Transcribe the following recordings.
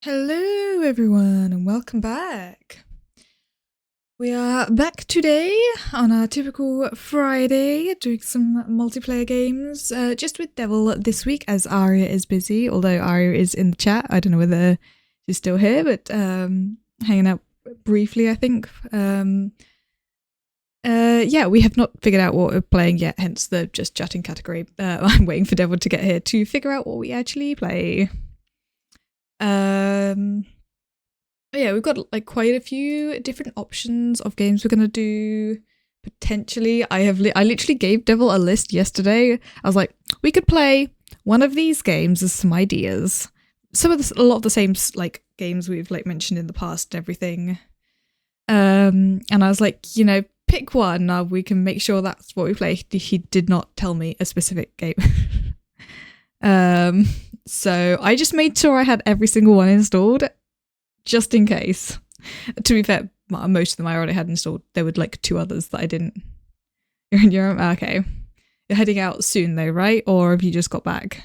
Hello, everyone, and welcome back. We are back today on our typical Friday, doing some multiplayer games, just with Devil this week, as Aria is busy, although Aria is in the chat. I don't know whether she's still here, but hanging out briefly, I think. Yeah, we have not figured out what we're playing yet, hence the just chatting category. I'm waiting for Devil to get here to figure out what we actually play. Yeah, we've got like quite a few different options of games we're gonna do. Potentially, I literally gave Devil a list yesterday. I was like, we could play one of these games as some ideas. A lot of the same like games we've like mentioned in the past and everything. And I was like, pick one. We can make sure that's what we play. He did not tell me a specific game. So I just made sure I had every single one installed, just in case. To be fair, most of them I already had installed. There were like two others that I didn't. You're in Europe? Okay. You're heading out soon though, right? Or have you just got back?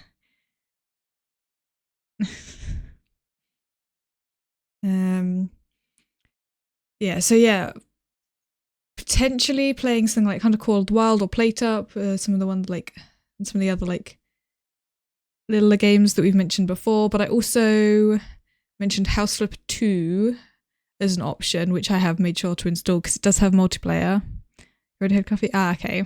Yeah, so yeah. Potentially playing something like Hunter Called Wild or PlateUp, some of the ones like, and some of the other like littler games that we've mentioned before, but I also mentioned House Flipper 2 as an option, which I have made sure to install because it does have multiplayer. Already had coffee? Okay.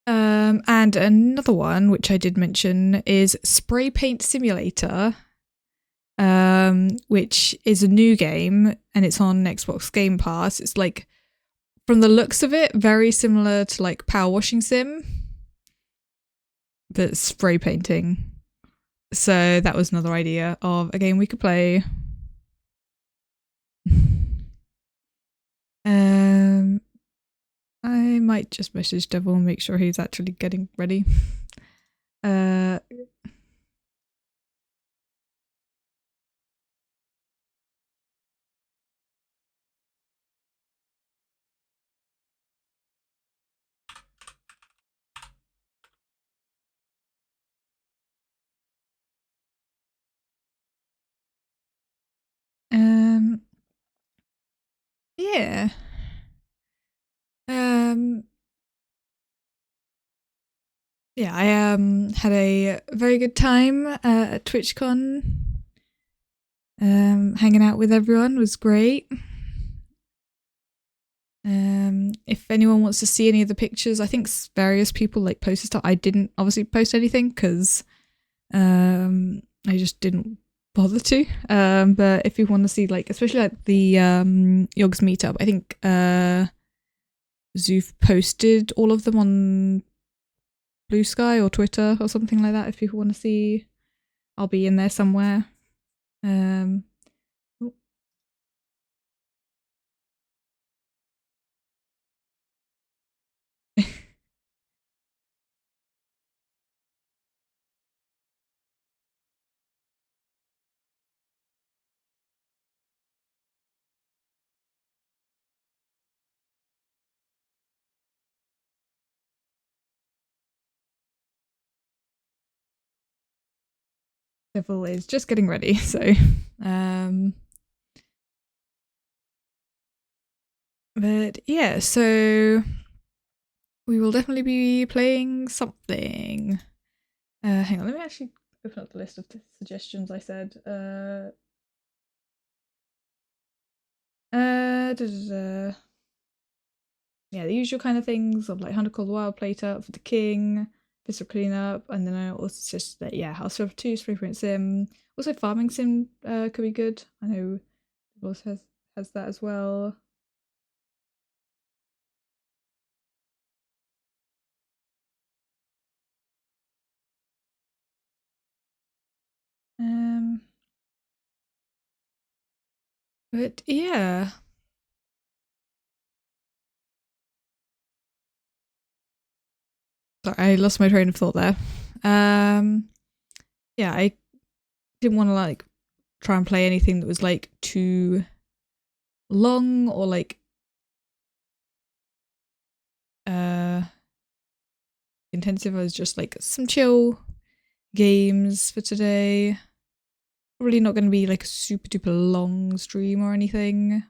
And another one, which I did mention, is Spray Paint Simulator, which is a new game and it's on Xbox Game Pass. It's like, from the looks of it, very similar to like Power Washing Sim, but spray painting. So that was another idea of a game we could play. I might just message Devil and make sure he's actually getting ready. Yeah. Yeah, I had a very good time at TwitchCon. Hanging out with everyone was great. If anyone wants to see any of the pictures, I think various people like posted stuff. I didn't obviously post anything because I just didn't bother to. But if you want to see like, especially like the Yogs meetup, I think Zoof posted all of them on Blue Sky or Twitter or something like that. If people want to see, I'll be in there somewhere. Oh. Devil is just getting ready, so but yeah, so we will definitely be playing something. Hang on, let me actually open up the list of the suggestions I said. Yeah, the usual kind of things of like Hunter Called Wild, PlateUp for the King, Pistol Cleanup, and then I also just that House Flipper 2, Spray Paint Sim. Also Farming Sim could be good. I know Boss has that as well. But yeah. Sorry, I lost my train of thought there. Yeah, I didn't want to like try and play anything that was like too long or like intensive. I was just like some chill games for today. Probably not going to be like a super duper long stream or anything.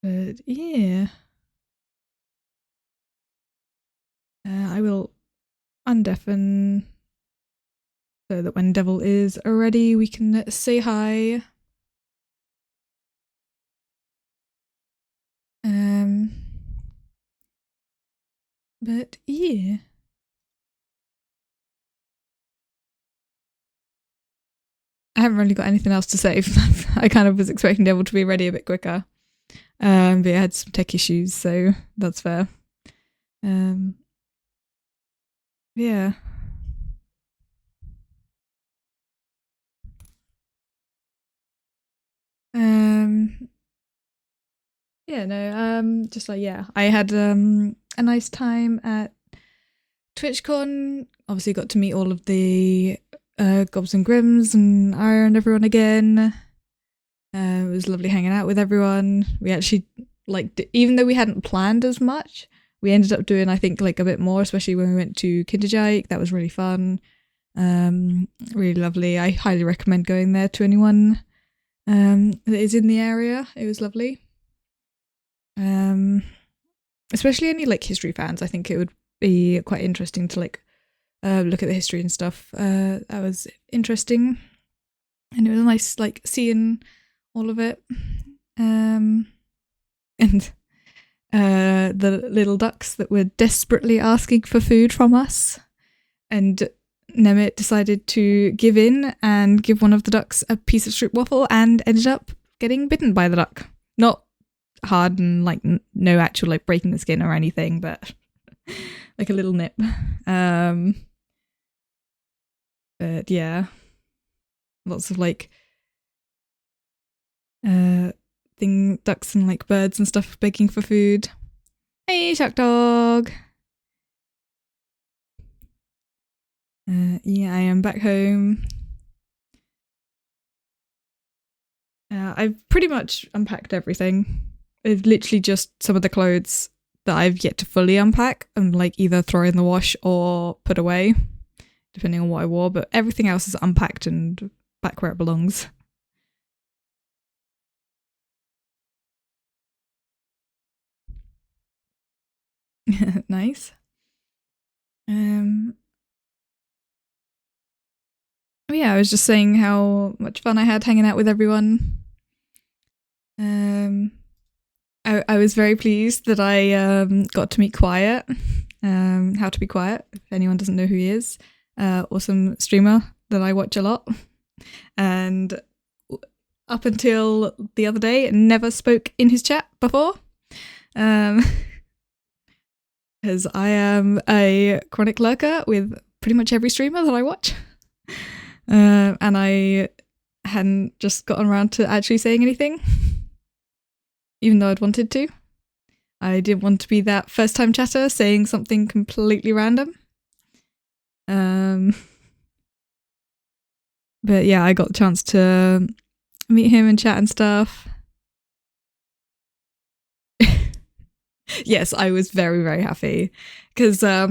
But yeah. I will undeafen so that when Devil is ready, we can say hi. But yeah. I haven't really got anything else to say. I kind of was expecting Devil to be ready a bit quicker. But I had some tech issues, so that's fair. Yeah. Yeah, no, just like, yeah, I had a nice time at TwitchCon. Obviously got to meet all of the Gobs and Grims and Ira and everyone again. It was lovely hanging out with everyone. We actually, like, even though we hadn't planned as much, we ended up doing, I think, like a bit more, especially when we went to Kinderjike. That was really fun. Really lovely. I highly recommend going there to anyone that is in the area. It was lovely. Especially any like history fans. I think it would be quite interesting to like look at the history and stuff. That was interesting, and it was nice like seeing all of it. And the little ducks that were desperately asking for food from us, and Nemit decided to give in and give one of the ducks a piece of stroopwafel and ended up getting bitten by the duck. Not hard and like no actual like breaking the skin or anything, but like a little nip. But yeah, lots of like ducks and like birds and stuff begging for food. Hey, Shark Dog. Yeah, I am back home. I've pretty much unpacked everything. It's literally just some of the clothes that I've yet to fully unpack and like either throw in the wash or put away, depending on what I wore, but everything else is unpacked and back where it belongs. Nice. Yeah, I was just saying how much fun I had hanging out with everyone. I was very pleased that I got to meet Quiet. How to Be Quiet, if anyone doesn't know who he is. Awesome streamer that I watch a lot. And up until the other day, never spoke in his chat before. Because I am a chronic lurker with pretty much every streamer that I watch. And I hadn't just gotten around to actually saying anything, even though I'd wanted to. I didn't want to be that first time chatter saying something completely random. But yeah, I got the chance to meet him and chat and stuff. Yes, I was very, very happy because I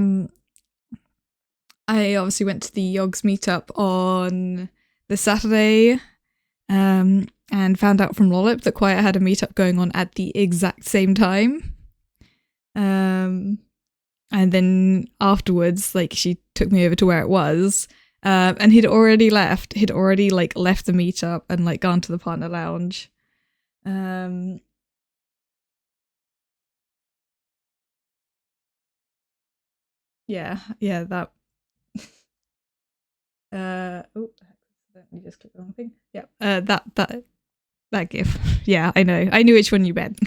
obviously went to the Yogs meetup on the Saturday and found out from Lollip that Quiet had a meetup going on at the exact same time. And then afterwards, like, she took me over to where it was, and he'd already left. He'd already like left the meetup and like gone to the partner lounge. Yeah, that. Oh, you just clicked the wrong thing. Yeah, that gif. Yeah, I know. I knew which one you meant.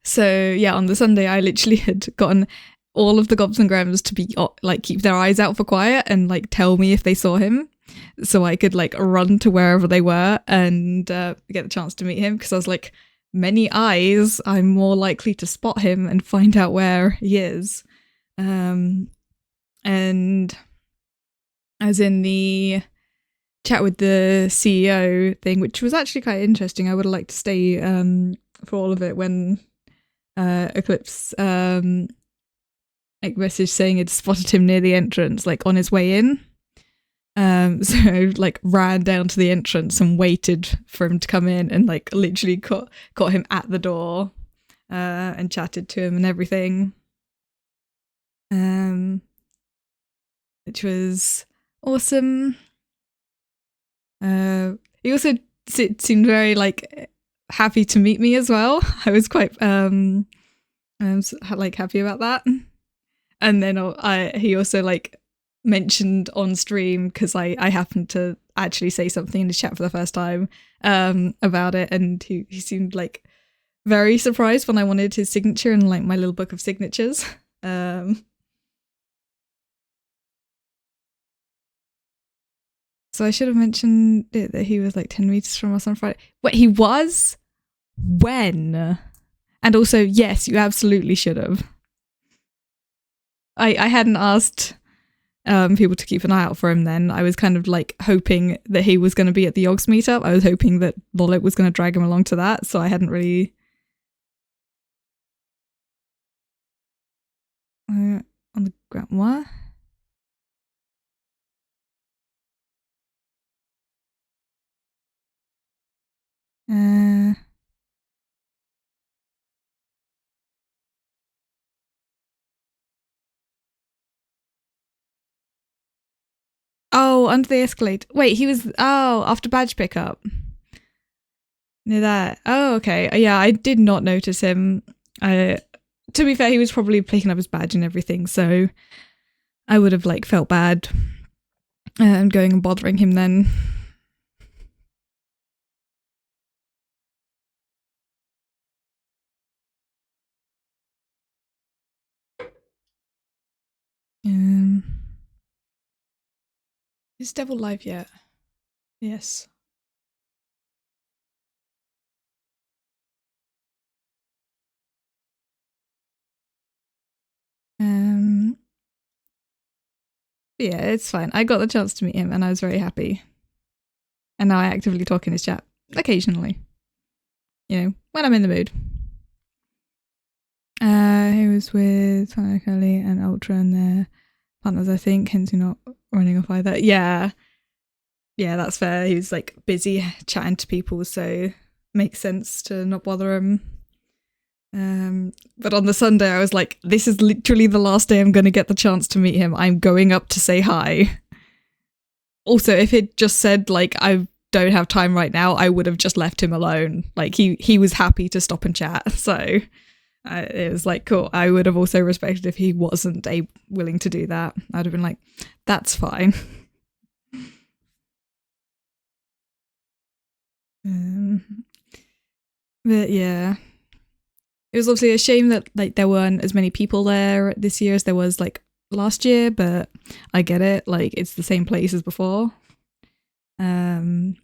So yeah, on the Sunday, I literally had gotten all of the Gobs and Grems to be like keep their eyes out for Quiet and like tell me if they saw him, so I could like run to wherever they were and get the chance to meet him. Because I was like, many eyes, I'm more likely to spot him and find out where he is. And I was in the chat with the CEO thing, which was actually quite interesting. I would have liked to stay for all of it when Eclipse like message saying it spotted him near the entrance, like on his way in. So like ran down to the entrance and waited for him to come in, and like literally caught him at the door, and chatted to him and everything. Which was awesome. He also seemed very like happy to meet me as well. I was quite like happy about that. And then he also like mentioned on stream, because I happened to actually say something in the chat for the first time about it, and he seemed like very surprised when I wanted his signature in like my little book of signatures. So I should have mentioned it, that he was like 10 meters from us on Friday. Wait, he was? When? And also, yes, you absolutely should have. I hadn't asked people to keep an eye out for him then. I was kind of like hoping that he was going to be at the Yogs meetup. I was hoping that Lolit was going to drag him along to that, so I hadn't really... on the ground, what? Oh, under the escalator. Wait, he was... Oh, after badge pickup. Near that. Oh, okay. Yeah, I did not notice him. To be fair, he was probably picking up his badge and everything, so I would have like felt bad and going and bothering him then. Is Devil live yet? Yes. Yeah, it's fine. I got the chance to meet him and I was very happy. And now I actively talk in his chat occasionally. You know, when I'm in the mood. He was with Kelly and Ultra and their partners, I think, hence you're not running off either. Yeah. Yeah, that's fair. He was like busy chatting to people, so makes sense to not bother him. But on the Sunday, I was like, this is literally the last day I'm going to get the chance to meet him. I'm going up to say hi. Also, if it just said, like, I don't have time right now, I would have just left him alone. Like, he was happy to stop and chat. So it was like, cool. I would have also respected if he wasn't willing to do that. I'd have been like, that's fine. But yeah. It was obviously a shame that like there weren't as many people there this year as there was like last year, but I get it. Like it's the same place as before. Kind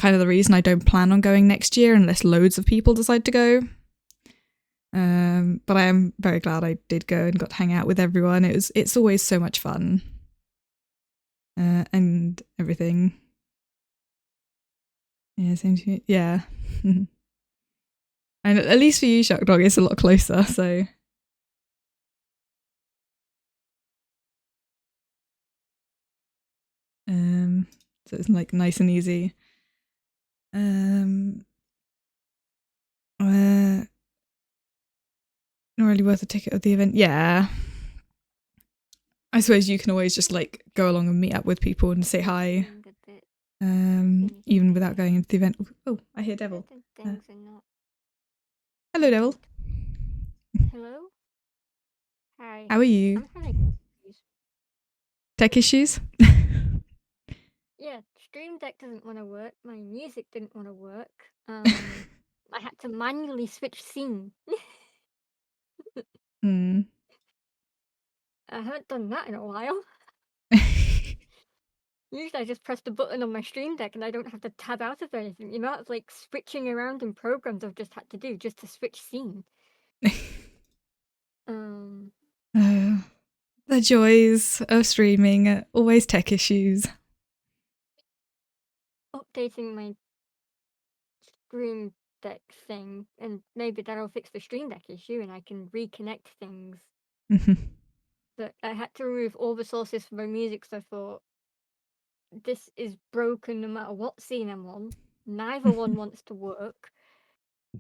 of the reason I don't plan on going next year unless loads of people decide to go. But I am very glad I did go and got to hang out with everyone. It's always so much fun. And everything. Yeah, same to you. Yeah. And at least for you, Shock Dog, it's a lot closer, so. So it's like nice and easy. Not really worth a ticket of the event. Yeah. I suppose you can always just like go along and meet up with people and say hi. Even without going into the event. Oh, I hear Devil. Hello, Devil. Hello. Hi. How are you? I'm having issues. Tech issues? Yeah, Stream Deck doesn't want to work. My music didn't want to work. I had to manually switch scene. I haven't done that in a while. Usually I just press the button on my Stream Deck and I don't have to tab out of anything. You know, it's like switching around in programs I've just had to do just to switch scene. The joys of streaming, always tech issues. Updating my stream Deck thing, and maybe that'll fix the Stream Deck issue, and I can reconnect things. But I had to remove all the sources for my music, so I thought, this is broken no matter what scene I'm on. Neither one wants to work.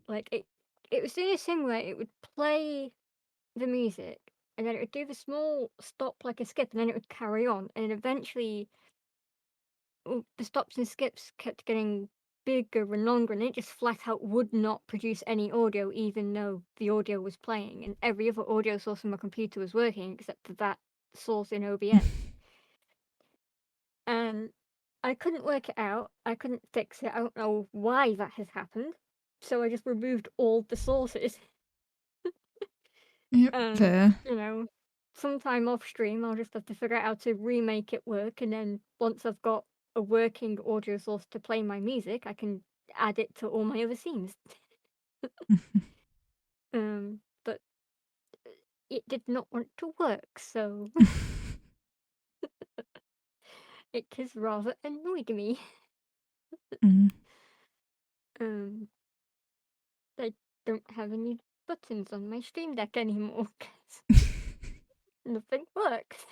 Like, it was doing this thing where it would play the music, and then it would do the small stop like a skip, and then it would carry on, and eventually the stops and skips kept getting bigger and longer, and it just flat out would not produce any audio, even though the audio was playing, and every other audio source on my computer was working except for that source in OBS. And I couldn't work it out. I couldn't fix it. I don't know why that has happened. So I just removed all the sources. Yep, fair. You know, sometime off stream, I'll just have to figure out how to remake it work, and then once I've got a working audio source to play my music, I can add it to all my other scenes. But it did not want to work, so it has rather annoyed me. I don't have any buttons on my Stream Deck anymore 'cause nothing works.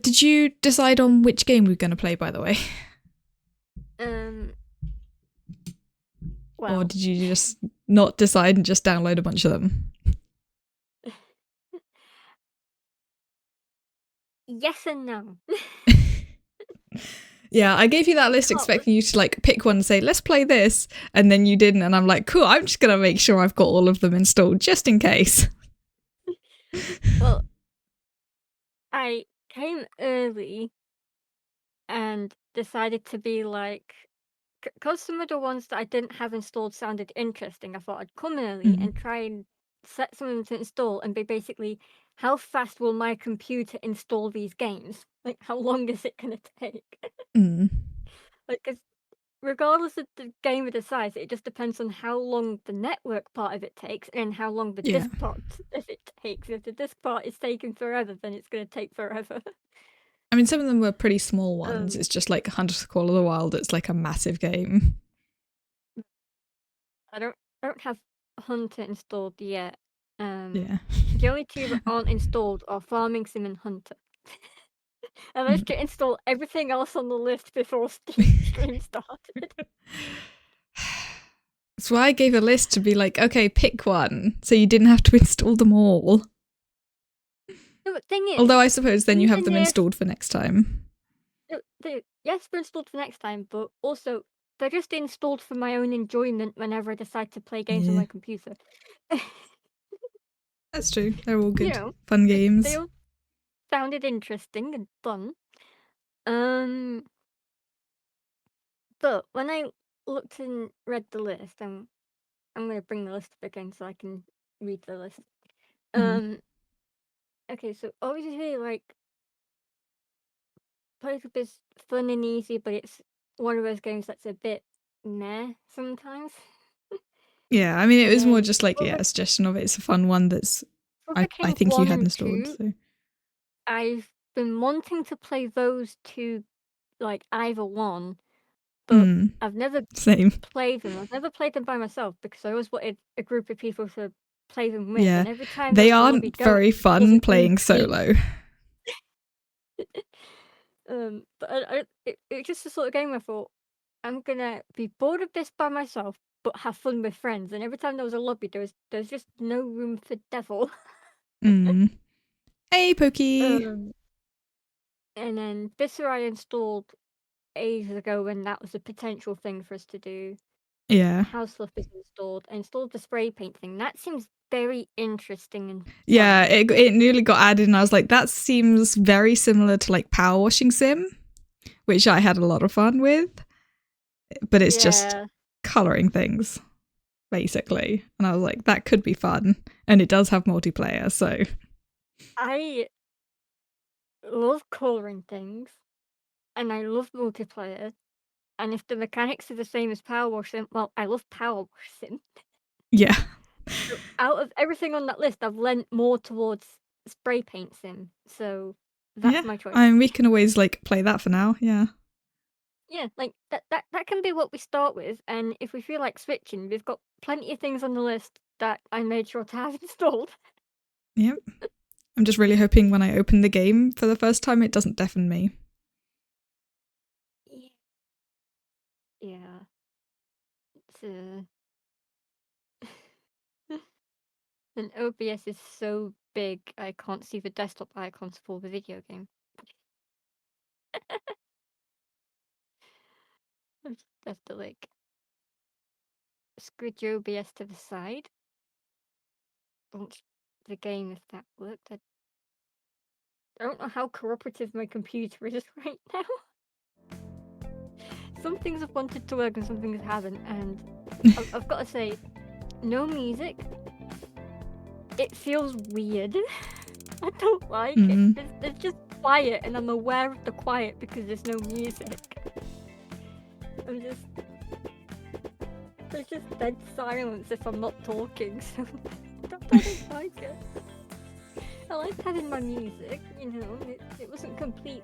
Did you decide on which game we were going to play, by the way? Well, or did you just not decide and just download a bunch of them? Yes and no. Yeah, I gave you that list expecting you to like pick one and say, let's play this, and then you didn't, and I'm like, cool, I'm just gonna make sure I've got all of them installed just in case. Well, I came early and decided to be like, because some of the ones that I didn't have installed sounded interesting, I thought I'd come early and try and set some of them to install and be basically, how fast will my computer install these games? Like, how long is it going to take? Like, 'cause regardless of the game or the size, it just depends on how long the network part of it takes and how long the disk part of it takes. If the disk part is taking forever, then it's going to take forever. I mean, some of them were pretty small ones. It's just like Hunter the Call of the Wild. It's like a massive game. I don't have Hunter installed yet. Yeah. The only two that aren't installed are Farming Sim and Hunter. I managed to install everything else on the list before stream started. That's why I gave a list to be like, okay, pick one, so you didn't have to install them all. No, but thing is, although I suppose then you have them installed for next time. Yes, they're installed for next time, but also they're just installed for my own enjoyment whenever I decide to play games on my computer. That's true. They're all good, fun games. They all sounded interesting and fun. But when I looked and read the list, I'm going to bring the list up again so I can read the list. Okay, so obviously, like, Playtube is fun and easy, but it's one of those games that's a bit meh sometimes. Yeah, I mean, it was more just like, a suggestion of it. It's a fun one that's, I think you had installed. So. I've been wanting to play those two, like, either one, but I've never played them. I've never played them by myself because I always wanted a group of people to play them with. Yeah, and every time they aren't very fun playing solo. But it's just the sort of game where I thought, I'm gonna be bored of this by myself, but have fun with friends. And every time there was a lobby, there's just no room for Devil. Hey, Pokey. And then Viscera I installed ages ago when that was a potential thing for us to do. Yeah. House Fluff is installed. I installed the spray paint thing. That seems very interesting and fun. Yeah, it nearly got added, and I was like, that seems very similar to like Power Washing Sim, which I had a lot of fun with. But it's just colouring things, basically. And I was like, that could be fun. And it does have multiplayer, so. I love colouring things, and I love multiplayer. And if the mechanics are the same as Power Wash Sim, well, I love Power Wash Sim. Yeah. So out of everything on that list, I've lent more towards Spray Paint Sim. So That's my choice. We can always like play that for now. Yeah. Yeah, like that can be what we start with, and if we feel like switching, we've got plenty of things on the list that I made sure to have installed. Yep. I'm just really hoping when I open the game for the first time, it doesn't deafen me. Yeah. It's and OBS is so big, I can't see the desktop icons for the video game. I just have to like squidge OBS to the side. Launch the game if that worked. I don't know how cooperative my computer is right now. Some things have wanted to work and some things haven't, and I've got to say, no music. It feels weird. I don't like it. It's just quiet, and I'm aware of the quiet because there's no music. There's just dead silence if I'm not talking, so I don't like it. I like having my music, you know, it wasn't complete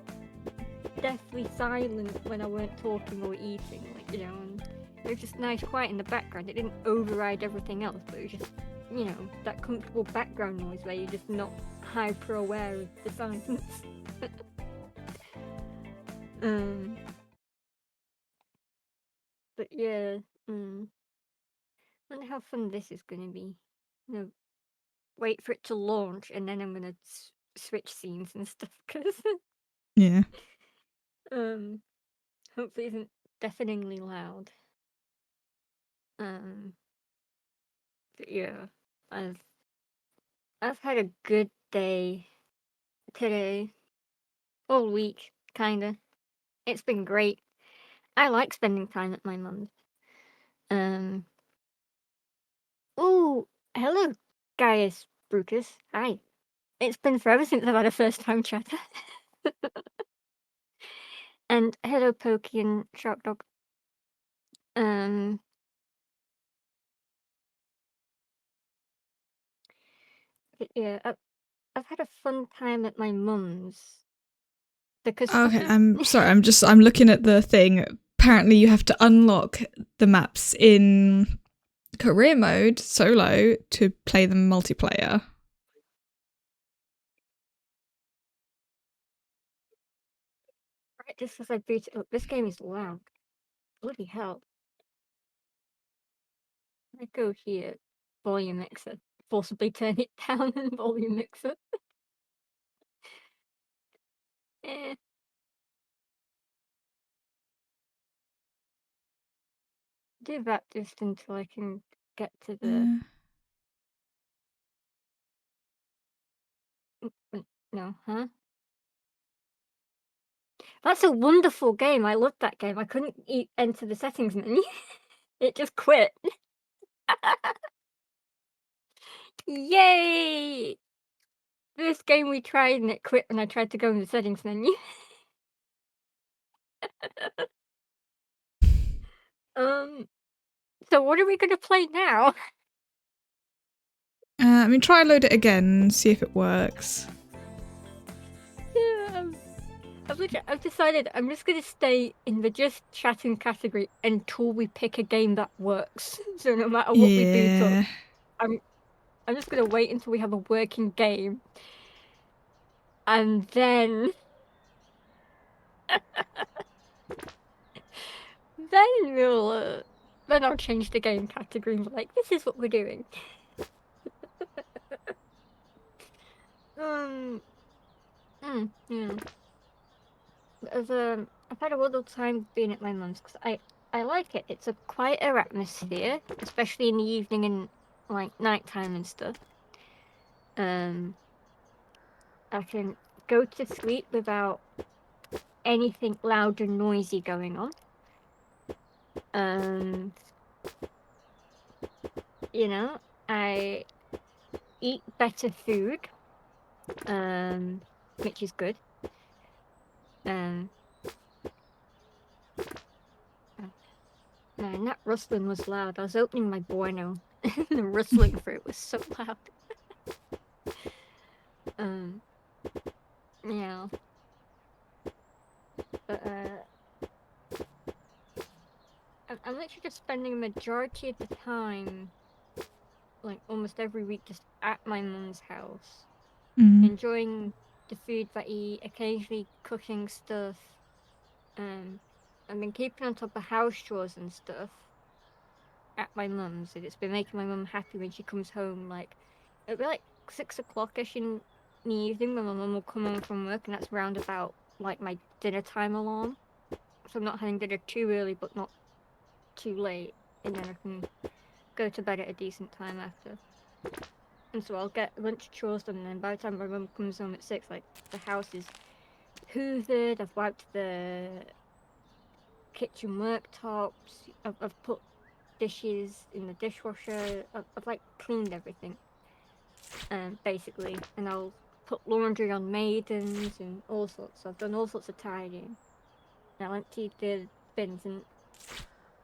deathly silent when I weren't talking or eating, like, you know, and it was just nice quiet in the background. It didn't override everything else, but it was just, you know, that comfortable background noise where you're just not hyper aware of the silence. But yeah, wonder how fun this is gonna be. I'm gonna wait for it to launch and then I'm gonna switch scenes and stuff, because yeah. Hopefully it isn't deafeningly loud. But yeah, I've had a good day today, all week, kinda. It's been great. I like spending time at my mum's. Oh, hello, Gaius Brutus. Hi. It's been forever since I've had a first time chatter. And hello, Pokey and Shark Dog. But yeah, I've had a fun time at my mum's. Because okay, I'm sorry, I'm looking at the thing. Apparently you have to unlock the maps in career mode solo to play them multiplayer. Right, just as I boot it up, this game is loud. Bloody hell. I go here, volume mixer, forcibly turn it down and volume mixer. Do that just until I can get to the... No, huh? That's a wonderful game. I loved that game. I couldn't enter the settings menu. It just quit. Yay! This game we tried and it quit when I tried to go in the settings menu. So what are we gonna play now? Try load it again and see if it works. Yeah, I've decided I'm just gonna stay in the just chatting category until we pick a game that works. So no matter what we do, I'm just gonna wait until we have a working game, and then then I'll change the game category and be like, this is what we're doing. Yeah. I've had a little time being at my mum's because I like it. It's a quieter atmosphere, especially in the evening and like nighttime and stuff. I can go to sleep without anything loud and noisy going on. You know, I eat better food, which is good. Man, that rustling was loud. I was opening my Bueno, and the rustling for it was so loud. Yeah. But I'm literally just spending a majority of the time, like almost every week, just at my mum's house, enjoying the food that I eat, occasionally cooking stuff. I've been keeping on top of house chores and stuff at my mum's, and it's been making my mum happy when she comes home. Like, it'll be like 6 o'clock-ish in the evening when my mum will come home from work, and that's round about like my dinner time alarm. So I'm not having dinner too early, but not too late, and then I can go to bed at a decent time after. And so I'll get lunch chores done, and then by the time my mum comes home at 6, like, the house is hoovered, I've wiped the kitchen worktops, I've put dishes in the dishwasher, I've like cleaned everything, basically, and I'll put laundry on maidens and all sorts. So I've done all sorts of tidying. I'll empty the bins, and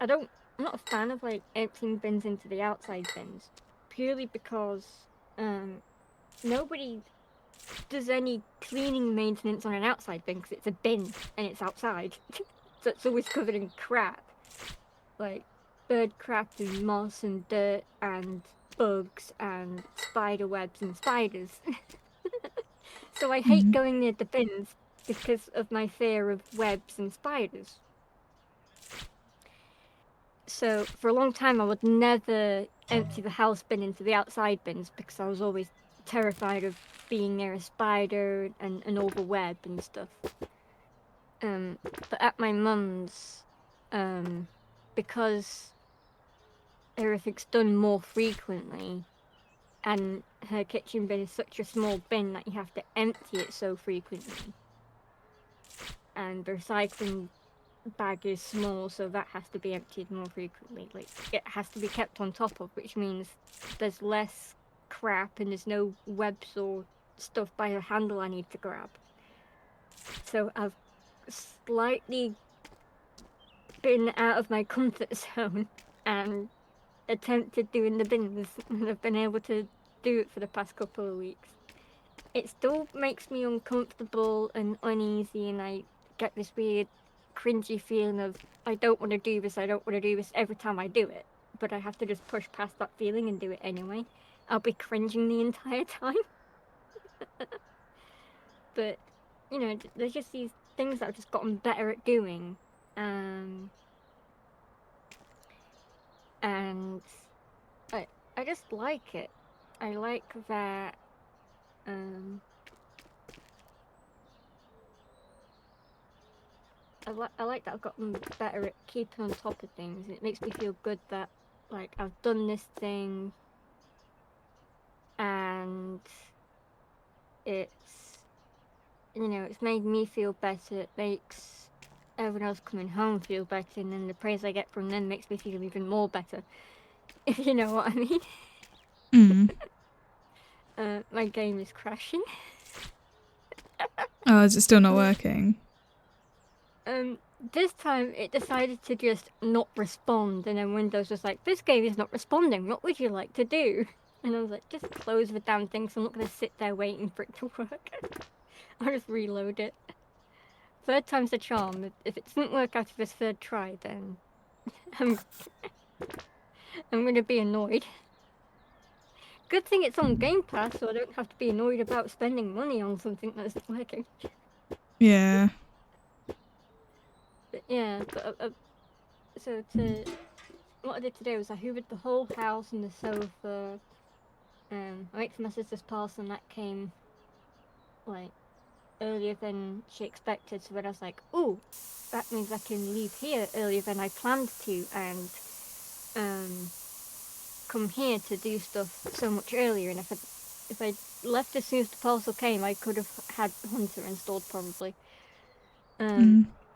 I'm not a fan of like emptying bins into the outside bins, purely because nobody does any cleaning maintenance on an outside bin because it's a bin and it's outside. So it's always covered in crap, like bird crap and moss and dirt and bugs and spider webs and spiders. So I hate going near the bins because of my fear of webs and spiders. So for a long time I would never empty the house bin into the outside bins because I was always terrified of being near a spider and all the web and stuff. But at my mum's, because everything's done more frequently, and her kitchen bin is such a small bin that you have to empty it so frequently, and the recycling bag is small, so that has to be emptied more frequently. Like, it has to be kept on top of, which means there's less crap and there's no webs or stuff by the handle I need to grab. So I've slightly been out of my comfort zone and attempted doing the bins, and I've been able to do it for the past couple of weeks. It still makes me uncomfortable and uneasy, and I get this weird cringy feeling of I don't want to do this every time I do it, but I have to just push past that feeling and do it anyway. I'll be cringing the entire time. But you know, there's just these things that I've just gotten better at doing, and I just like it. I like that. I like that I've gotten better at keeping on top of things. It makes me feel good that like I've done this thing, and it's it's made me feel better. It makes everyone else coming home feel better, and then the praise I get from them makes me feel even more better. If you know what I mean. My game is crashing. Oh, is it still not working? This time it decided to just not respond, and then Windows was like, "This game is not responding. What would you like to do?" And I was like, "Just close the damn thing, so I'm not gonna sit there waiting for it to work." I'll just reload it. Third time's the charm. If it doesn't work after this third try, then I'm gonna be annoyed. Good thing it's on Game Pass, so I don't have to be annoyed about spending money on something that's not working. Yeah. But yeah, what I did today was I hoovered the whole house and the sofa. I waited for my sister's parcel, and that came like earlier than she expected. So then I was like, "Oh, that means I can leave here earlier than I planned to, and come here to do stuff so much earlier." And if I left as soon as the parcel came, I could have had Hunter installed probably.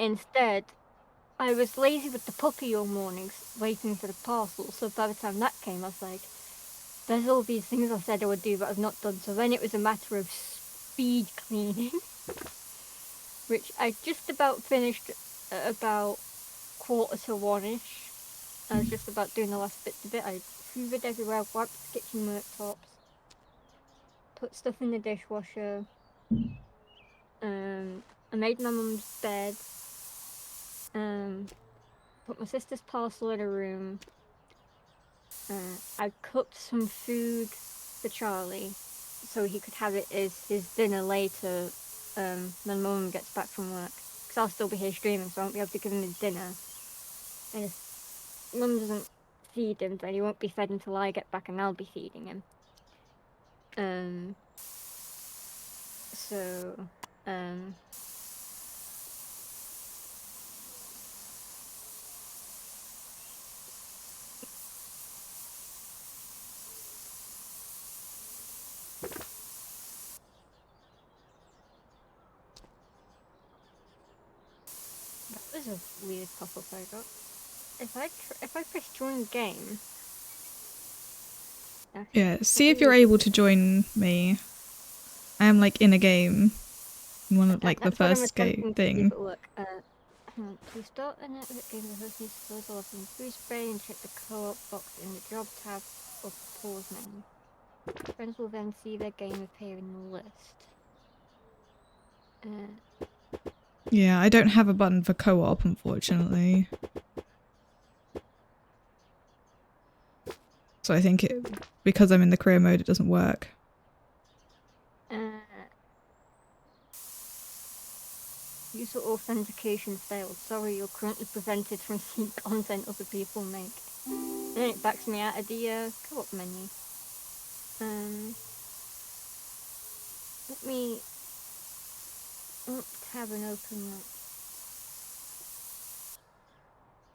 Instead, I was lazy with the puppy all morning, waiting for the parcel. So by the time that came, I was like, "There's all these things I said I would do, but I've not done." So then it was a matter of speed cleaning, which I just about finished at about 1:45-ish. I was just about doing the last bits of it. I hoovered everywhere, wiped the kitchen worktops, put stuff in the dishwasher, I made my mum's bed. Put my sister's parcel in a room. I cooked some food for Charlie so he could have it as his dinner later when mum gets back from work. Because I'll still be here streaming, so I won't be able to give him his dinner. And if mum doesn't feed him, then he won't be fed until I get back and I'll be feeding him. That was a weird pop-up I got. If I press join game. Okay. Yeah, see if you're able to join me. I am like in a game. One of like the first game thing. Look, to start a network game, the host needs to select all from boost spray and check the co-op box in the job tab or pause menu. Friends will then see their game appear in the list. Yeah, I don't have a button for co-op, unfortunately. So I think because I'm in the career mode, it doesn't work. User authentication failed. Sorry, you're currently prevented from seeing content other people make. And then it backs me out of the co-op menu. Let me tab and open that.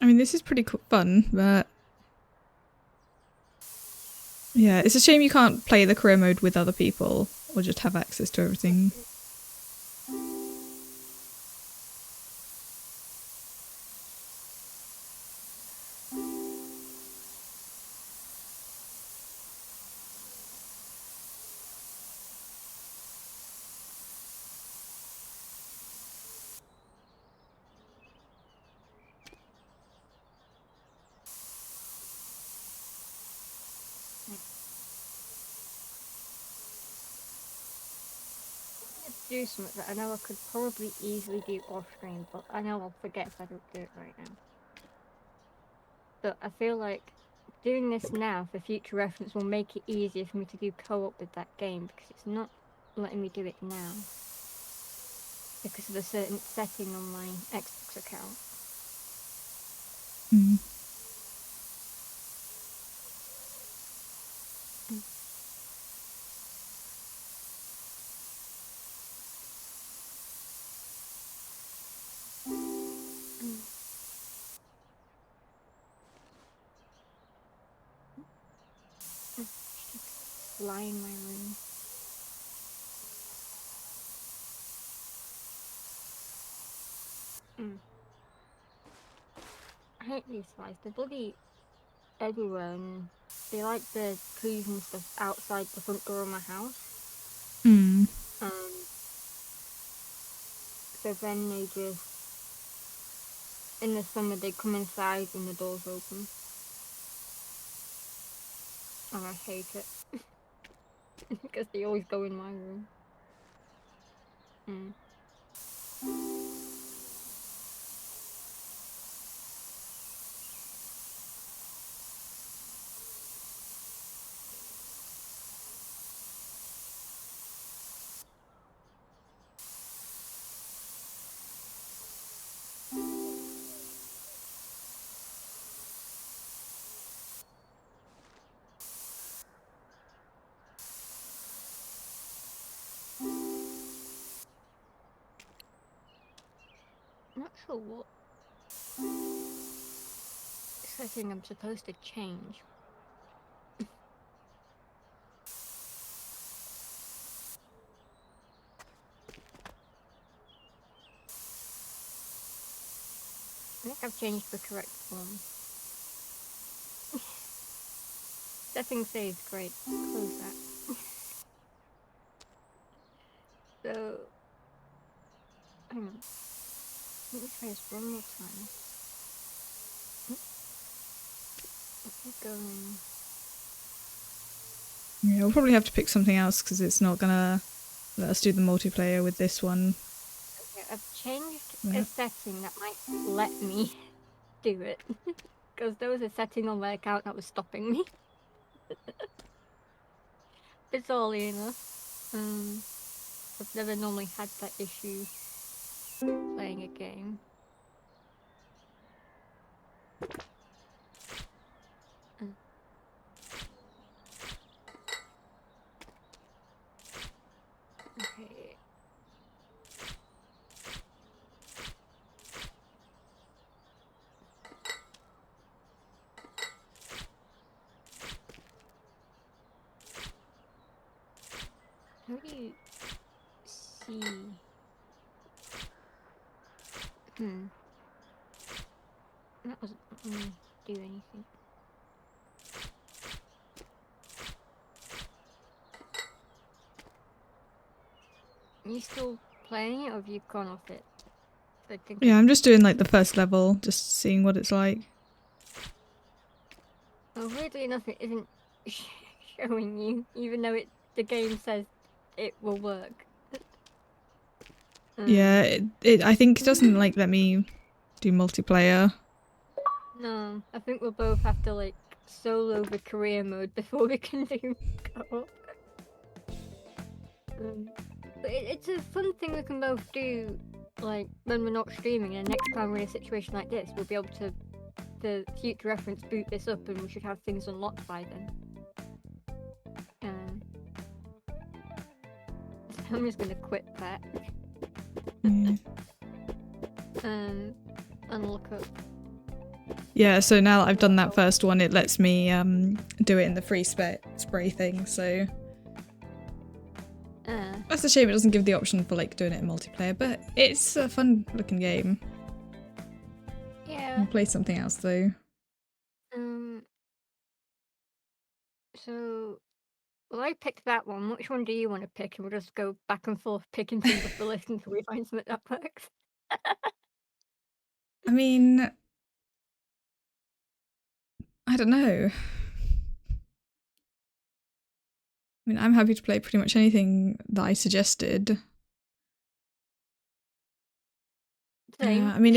I mean, this is pretty fun, but yeah, it's a shame you can't play the career mode with other people or just have access to everything. Do something that I know I could probably easily do off screen, but I know I'll forget if I don't do it right now. But I feel like doing this now for future reference will make it easier for me to do co-op with that game, because it's not letting me do it now because of a certain setting on my Xbox account. Lie in my room. I hate these flies. They're bloody everywhere, and they like the trees and stuff outside the front door of my house. So then they just, in the summer, they come inside and the door's open. And I hate it. Because they always go in my room. Not sure what setting I'm supposed to change. I think I've changed the correct one. Setting saved, great. Close that. So, hang on. Let me try this one more time. Keep going. Yeah, we'll probably have to pick something else because it's not gonna let us do the multiplayer with this one. I've changed a Yeah. setting that might let me do it. Because there was a setting on my account that was stopping me. Bizarrely enough. I've never normally had that issue playing a game. Okay. How do you see? That wasn't let me do anything. Are you still playing it, or have you gone off it? I think Yeah, I'm just doing like the first level, just seeing what it's like. Well, weirdly enough, it isn't showing you, even though the game says it will work. Yeah, I think it doesn't like let me do multiplayer. No, I think we'll both have to like solo the career mode before we can do co-op. But it's a fun thing we can both do, like when we're not streaming. And next time we're in a situation like this, we'll be able to, for future reference, boot this up, and we should have things unlocked by then. I'm just gonna quit that. Yeah. And look up. Yeah, so now that I've done that first one, it lets me do it in the free spray thing, so... That's a shame it doesn't give the option for like doing it in multiplayer, but it's a fun looking game. Yeah. I'll play something else though. So, well, I picked that one. Which one do you want to pick? And we'll just go back and forth picking things off the list until we find something that works. I mean, I don't know. I mean, I'm happy to play pretty much anything that I suggested. Same. I mean,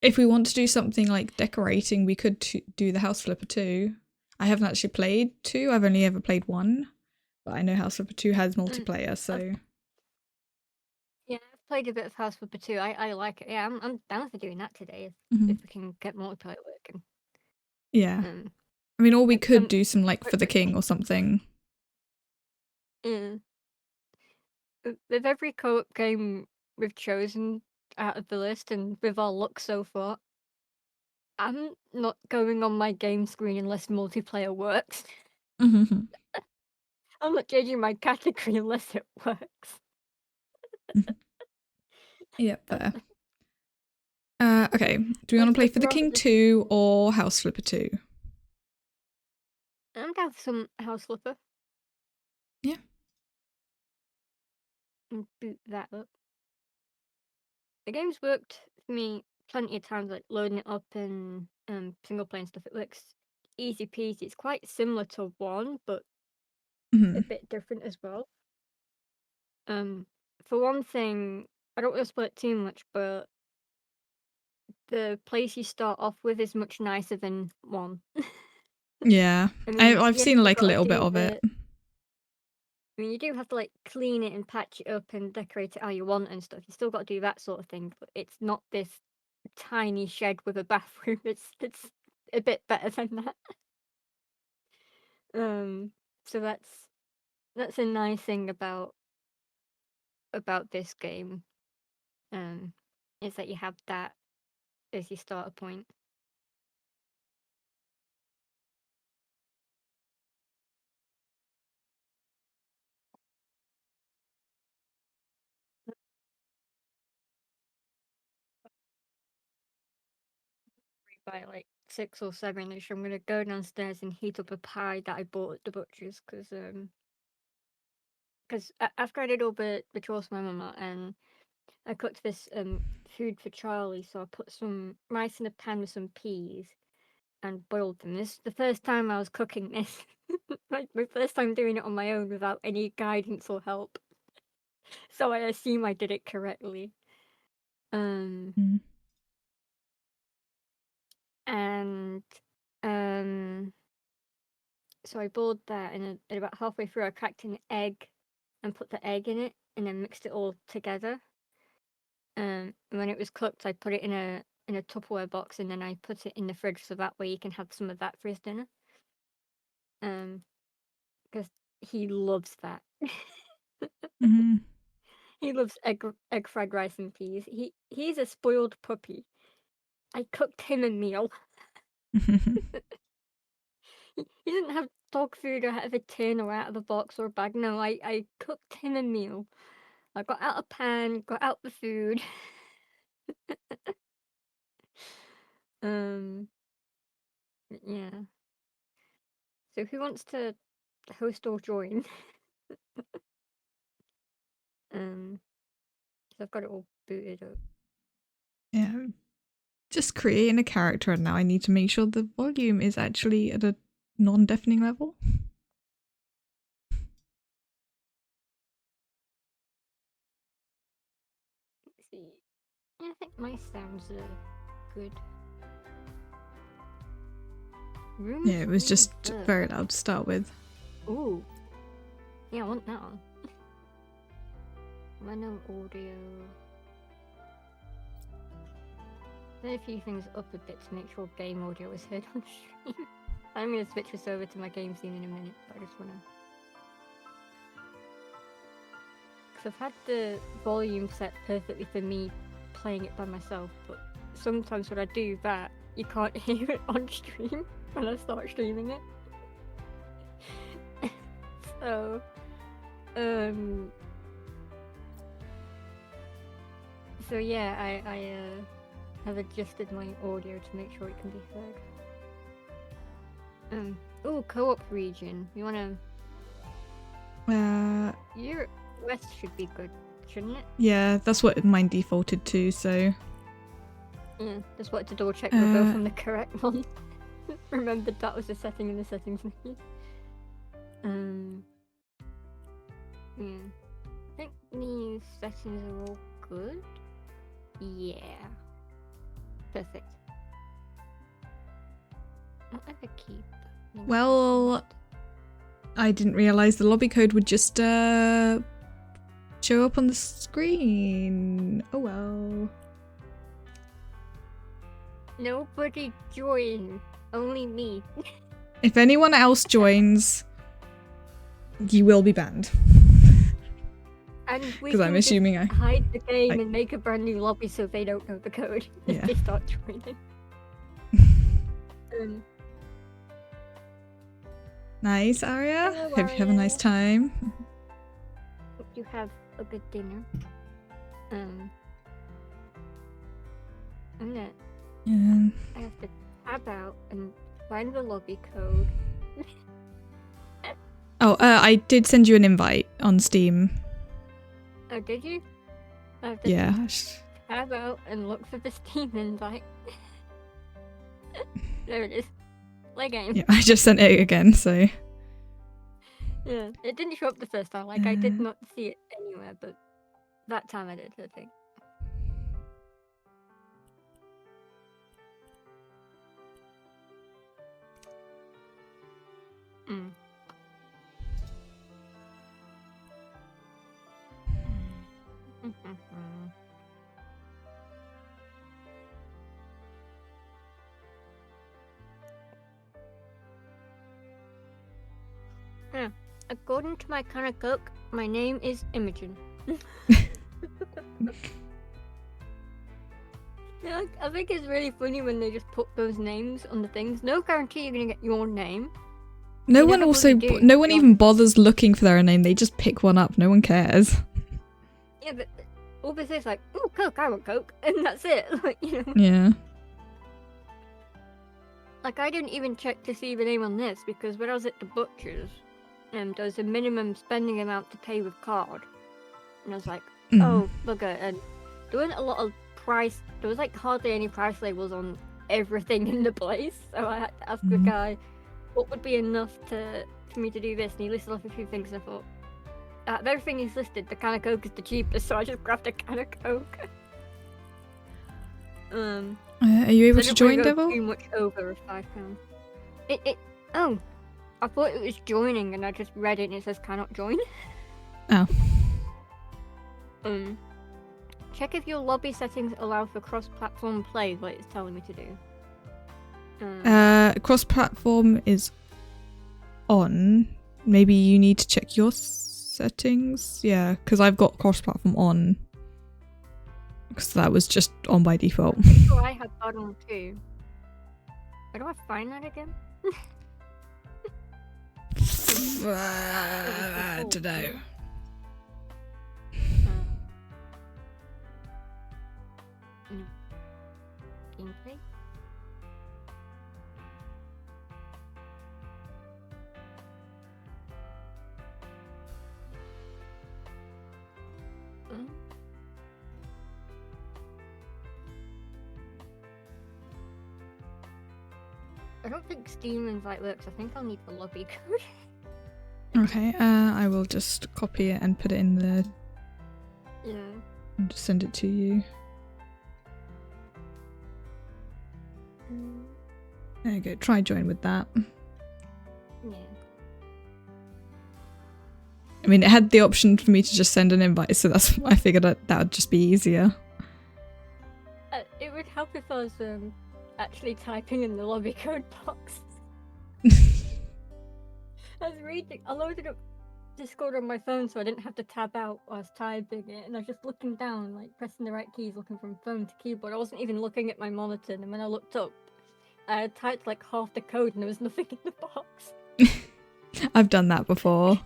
if we want to do something like decorating, we could do the House Flipper 2. I haven't actually played 2. I've only ever played 1, but I know House Flipper 2 has multiplayer, so... Yeah, I've played a bit of House Flipper 2. I like it. Yeah, I'm down for doing that today if we can get multiplayer working. Yeah. I mean, or we could do some like For the King or something. Yeah. With every co-op game we've chosen out of the list and with our luck so far, I'm not going on my game screen unless multiplayer works. I'm not changing my category unless it works. Yeah, fair. Okay, do we want to play For the King 2 or House Flipper 2? I'm down for some House Flipper. Yeah. And boot that up. The game's worked for me plenty of times, like loading it up in single player and stuff. It works easy peasy. It's quite similar to 1, but a bit different as well. For one thing, I don't want to spoil it too much, but the place you start off with is much nicer than 1. Yeah, I mean, I've seen like a little bit of it. I mean, you do have to like clean it and patch it up and decorate it how you want and stuff. You still got to do that sort of thing, but it's not this tiny shed with a bathroom. It's a bit better than that. So that's a nice thing about this game. Is that you have that as your starter point. By like 6 or 7ish, I'm gonna go downstairs and heat up a pie that I bought at the butcher's because after I did all the chores for my mama and I cooked this food for Charlie, so I put some rice in a pan with some peas and boiled them. This is the first time I was cooking this. Like my first time doing it on my own without any guidance or help. So I assume I did it correctly. And so I boiled that, and about halfway through, I cracked an egg and put the egg in it, and then mixed it all together. And when it was cooked, I put it in a Tupperware box, and then I put it in the fridge so that way you can have some of that for his dinner. Because he loves that. He loves egg fried rice and peas. He's a spoiled puppy. I cooked him a meal. He didn't have dog food or out of a tin or out of a box or a bag. No, I cooked him a meal. I got out a pan, got out the food. Yeah. So who wants to host or join? So I've got it all booted up. Yeah. Just creating a character, and now I need to make sure the volume is actually at a non-deafening level. Let's see. I think my sounds are good. Room Yeah, it was just 3 very loud to start with. Ooh. Yeah, I want that one. Random audio. There are a few things up a bit to make sure game audio is heard on stream. I'm going to switch this over to my game scene in a minute, but I just want to... Because I've had the volume set perfectly for me playing it by myself, but sometimes when I do that, you can't hear it on stream when I start streaming it. So, so yeah, I have adjusted my audio to make sure it can be heard. Oh, co-op region. You wanna? Your west should be good, shouldn't it? Yeah, that's what mine defaulted to. So. Yeah, just wanted to double check we're both on the correct one. Remembered that was a setting in the settings menu. Yeah. I think these settings are all good. Yeah. Perfect. What other keep? Well, I didn't realize the lobby code would just show up on the screen. Oh well. Nobody join. Only me. If anyone else joins, you will be banned. And we because I'm assuming I hide the game and make a brand new lobby so they don't know the code if they start joining. Nice, Aria. Hello, Hope you have a nice time. Hope you have a good dinner. I'm gonna. I have to tab out and find the lobby code. Oh, I did send you an invite on Steam. Oh, did you? I have to tab out and look for the Steam invite. There it is. Play game. Yeah, I just sent it again, so. Yeah, it didn't show up the first time. Like, I did not see it anywhere, but that time I did, I think. According to my kind of cook, my name is Imogen. Yeah, I think it's really funny when they just put those names on the things. No guarantee you're gonna get your name. No one even bothers looking for their own name. They just pick one up. No one cares. Yeah, but all this is like, oh, Coke, I want Coke, and that's it. Like, you know. Yeah. Like, I didn't even check to see the name on this because when I was at the butcher's, there was a minimum spending amount to pay with card, and I was like, oh, bugger, and there wasn't a lot of price. There was like hardly any price labels on everything in the place, so I had to ask the guy what would be enough for me to do this, and he listed off a few things, and I thought, out of everything he's listed, the can of Coke is the cheapest, so I just grabbed a can of Coke. Are you able to join, go Devil? too much over £5. Oh, I thought it was joining, and I just read it and it says cannot join. Oh. Check if your lobby settings allow for cross-platform play, like it's telling me to do. Cross-platform is on. Maybe you need to check your settings. Yeah, because I've got cross-platform on. Because that was just on by default. I'm pretty sure I had that on too. Where do I find that again? I don't know. Gameplay? I don't think Steam Invite works. I think I'll need the lobby code. Okay, I will just copy it and put it in the... Yeah. And just send it to you. There you go, try join with that. Yeah. I mean, it had the option for me to just send an invite, so that's why I figured that would just be easier. It would help if I was actually typing in the lobby code box. I loaded up Discord on my phone so I didn't have to tab out while I was typing it, and I was just looking down, like pressing the right keys, looking from phone to keyboard. I wasn't even looking at my monitor, and when I looked up, I had typed like half the code and there was nothing in the box. I've done that before,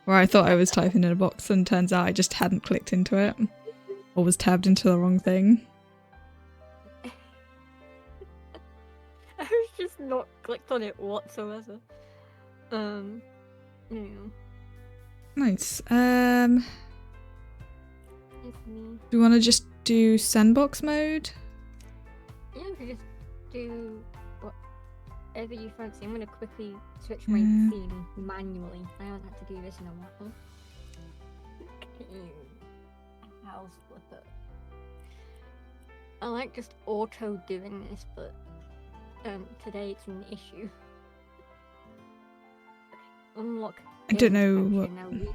where I thought I was typing in a box and turns out I just hadn't clicked into it, or was tabbed into the wrong thing. I was just not clicked on it whatsoever. Yeah. Nice. Do you want to just do sandbox mode? Yeah, we could just do whatever you fancy. I'm gonna quickly switch my theme manually. I haven't had to do this in a while. House flipper. I like just auto doing this, but today it's an issue. Unlock. I don't know what. Now resize the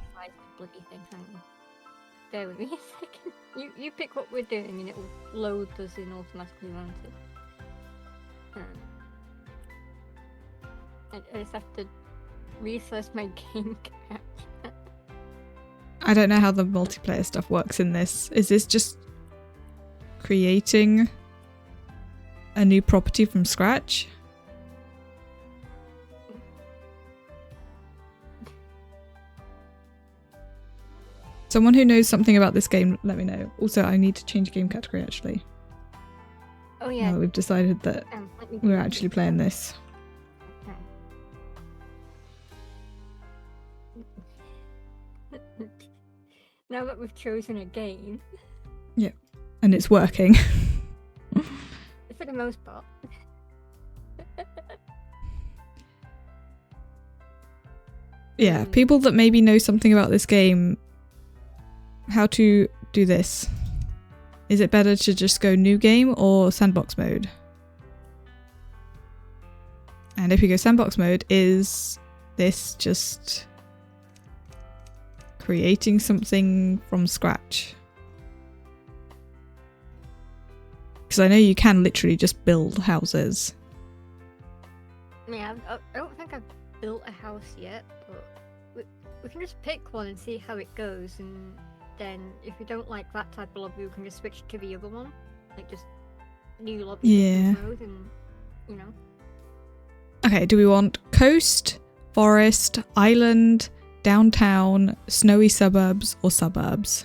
bloody thing. Hang on. Bear with me a second. You pick what we're doing and it will load us in automatically, won't it? I just have to resize my game capture. I don't know how the multiplayer stuff works in this. Is this just creating a new property from scratch? Someone who knows something about this game, let me know. Also, I need to change game category, actually. Oh yeah. Now that we've decided that we're actually playing this. Okay. Now that we've chosen a game. Yeah, and it's working. For the most part. Yeah, people that maybe know something about this game, how to do this. Is it better to just go new game or sandbox mode? And if you go sandbox mode, is this just creating something from scratch? Because I know you can literally just build houses. Yeah, I don't think I've built a house yet, but we can just pick one and see how it goes, and then if we don't like that type of lobby, we can just switch to the other one. Like just new lobby mode and, you know. Okay, do we want coast, forest, island, downtown, snowy suburbs, or suburbs?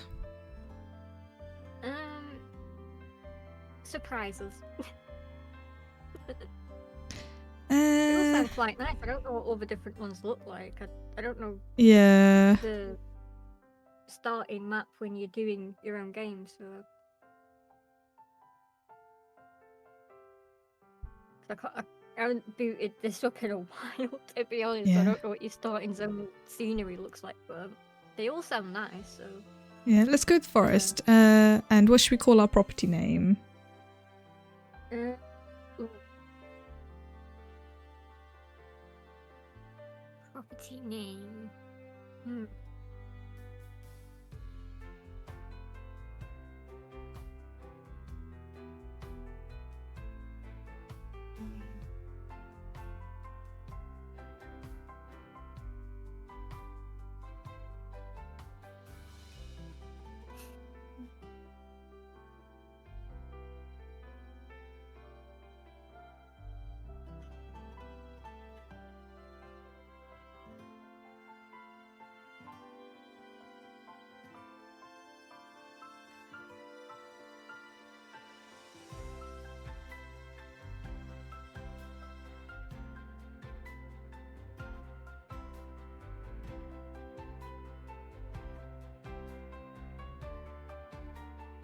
Surprises. It all sounds quite nice. I don't know what all the different ones look like. I don't know the starting map when you're doing your own game, so I haven't booted this up in a while, to be honest. I don't know what your starting zone scenery looks like, but they all sound nice, so... Yeah, let's go with forest. And what should we call our property name? Ooh. Property name.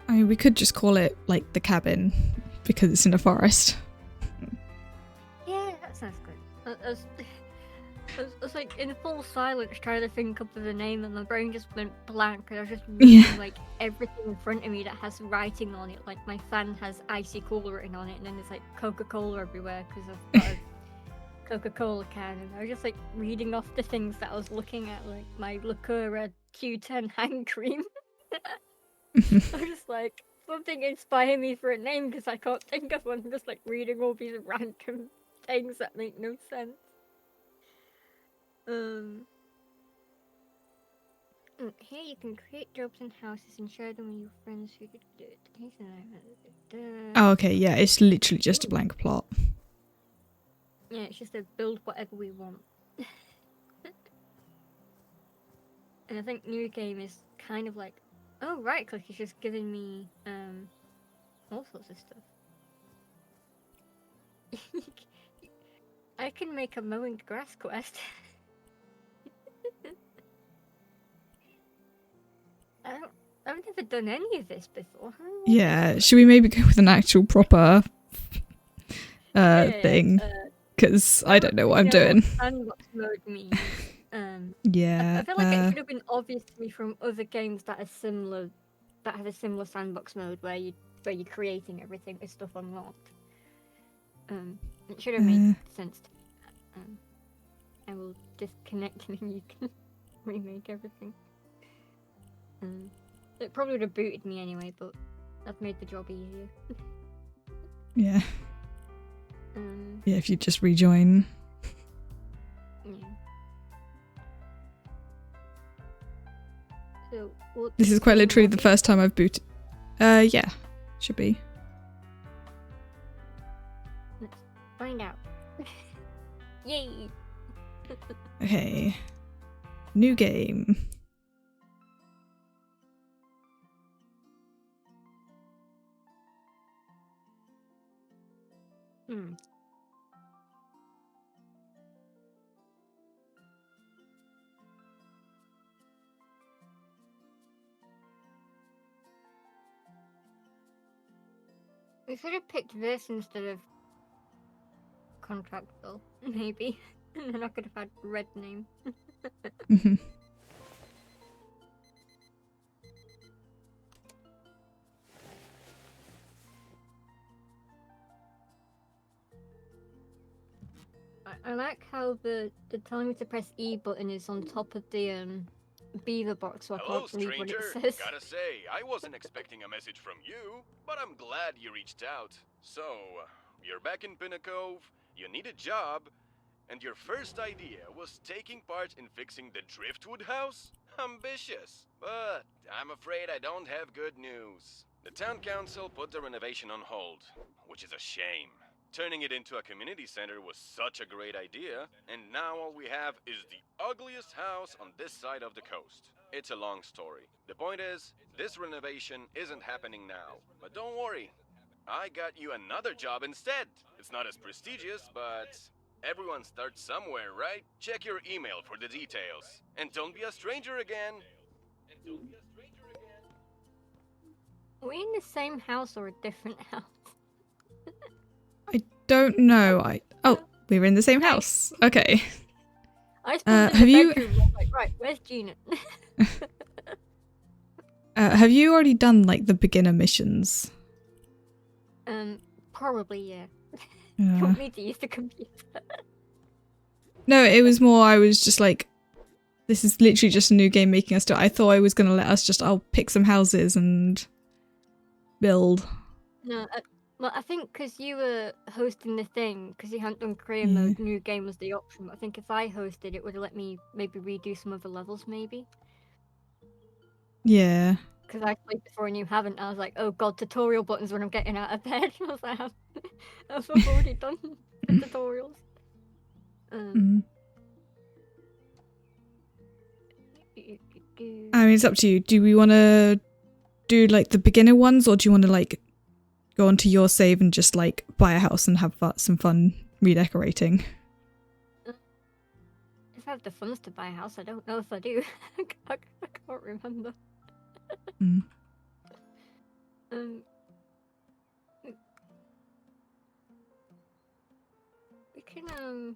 I mean, we could just call it like the cabin because it's in a forest. Yeah, that sounds good. I was like in full silence trying to think up of the name, and my brain just went blank. And I was just reading like everything in front of me that has writing on it. Like my fan has icy cola written on it, and then there's like Coca-Cola everywhere because I've got a Coca-Cola can. And I was just like reading off the things that I was looking at, like my Lacura Q10 hand cream. I was just like, something inspire me for a name because I can't think of one. I'm just like reading all these random things that make no sense. Here you can create jobs and houses and share them with your friends who could do it. Oh, okay, yeah, it's literally just a blank plot. Yeah, it's just to build whatever we want. And I think new game is kind of like, oh, right click is just giving me all sorts of stuff. I can make a mowing grass quest. I've never done any of this before. Yeah, should we maybe go with an actual proper thing? Because I don't know what I'm doing. Sandbox mode means. Yeah. I feel like it should have been obvious to me from other games that are similar, that have a similar sandbox mode where you're creating everything with stuff unlocked. It should have made sense to me. I will disconnect and then you can remake everything. It probably would have booted me anyway, but that's made the job easier. Yeah. Yeah, if you just rejoin. Yeah. So, this is quite literally the first time I've booted. Yeah, should be. Let's find out. Yay! Okay. New game. We should have picked this instead of contractual, maybe. And then I could have had red name. I like how the telling me to press E button is on top of the beaver box, so I can't read what it says. Gotta say, I wasn't expecting a message from you, but I'm glad you reached out. So, you're back in Pinnacove, you need a job, and your first idea was taking part in fixing the Driftwood house? Ambitious, but I'm afraid I don't have good news. The town council put the renovation on hold, which is a shame. Turning it into a community center was such a great idea, and now all we have is the ugliest house on this side of the coast. It's a long story. The point is, this renovation isn't happening now. But don't worry, I got you another job instead. It's not as prestigious, but everyone starts somewhere, right? Check your email for the details. And don't be a stranger again. Are we in the same house or a different house? I don't know. Oh, we were in the same house. Okay. I have you? Like, right, where's Gina? Have you already done like the beginner missions? Probably, yeah. Yeah. You want me to use the computer? No, it was more, I was just like, this is literally just a new game making us do it. I thought I was going to let us just, I'll pick some houses and build. No, well, I think because you were hosting the thing, because you hadn't done career Yeah. mode, new game was the option. But I think if I hosted, it would have let me maybe redo some of the levels, maybe. Yeah. Because I played before and you haven't. I was like, oh god, tutorial buttons when I'm getting out of bed. I was like, I've already done the tutorials. I mean, it's up to you. Do we want to do, like, the beginner ones, or do you want to, like, go onto your save and just, like, buy a house and have some fun redecorating? If I have the funds to buy a house, I don't know if I do. I can't remember. We can,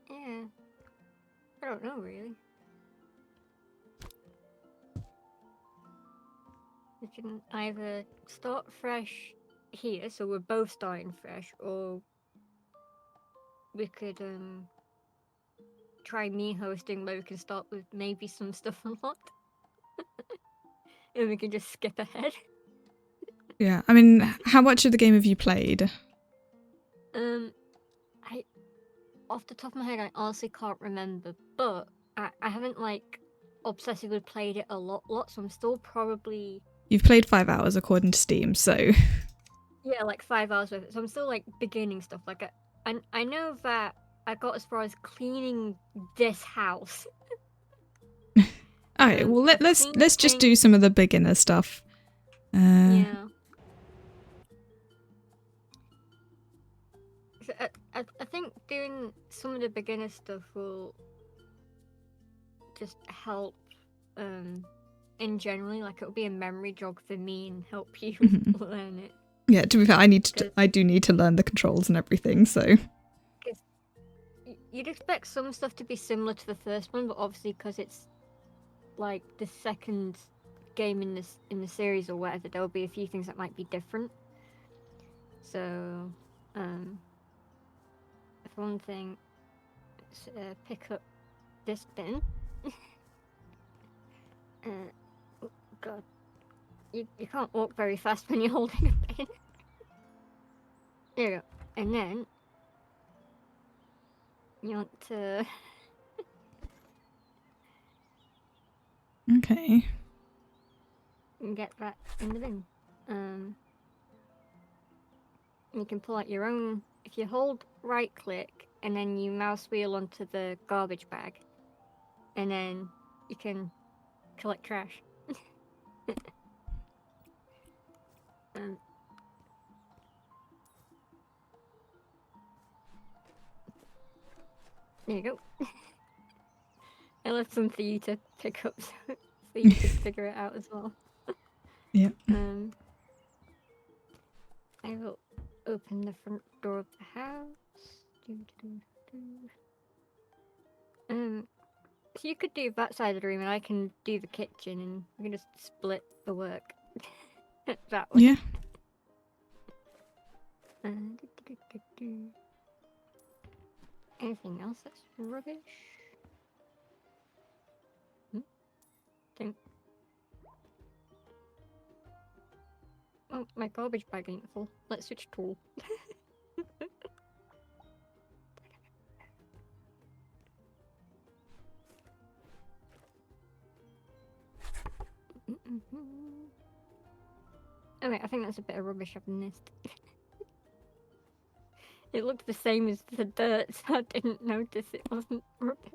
yeah. I don't know, really. We can either start fresh here, so we're both starting fresh, or we could try me hosting where we can start with maybe some stuff unlocked. And we can just skip ahead. Yeah, I mean, how much of the game have you played? I off the top of my head I honestly can't remember, but I haven't like obsessively played it a lot, so I'm still probably You've played 5 hours according to Steam, so... Yeah, like 5 hours with it. So I'm still like beginning stuff. Like I know that I got as far as cleaning this house. Alright, well let's just do some of the beginner stuff. Yeah. So I think doing some of the beginner stuff will just help in generally, like it'll be a memory jog for me and help you learn it. Yeah, to be fair, I do need to learn the controls and everything, so... You'd expect some stuff to be similar to the first one, but obviously because it's like the second game in the series or whatever, there'll be a few things that might be different. So, for one thing, pick up this bin. Oh god, you can't walk very fast when you're holding a bin. There you go, and then you want to. Okay. Get that in the bin. You can pull out your own. If you hold right click and then you mouse wheel onto the garbage bag, and then you can collect trash. There you go. I left some for you to pick up so you can figure it out as well. Yeah. I will open the front door of the house. So you could do that side of the room and I can do the kitchen and we can just split the work that way. Yeah. Anything else that's rubbish? Think. Oh, my garbage bag ain't full. Let's switch tool. Okay, I think that's a bit of rubbish I've missed. It looked the same as the dirt, so I didn't notice it wasn't rubbish.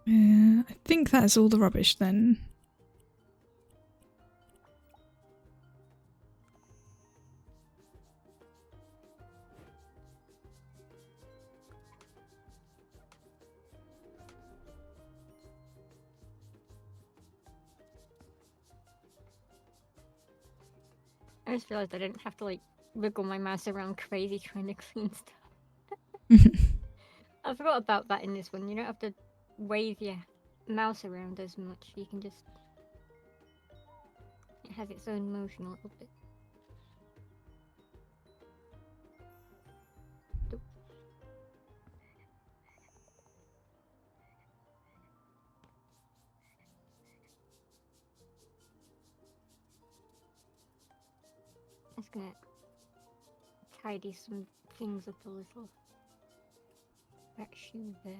I think that's all the rubbish then. I just realized I didn't have to like wiggle my mouse around crazy trying to clean stuff. I forgot about that in this one. You don't have to wave your mouse around as much. You can just... It has its own motion a little bit. Just gonna tidy some things up a little. That shoe there.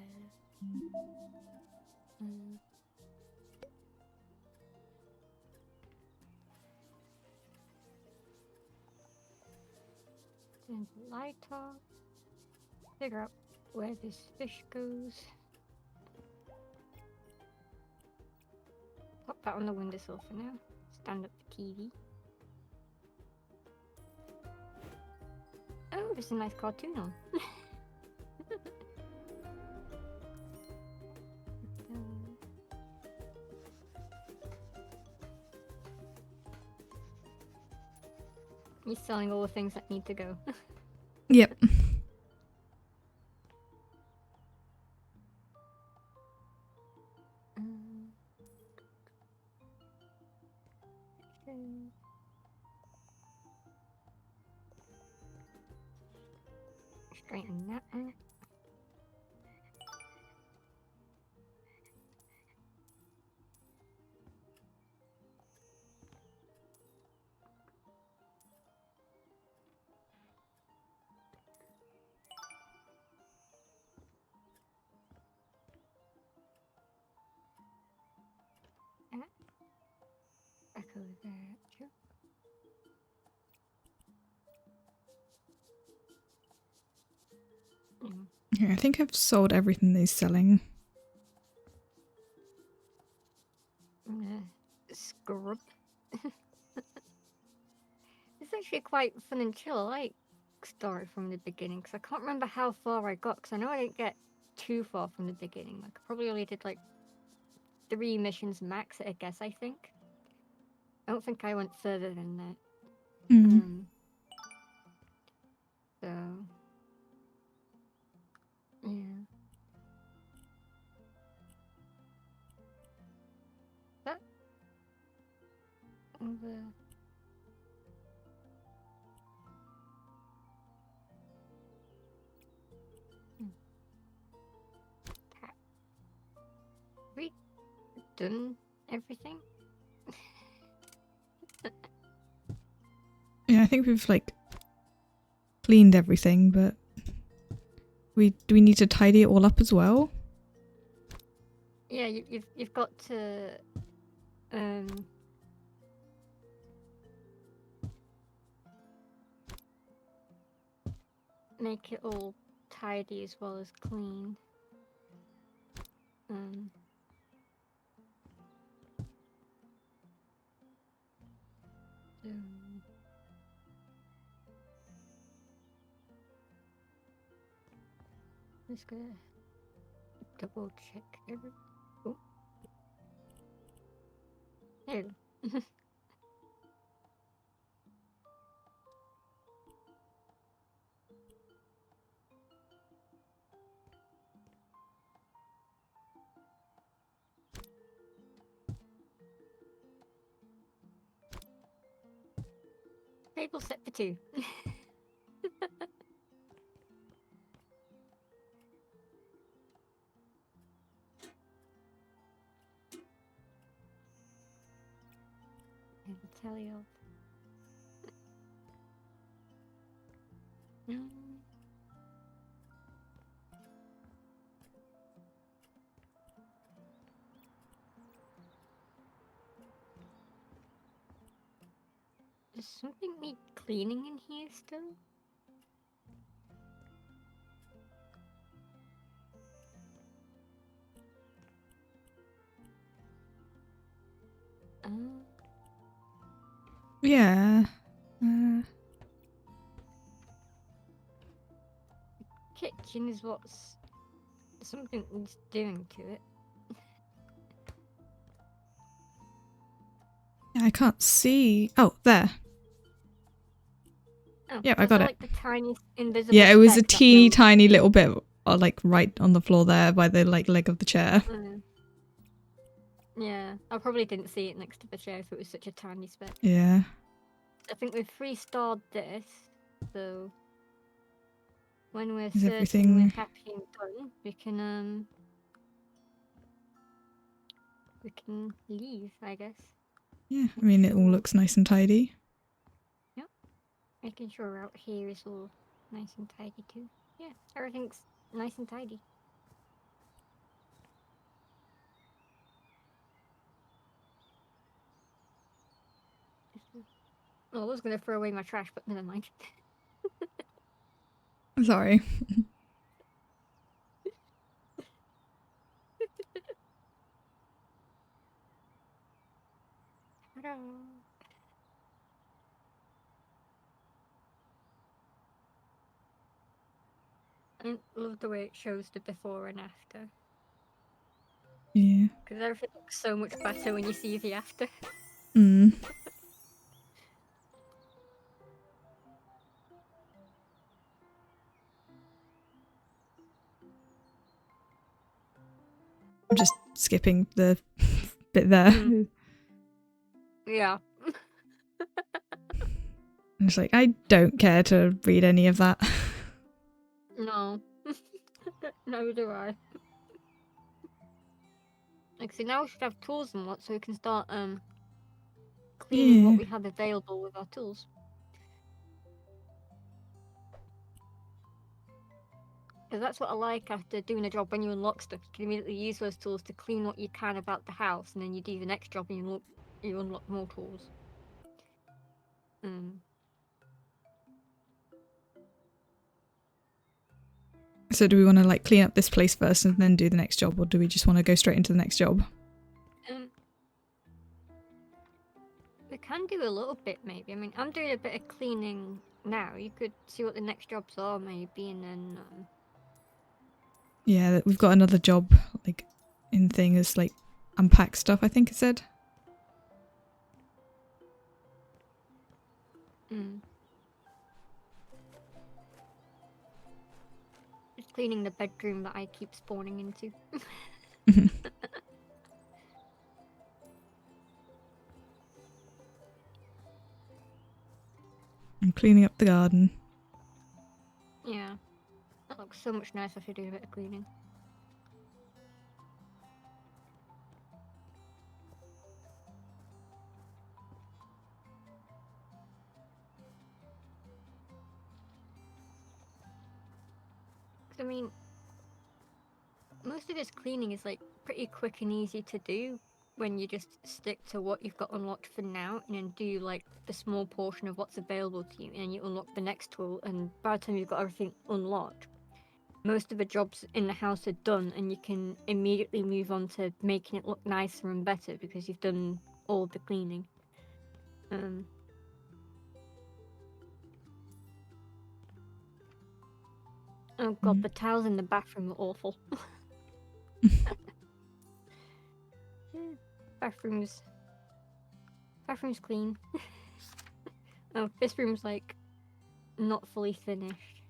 Turn the light off. Figure out where this fish goes. Pop that on the windowsill for now. Stand up the TV. Oh, there's a nice cartoon on. He's selling all the things that need to go. Yep. Straighten that out. Echo that. Sure. Here, I think I've sold everything he's selling. I'm gonna scrub. It's actually quite fun and chill. I like Story from the beginning because I can't remember how far I got because I know I didn't get too far from the beginning. Like, I probably only did like 3 missions max at a guess, I think. I don't think I went further than that. So, yeah. That over. We done everything? Yeah, I think we've like cleaned everything, but do we need to tidy it all up as well? Yeah, you've got to make it all tidy as well as clean. Just gonna double check every. Oh, there. Table set for 2. And the tally off. Does something need cleaning in here still? Yeah. Kitchen is what's something needs doing to it. I can't see. Oh, there. Oh, Yep, I was got that it. like the tiniest invisible Yeah, it was a speck that teeny will- tiny little bit, like right on the floor there by the like leg of the chair. Yeah, I probably didn't see it next to the chair if it was such a tiny speck. Yeah. I think we've 3-starred this, so when we're Is certain everything- we're happy and done, we can leave, I guess. Yeah, I mean, it all Sure. looks nice and tidy. Making sure out here is all nice and tidy too. Yeah, everything's nice and tidy. Oh, I was gonna throw away my trash, but never mind. Sorry. Ta-da. I love the way it shows the before and after. Yeah. Because everything looks so much better when you see the after. Mm. I'm just skipping the bit there. Mm. Yeah. I'm just like, I don't care to read any of that. No. Neither do I. Like, see, now we should have tools and what, so we can start cleaning Yeah. what we have available with our tools. Because that's what I like after doing a job. When you unlock stuff, you can immediately use those tools to clean what you can about the house, and then you do the next job and you unlock more tools. So do we want to like clean up this place first and then do the next job, or do we just want to go straight into the next job? We can do a little bit, maybe. I mean, I'm doing a bit of cleaning now. You could see what the next jobs are, maybe, and then Yeah, we've got another job like in thing as like unpack stuff, I think it said. Just cleaning the bedroom that I keep spawning into. I'm cleaning up the garden. Yeah. That looks so much nicer if you do a bit of cleaning. I mean, most of this cleaning is like pretty quick and easy to do when you just stick to what you've got unlocked for now and then do like the small portion of what's available to you, and then you unlock the next tool, and by the time you've got everything unlocked, most of the jobs in the house are done and you can immediately move on to making it look nicer and better because you've done all the cleaning. Oh god, the tiles in the bathroom are awful. Bathroom's clean. Oh, this room's like not fully finished.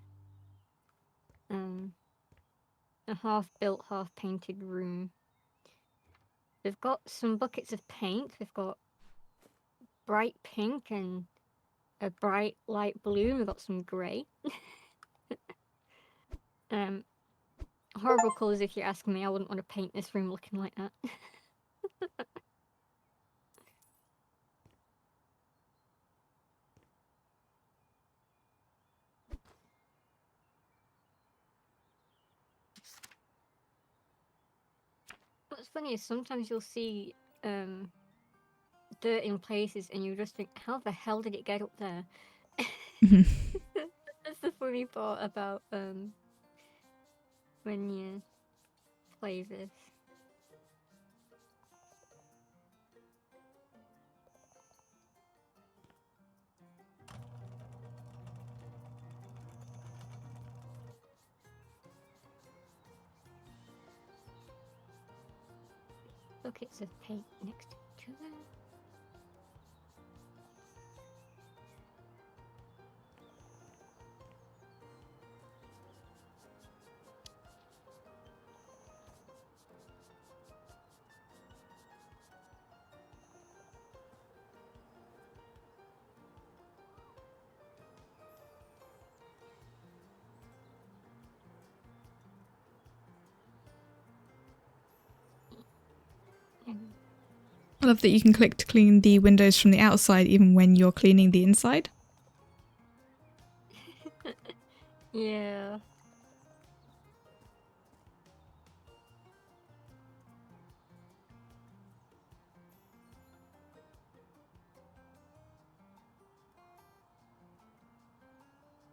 A half-built, half-painted room. We've got some buckets of paint. We've got bright pink and a bright light blue, and we've got some grey. Horrible colours if you ask me. I wouldn't want to paint this room looking like that. What's funny is sometimes you'll see dirt in places and you just think, how the hell did it get up there? That's the funny part about when you play this. buckets of paint next to each other. I love that you can click to clean the windows from the outside even when you're cleaning the inside. Yeah.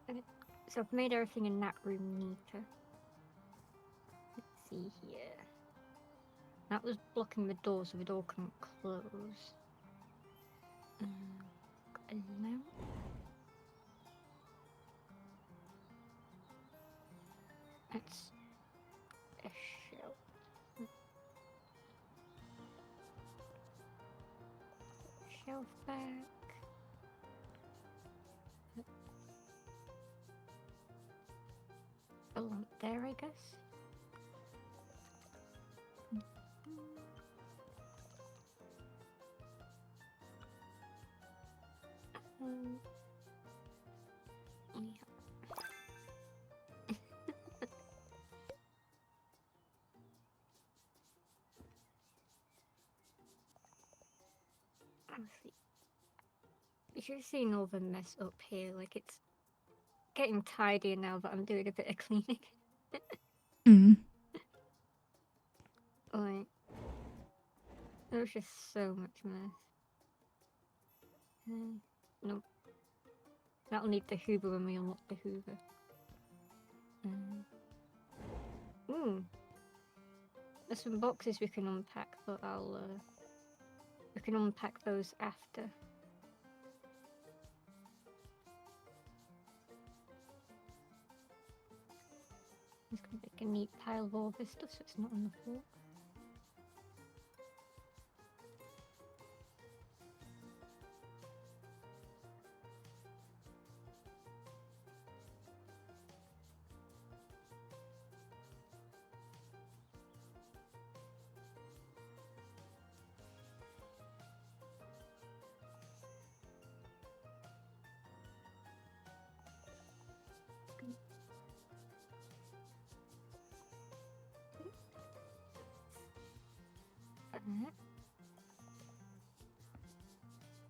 Okay, so I've made everything in that room neater. Let's see here. That was blocking the door so the door couldn't close. Got a lamp. That's a shelf. Shelf back. A lamp there, I guess. Yeah. Honestly, you should have seen all the mess up here. Like, it's getting tidier now that I'm doing a bit of cleaning. Mm. Like, there was just so much mess. Nope. That'll need the Hoover when we unlock the Hoover. There's some boxes we can unpack, but we can unpack those after. It's gonna make a neat pile of all this stuff so it's not on the floor.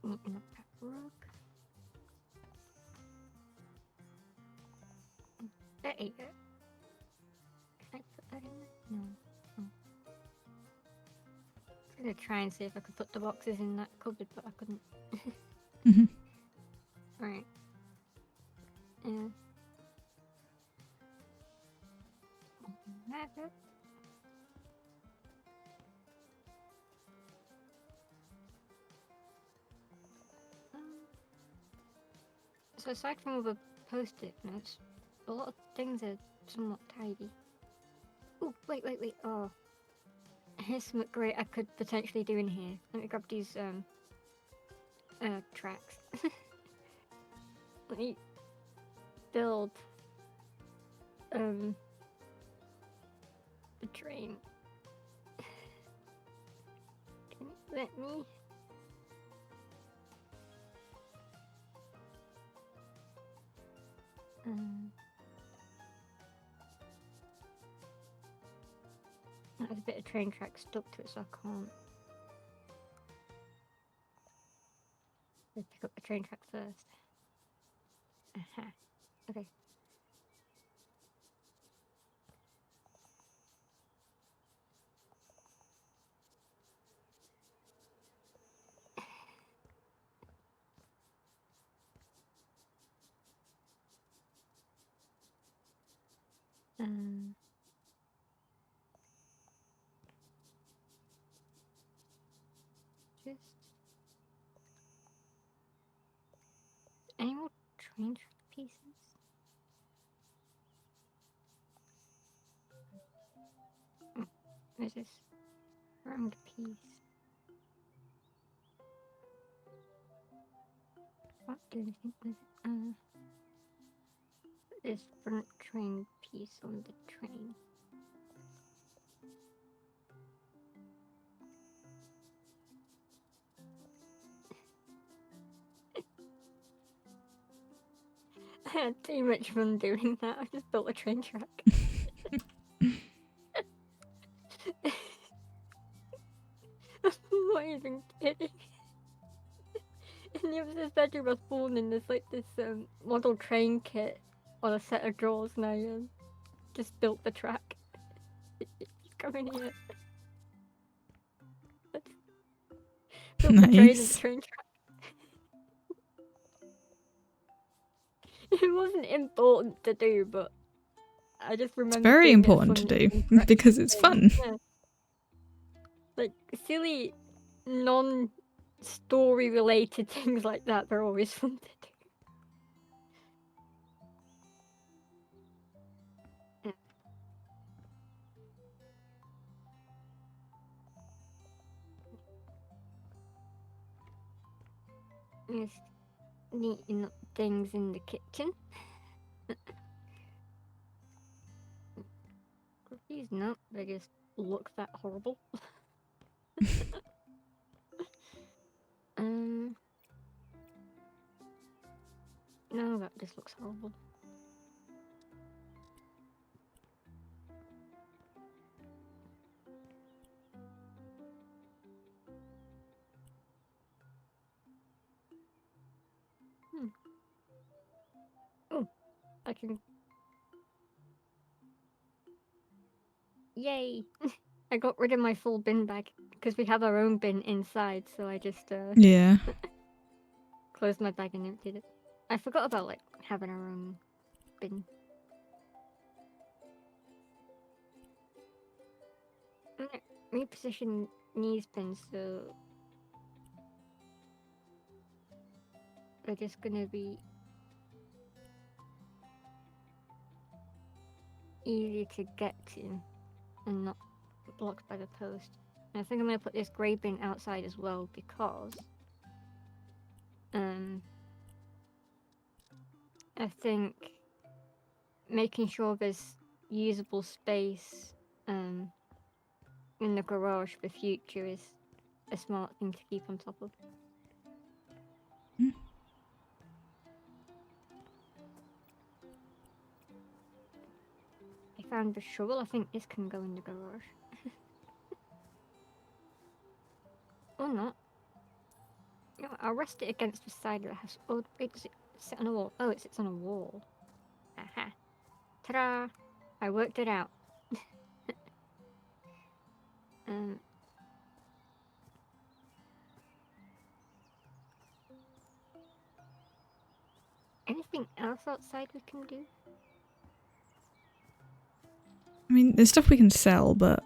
Neaten up that rug. There you go. Can I put that in there? No. Oh. I'm gonna try and see if I could put the boxes in that cupboard, but I couldn't. Mhm. Right. Yeah. That up. So aside from all the post-it notes, a lot of things are somewhat tidy. Oh, wait. Oh, here's something great I could potentially do in here. Let me grab these tracks. Let me build the train. Can you let me? There's a bit of train track stuck to it, so I can't. Let's pick up the train track first. Aha. Okay. Just any more train track pieces? Where's this? Round piece. What do you think was this front train piece on the train? I had too much fun doing that. I just built a train track. I'm not even kidding. In the upstairs bedroom I was born in, there's like this model train kit on a set of drawers, and I just built the track. Come in here. Built the train and the Nice. train track. It wasn't important to do, but I just remember It's very doing it important to fun do interactive because it's thing. fun. Yeah. Like silly, non-story related things like that, they're always fun to do. Just neating up things in the kitchen. Cookies, no, they just look that horrible. No, that just looks horrible. Oh, I can. Yay! I got rid of my full bin bag because we have our own bin inside, so I just Yeah. closed my bag and emptied it. I forgot about like having our own bin. I'm gonna reposition these pins so they're just gonna be easy to get to and not blocked by the post. And I think I'm gonna put this grey bin outside as well because I think making sure there's usable space in the garage for future is a smart thing to keep on top of. Mm. I found the shovel. I think this can go in the garage. Or not. No, I'll rest it against the side of the house. Oh, wait, does it sit on a wall? Oh, it sits on a wall. Aha. Ta-da! I worked it out. Anything else outside we can do? I mean, there's stuff we can sell, but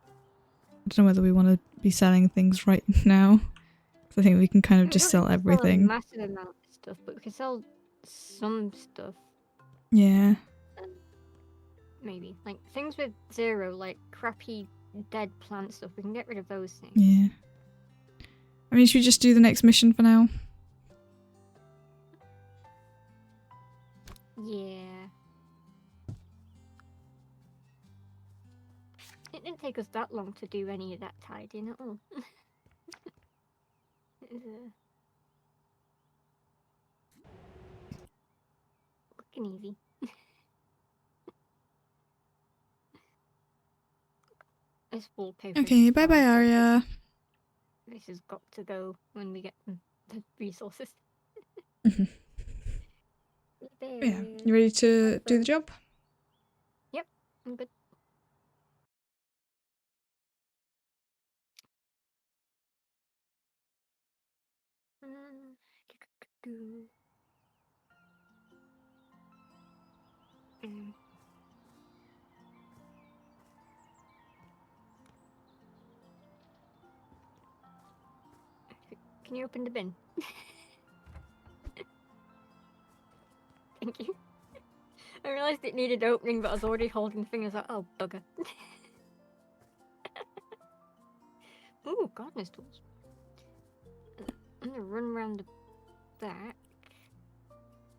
I don't know whether we want to be selling things right now. I think we can kind of We just don't sell have to sell a everything. massive amount of stuff, but we can sell some stuff. Yeah. Maybe. Like, things with 0, like crappy dead plant stuff, we can get rid of those things. Yeah. I mean, should we just do the next mission for now? Yeah. It didn't take us that long to do any of that tidying at all. It was, looking easy. This wallpaper. Okay, bye bye, Arya. This has got to go when we get the resources. Yeah, you ready to do the job? Yep, I'm good. Can you open the bin? Thank you. I realised it needed opening, but I was already holding the thing. I was like, oh, bugger. Ooh, gardener's tools. I'm gonna run around the back.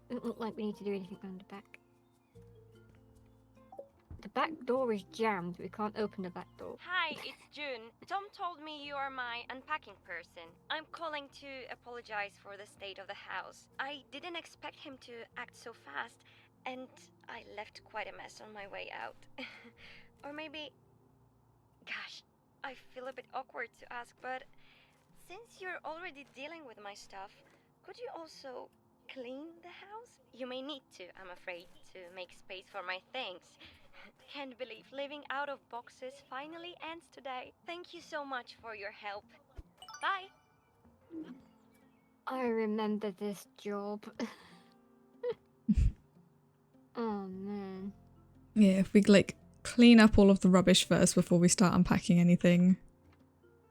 Doesn't look like we need to do anything around the back. The back door is jammed. We can't open the back door. Hi, it's June. Tom told me you are my unpacking person. I'm calling to apologize for the state of the house. I didn't expect him to act so fast, and I left quite a mess on my way out. Or maybe... Gosh, I feel a bit awkward to ask, but since you're already dealing with my stuff, could you also clean the house? You may need to, I'm afraid, to make space for my things. Can't believe living out of boxes finally ends today. Thank you so much for your help. Bye! I remember this job. Oh man. Yeah, if we like clean up all of the rubbish first before we start unpacking anything.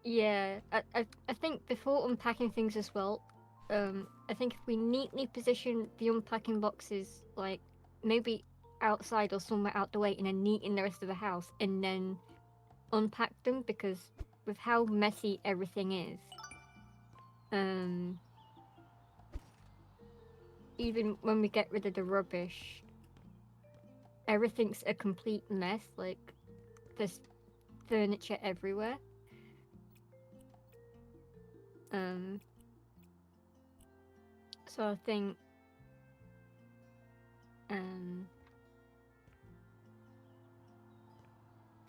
Yeah, I think before unpacking things as well, I think if we neatly position the unpacking boxes, like maybe outside or somewhere out the way, and then neat in the rest of the house, and then unpack them, because with how messy everything is, even when we get rid of the rubbish, everything's a complete mess. Like there's furniture everywhere. So I think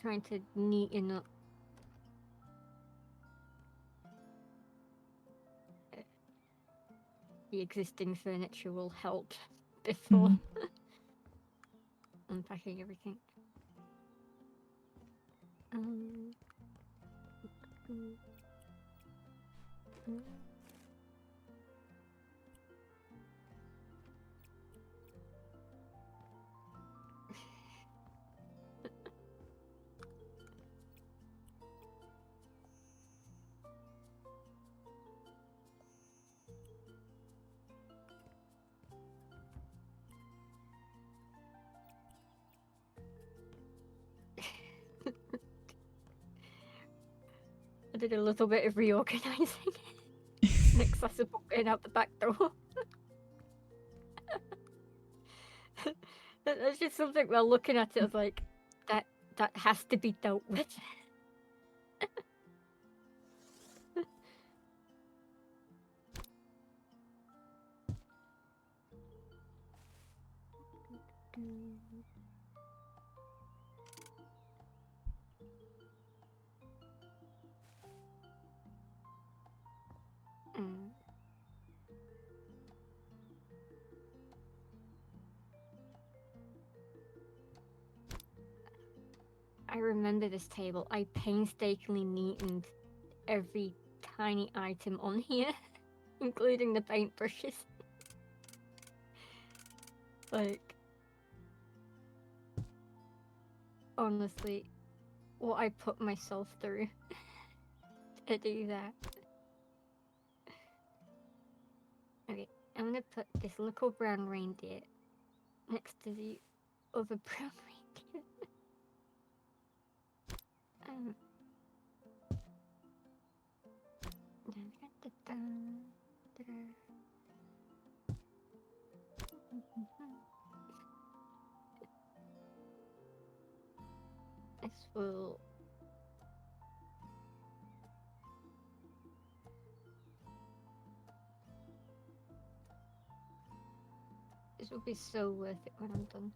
trying to neaten up the existing furniture will help before unpacking everything. I did a little bit of reorganizing. Inaccessible getting out the back door. That's just something while looking at it, I was like, that has to be dealt with. I remember this table. I painstakingly neatened every tiny item on here, including the paintbrushes. Like, honestly, what I put myself through to do that. Okay, I'm gonna put this little brown reindeer next to the other brown reindeer. This will... This will be so worth it when I'm done.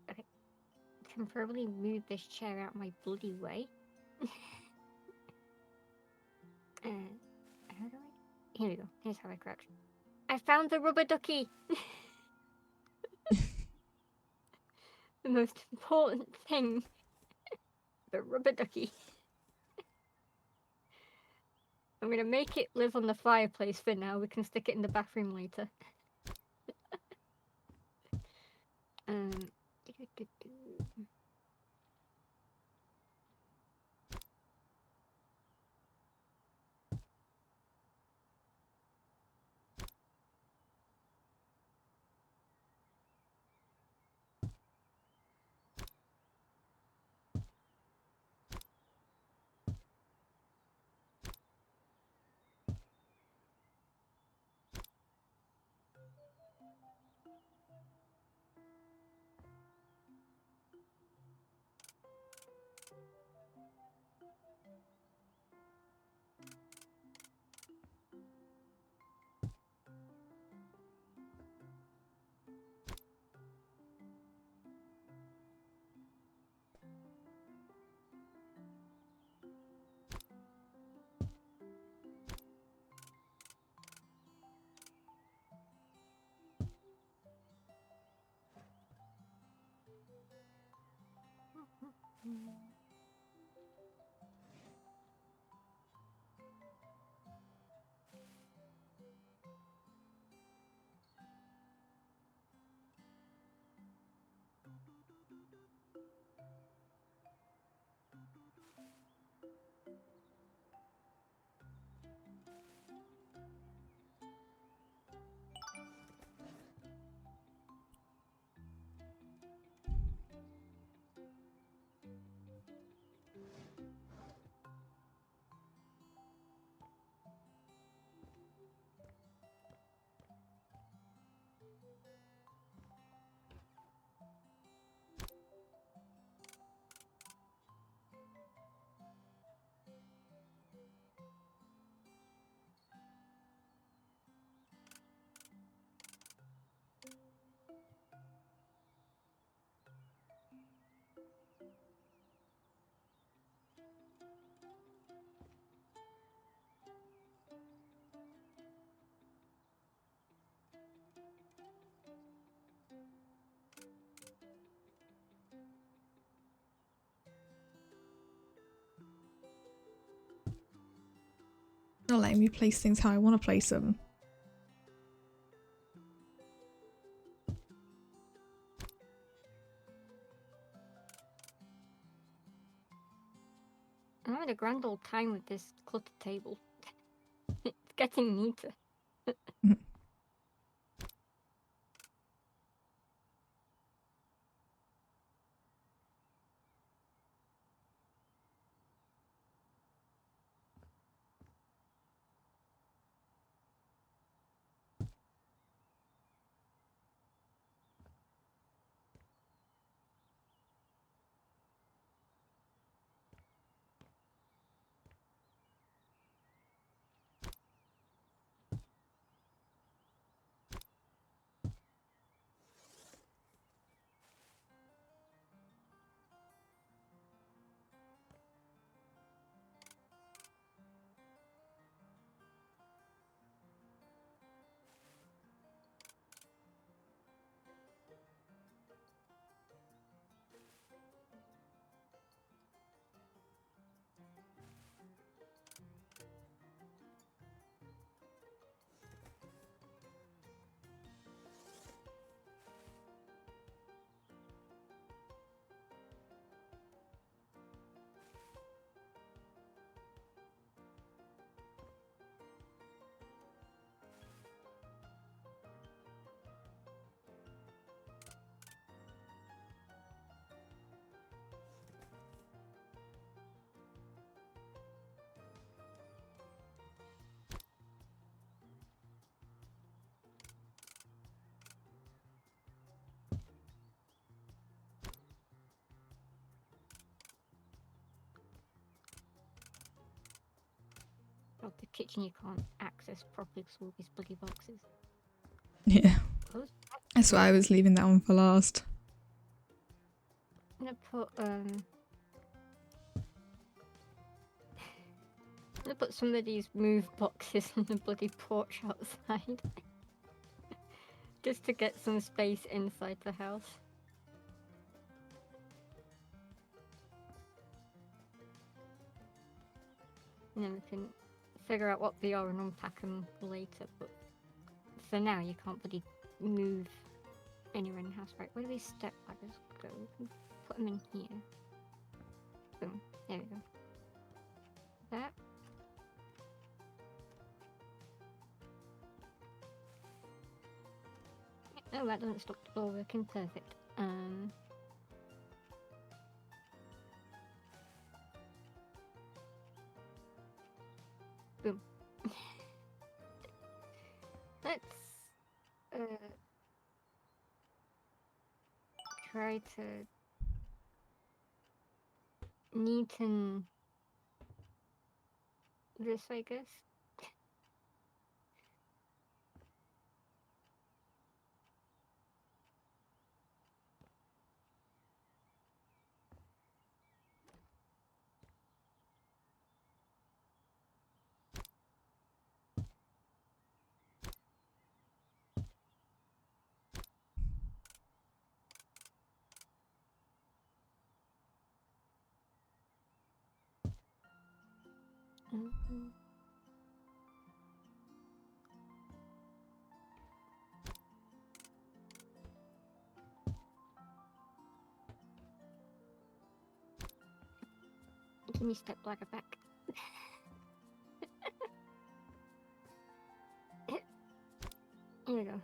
Okay. Can probably move this chair out my bloody way. How do I... Here we go. Here's how I crouch. I found the rubber ducky! The most important thing. The rubber ducky. I'm gonna make it live on the fireplace for now. We can stick it in the bathroom later. Not letting me place things how I want to place them. I'm having a grand old time with this cluttered table. It's getting neater. Oh, the kitchen you can't access properly because all these bloody boxes. Yeah. Close. That's why I was leaving that one for last. I'm gonna put I'm gonna put some of these move boxes on the bloody porch outside. Just to get some space inside the house. And then we can figure out what they are and unpack them later, but for now you can't bloody move anywhere in the house. Right, where do these step ladders go? We can put them in here. Boom. There we go. That. Oh, that doesn't stop the door working. Perfect. Boom. Let's try to neaten this, I guess. Give me step ladder back. Here we go.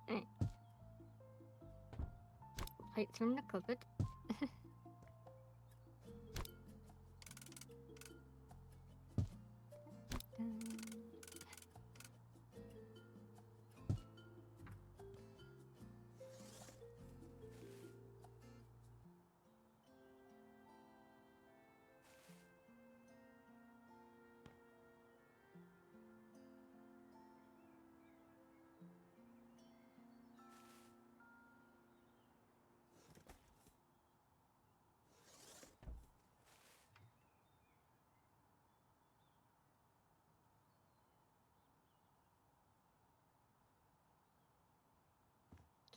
Right. Plates are in the cupboard.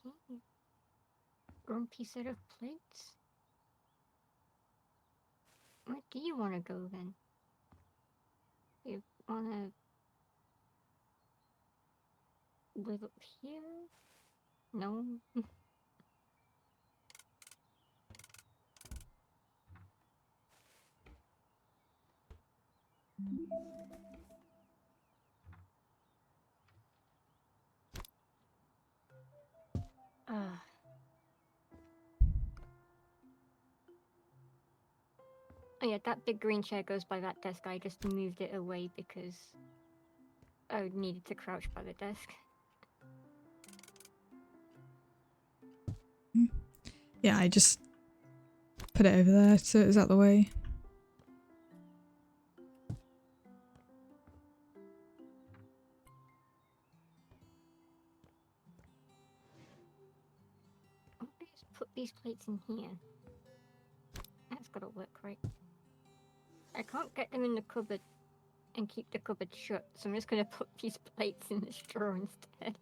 Okay. Grumpy set of plates. Where do you want to go then? You want to live up here? No? Ah. Oh yeah, that big green chair goes by that desk. I just moved it away because I needed to crouch by the desk. Yeah, I just put it over there so it's out the way. Let's put these plates in here. That's gotta work, right? I can't get them in the cupboard and keep the cupboard shut, so I'm just gonna put these plates in this drawer instead.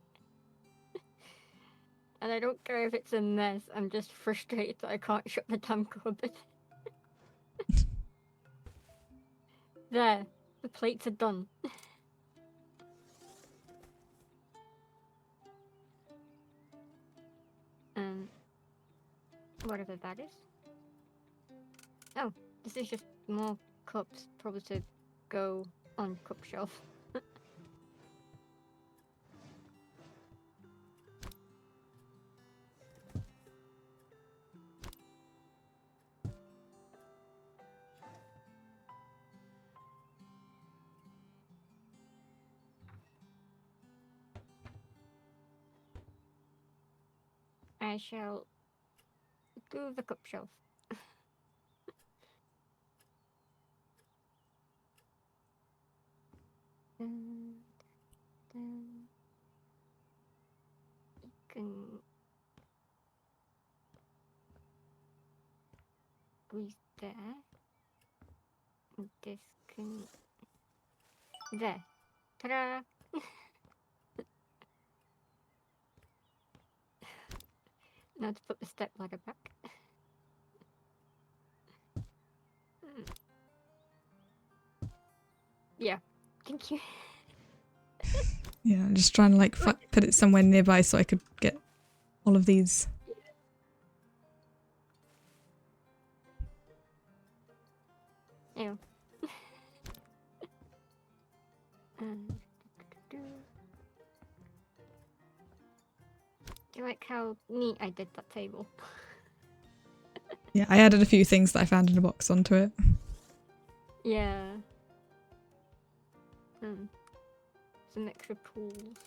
And I don't care if it's a mess, I'm just frustrated that I can't shut the damn cupboard. There, the plates are done. Whatever that is. Oh, this is just more cups, probably to go on cup shelf. I shall do the cup shelf. Dun, dun. You can squeeze there. And this can there. Ta-da! Now to put the step ladder back. Yeah, thank you. Yeah, I'm just trying to like put it somewhere nearby so I could get all of these. Ew. Do you like how neat I did that table? Yeah, I added a few things that I found in a box onto it. Yeah. Some extra tools.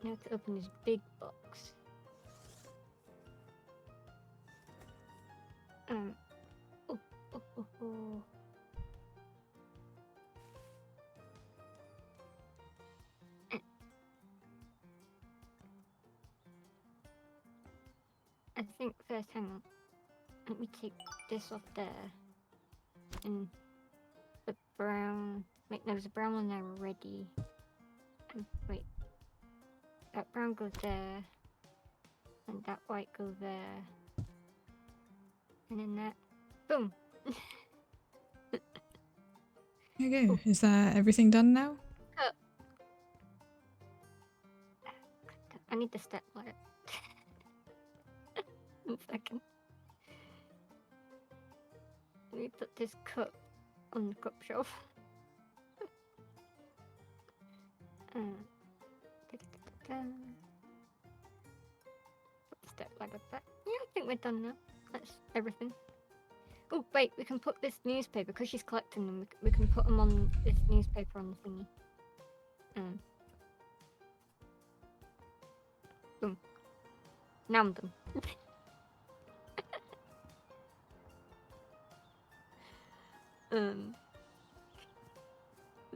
Now to open this big box. Oh. I think first, hang on. Let me take this off there. And the brown. Wait, there was a brown one there already. Wait. That brown goes there. And that white goes there. And then that. Boom! There you go. Is everything done now? I need the step ladder. 1 second. Let me put this cup on the cup shelf. Put the step ladder back. Yeah, I think we're done now. That's everything. Oh, wait, we can put this newspaper, because she's collecting them, we can put them on this newspaper on the thingy. Boom. Now I'm done.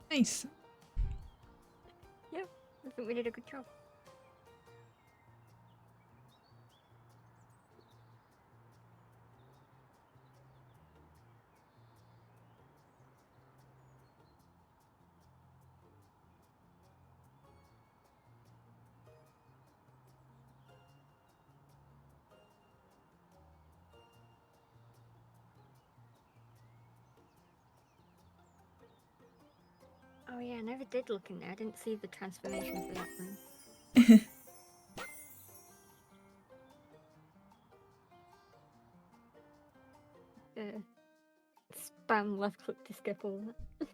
Nice. Yep, I think we did a good job. Oh yeah, I never did look in there. I didn't see the transformation for that one. Spam left click to skip all that.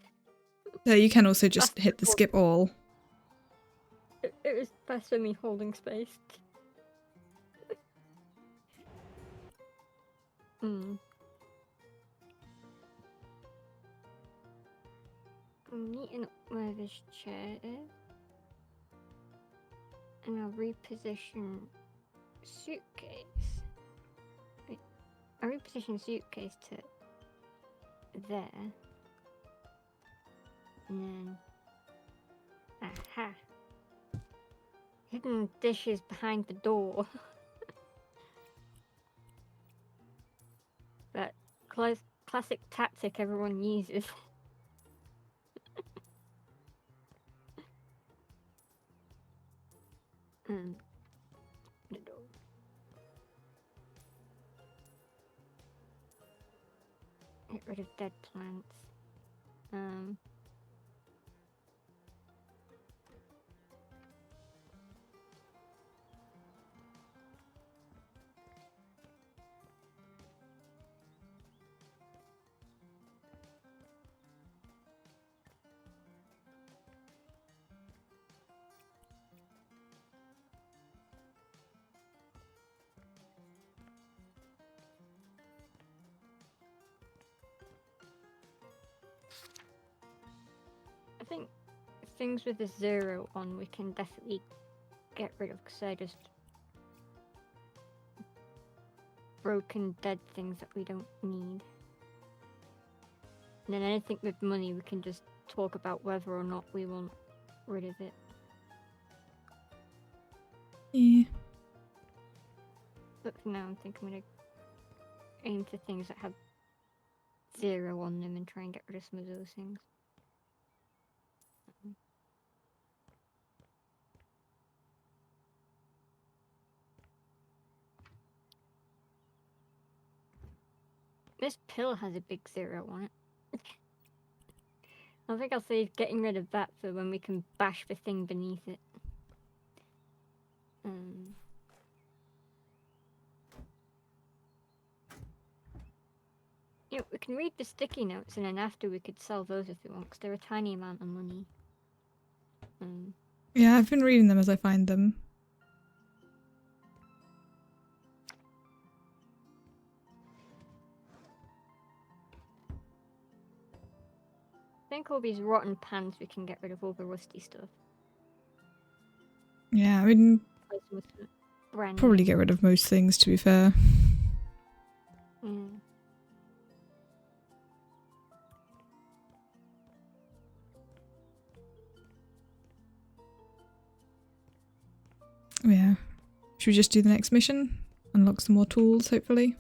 Yeah, you can also just hit the skip all. It was best for me holding space. I'm meeting up where this chair is. And I'll reposition suitcase. Wait, I'll reposition suitcase to there. And then... Aha! Hidden dishes behind the door. That classic tactic everyone uses. The door. Get rid of dead plants. I think things with a 0 on we can definitely get rid of because they're just broken, dead things that we don't need. And then anything with money we can just talk about whether or not we want rid of it. Yeah. But for now I think I'm gonna aim for things that have 0 on them and try and get rid of some of those things. This pill has a big 0 on it. I think I'll save getting rid of that for when we can bash the thing beneath it. Yeah, we can read the sticky notes and then after we could sell those if we want because they're a tiny amount of money. Yeah, I've been reading them as I find them. I think all these rotten pans we can get rid of all the rusty stuff. Yeah, I mean, Brand probably new. get rid of most things, to be fair. Yeah. Should we just do the next mission? Unlock some more tools, hopefully.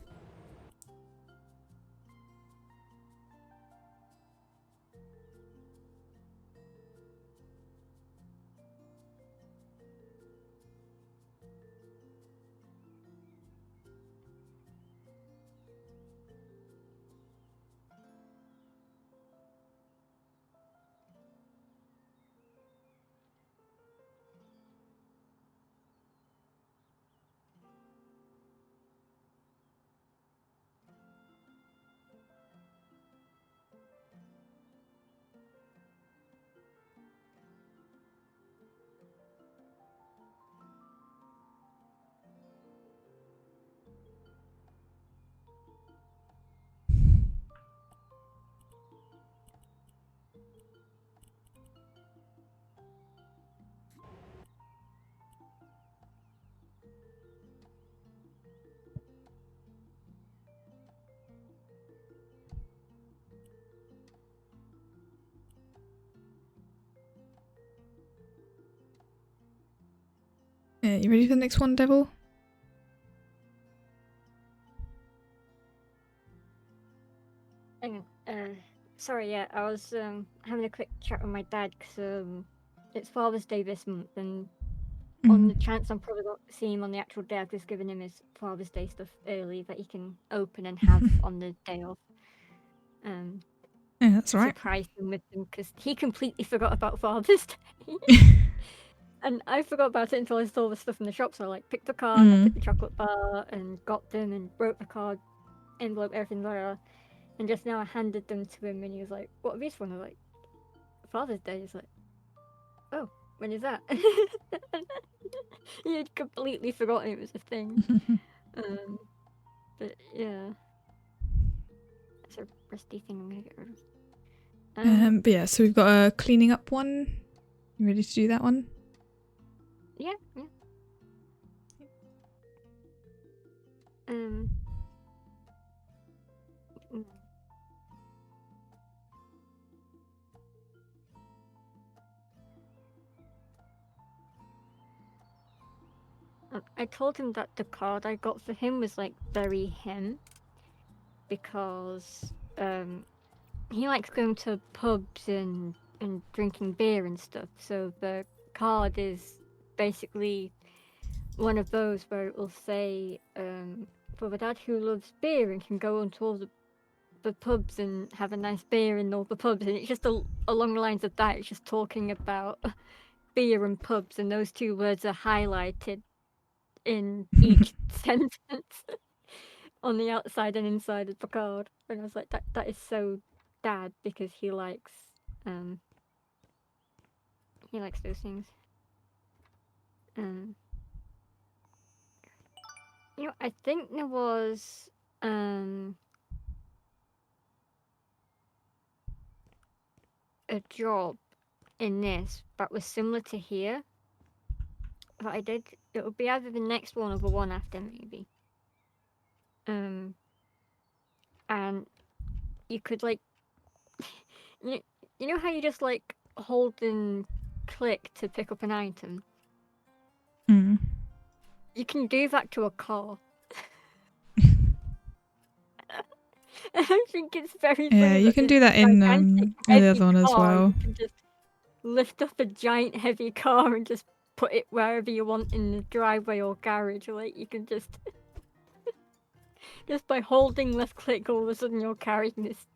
Yeah, you ready for the next one, Devil? Sorry, yeah, I was having a quick chat with my dad because it's Father's Day this month, and on the chance I'm probably going to see him on the actual day, I've just given him his Father's Day stuff early that he can open and have on the day off. Yeah, that's all right. surprise him with them because he completely forgot about Father's Day. And I forgot about it until I saw the stuff in the shop. So I like picked the card, and I picked the chocolate bar, and got them, and wrote the card, envelope, everything there. And just now I handed them to him, and he was like, "What are these for?" And I was like, "Father's Day." He's like, "Oh, when is that?" He had completely forgotten it was a thing. But yeah, that's a rusty thing I'm gonna get rid of. But yeah, so we've got a cleaning up one. You ready to do that one? Yeah. I told him that the card I got for him was like very him because he likes going to pubs and drinking beer and stuff. So the card is basically one of those where it will say for the dad who loves beer and can go onto all the pubs and have a nice beer in all the pubs, and it's just along the lines of that. It's just talking about beer and pubs, and those two words are highlighted in each sentence on the outside and inside of the card. And I was like, that is so dad because he likes those things. I think there was a job in this that was similar to here that I did. It would be either the next one or the one after, maybe. And you could like you know how you just like hold and click to pick up an item? You can do that to a car. I think it's very funny. Yeah, you can do that in the other one as well. You can just lift up a giant heavy car and just put it wherever you want in the driveway or garage. Like you can just by holding left click, all of a sudden you're carrying this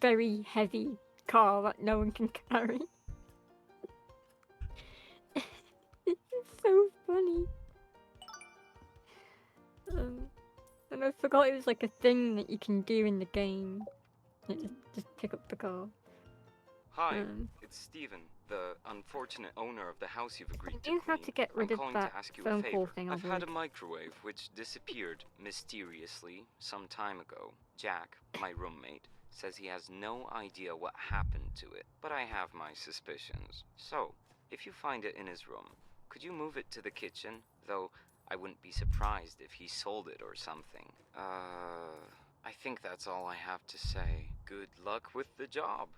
very heavy car that no one can carry. It's so funny. And I forgot it was like a thing that you can do in the game. Just pick up the car. Hi, it's Steven, the unfortunate owner of the house you've agreed to You have to get rid of that phone call thing. I've had a microwave which disappeared mysteriously some time ago. Jack, my roommate, says he has no idea what happened to it, but I have my suspicions. So, if you find it in his room, could you move it to the kitchen? Though I wouldn't be surprised if he sold it or something. I think that's all I have to say. Good luck with the job.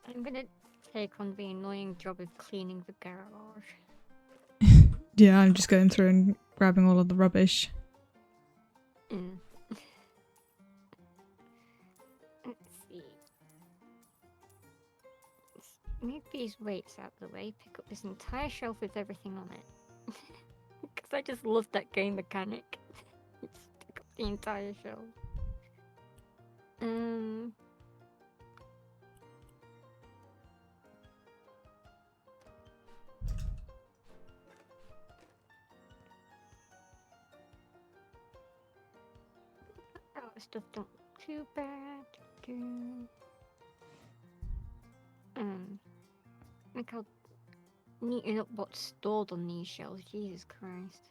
I'm gonna take on the annoying job of cleaning the garage. Yeah, I'm just going through and grabbing all of the rubbish. Let's see. Move these weights out of the way, pick up this entire shelf with everything on it. Because I just love that game mechanic. Just pick up the entire shelf. Oh, stuff don't look too bad. Look how neaten up what's stored on these shelves. Jesus Christ.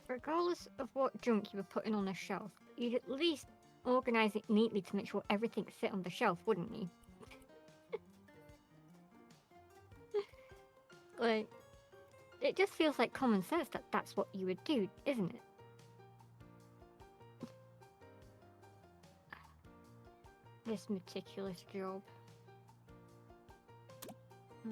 Regardless of what junk you were putting on a shelf, you'd at least organize it neatly to make sure everything fit on the shelf, wouldn't you? Like, it just feels like common sense that that's what you would do, isn't it? This meticulous job. Oh.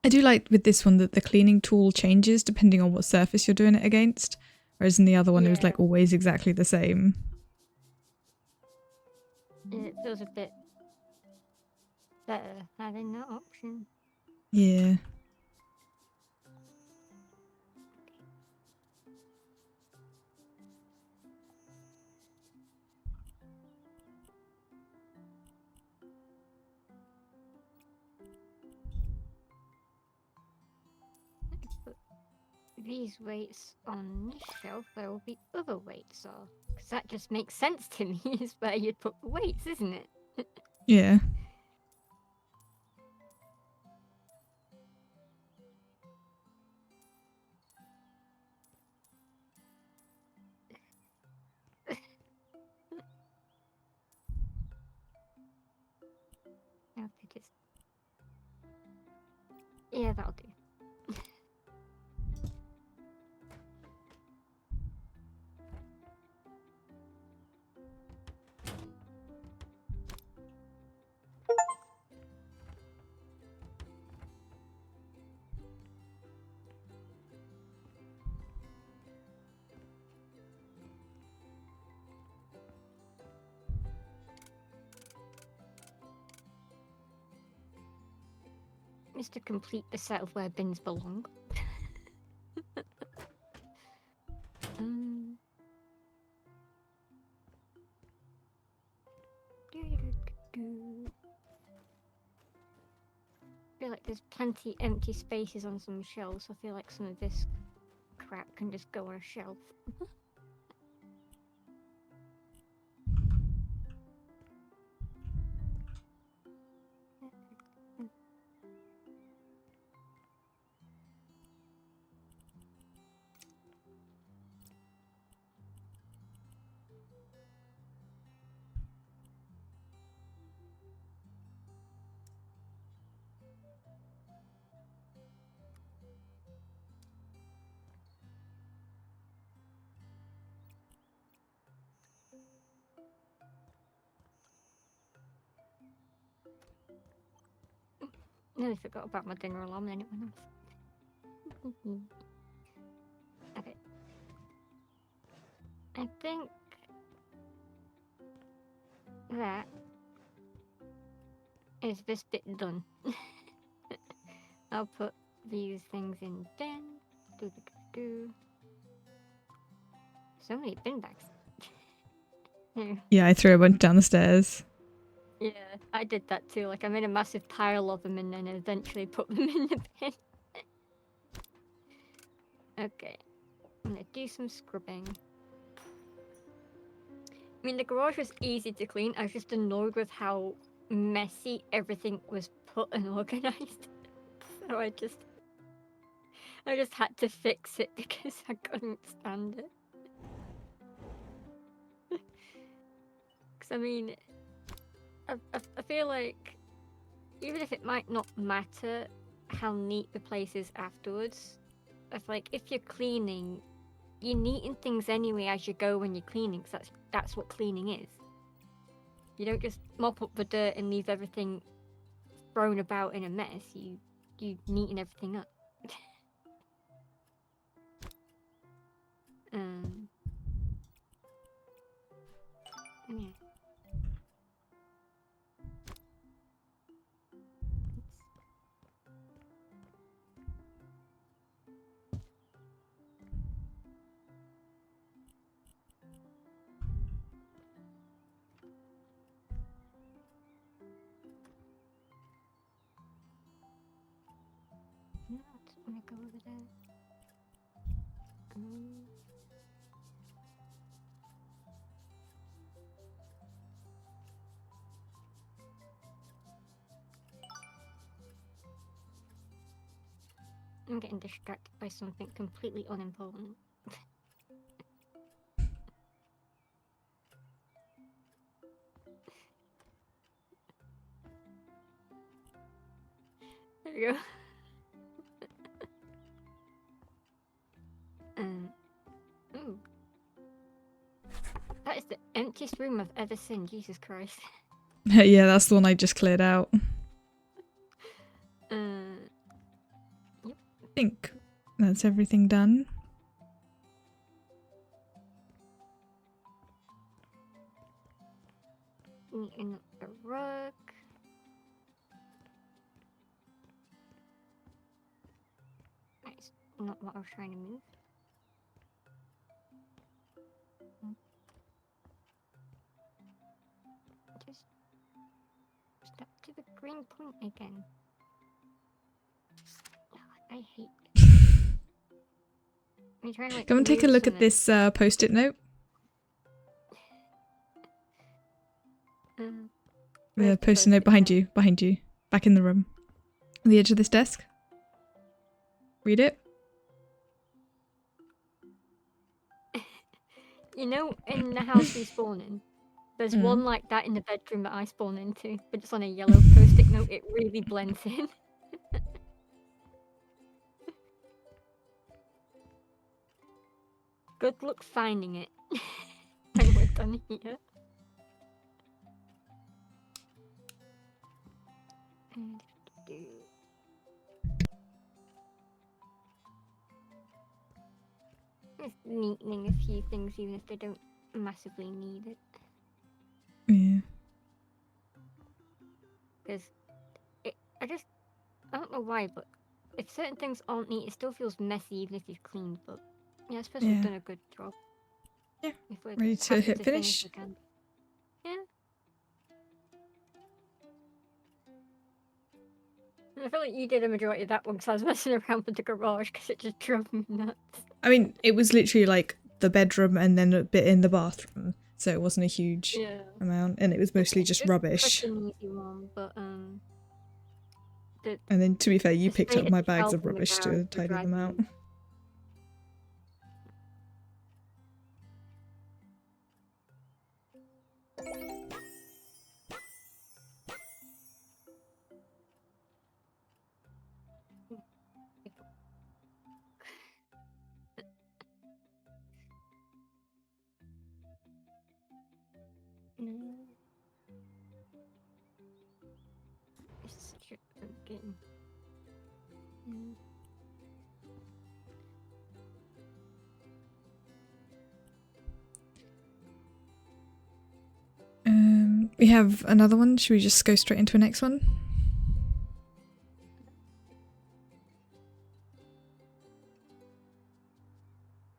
I do like with this one that the cleaning tool changes depending on what surface you're doing it against, whereas in the other one it was Yeah. like always exactly the same. It feels a bit better having that option. Yeah. Put these weights on this shelf where all the other weights are. Because that just makes sense to me, is where you'd put the weights, isn't it? Yeah. I'll put it. Yeah, that'll do. Is to complete the set of where bins belong. um, I feel like there's plenty empty spaces on some shelves. I feel like some of this crap can just go on a shelf. Nearly forgot about my dinner alarm, then it went off. Okay. I think that is this bit done. I'll put these things in then. Do. So many bin bags. Yeah, I threw a bunch down the stairs. Yeah, I did that too. Like, I made a massive pile of them and then eventually put them in the bin. Okay. I'm gonna do some scrubbing. I mean, the garage was easy to clean. I was just annoyed with how messy everything was put and organized. So I just had to fix it because I couldn't stand it. Because, I mean, I feel like even if it might not matter how neat the place is afterwards, I feel like if you're cleaning, you're neating things anyway as you go when you're cleaning, because that's what cleaning is. You don't just mop up the dirt and leave everything thrown about in a mess. You neaten everything up. Yeah. I'm getting distracted by something completely unimportant. There we go. Ooh. That is the emptiest room I've ever seen, Jesus Christ. Yeah, that's the one I just cleared out. Yep. I think that's everything done. Neaten up the rug. That's not what I was trying to move. Just step to the green point again. I hate it. I'm trying to, like, Come and take a move look at something. this post-it note. Where's The the post-it note post-it behind you, back in the room. On the edge of this desk. Read it. You know, in the house we spawn in, there's one like that in the bedroom that I spawn into, but it's on a yellow post-it note. It really blends in. Good luck finding it when we're done here. Just neatening a few things even if they don't massively need it. Yeah. Because I don't know why, but if certain things aren't neat, it still feels messy even if you've cleaned, but yeah, I suppose we've done a good job. Yeah. If we're Ready to happy hit finish, finish? we can. Yeah. I feel like you did a majority of that one because I was messing around with the garage because it just drove me nuts. I mean, it was literally like the bedroom and then a bit in the bathroom, so it wasn't a huge amount, and it was mostly just rubbish. It's an easy one, but And then, to be fair, you the picked state up of my the bags shelf of in the rubbish garage to would tidy drive them me out. nuts. It's such a good game. We have another one. Should we just go straight into the next one?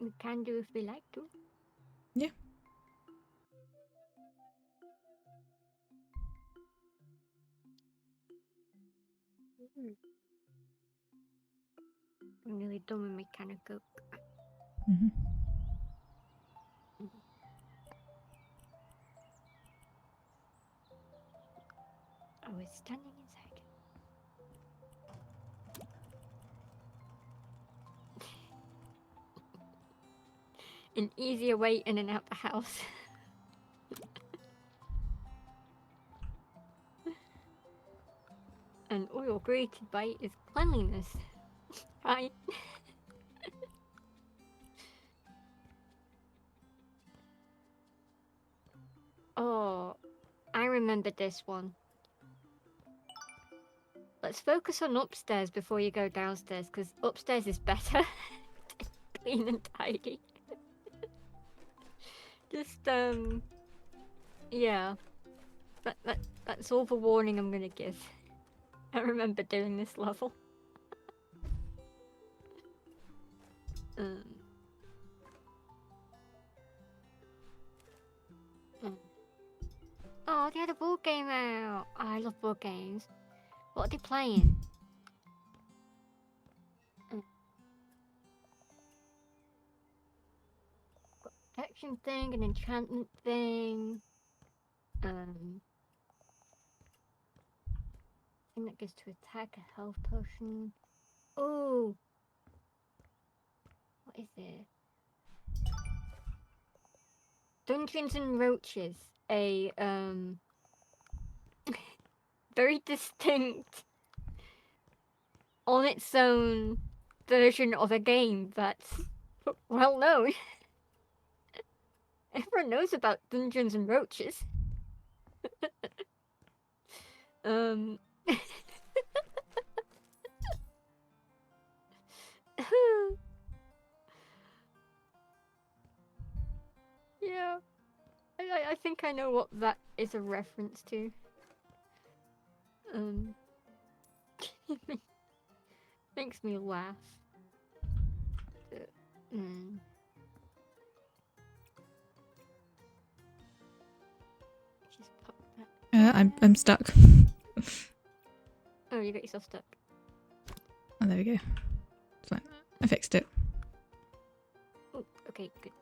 We can do if we like to. Yeah. I'm really done with mechanical. I was standing inside. An easier way in and out the house. And oil created by is cleanliness. Right? Oh, I remember this one. Let's focus on upstairs before you go downstairs, because upstairs is better. Clean and tidy. Just, yeah. That's all the warning I'm gonna give. I remember doing this level. Oh, they had a board game out. Oh, I love board games. What are they playing? Protection thing, an enchantment thing. Thing that goes to attack, a health potion. Oh, is there? Dungeons and Roaches, a very distinct, on its own version of a game that's well known. Everyone knows about Dungeons and Roaches. Yeah, I think I know what that is a reference to. Makes me laugh. Just pop that. I'm stuck. Oh, you got yourself stuck. Oh, there we go. It's fine. I fixed it. Oh, okay, good.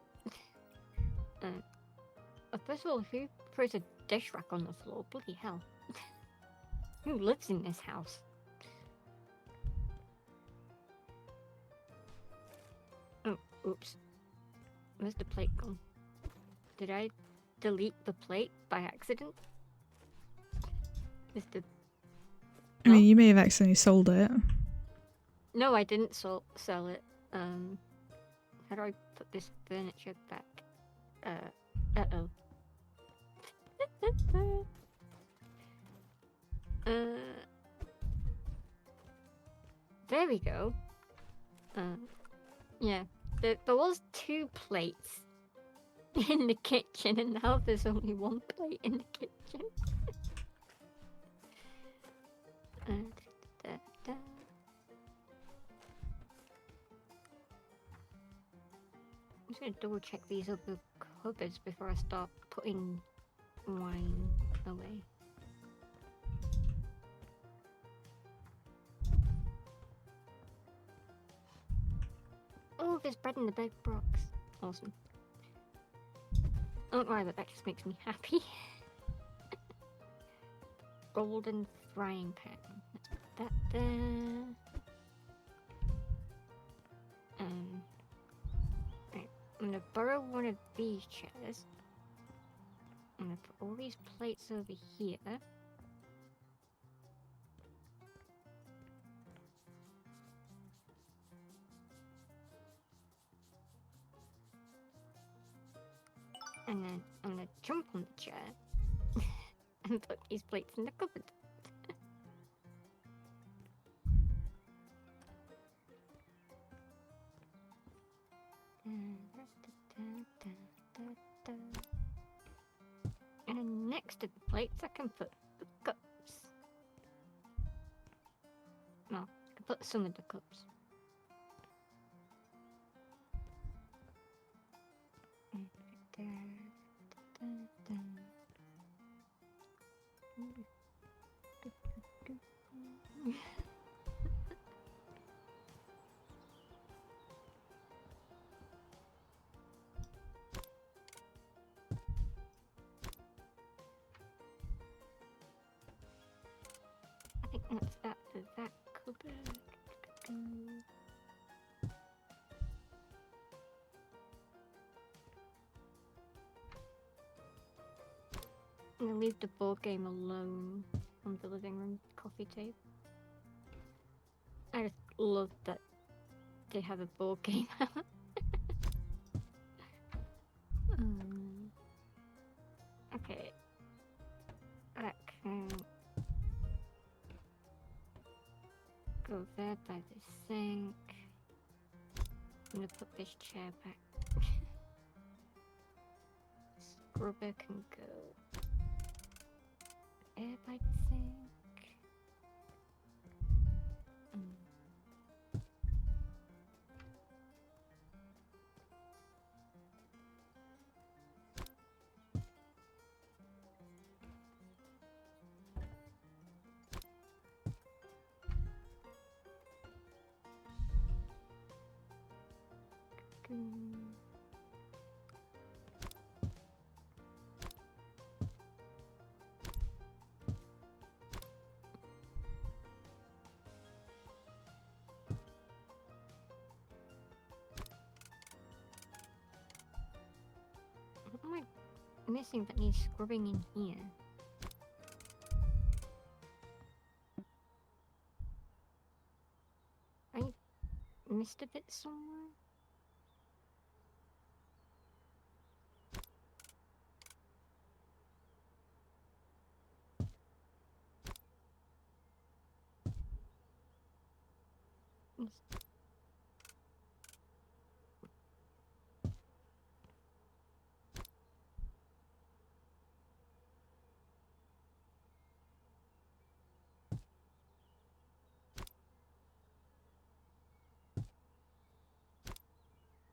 First of all, who throws a dish rack on the floor? Bloody hell. Who lives in this house? Oh, oops. Where's the plate gone? Did I delete the plate by accident? Mr. I mean, you may have accidentally sold it. No, I didn't sell it. How do I put this furniture back? Uh-oh. There we go. Yeah. There was 2 plates in the kitchen, and now there's only 1 plate in the kitchen. I'm just gonna double check these other cupboards before I start putting wine away. Oh, there's bread in the big box. Awesome. I don't know why, but that just makes me happy. Golden frying pan. Let's put that there. Right. I'm gonna borrow one of these chairs. I'm gonna put all these plates over here. And then I'm gonna jump on the chair and put these plates in the cupboard. And next to the plates, I can put the cups. No, I can put some of the cups. I think that's that for that cupboard. I'm gonna leave the board game alone on the living room coffee table. I just love that they have a board game out. Okay. That can go there by the sink. I'm gonna put this chair back. Scrubber can go there by the sink. missing that needs scrubbing in here? I missed a bit somewhere.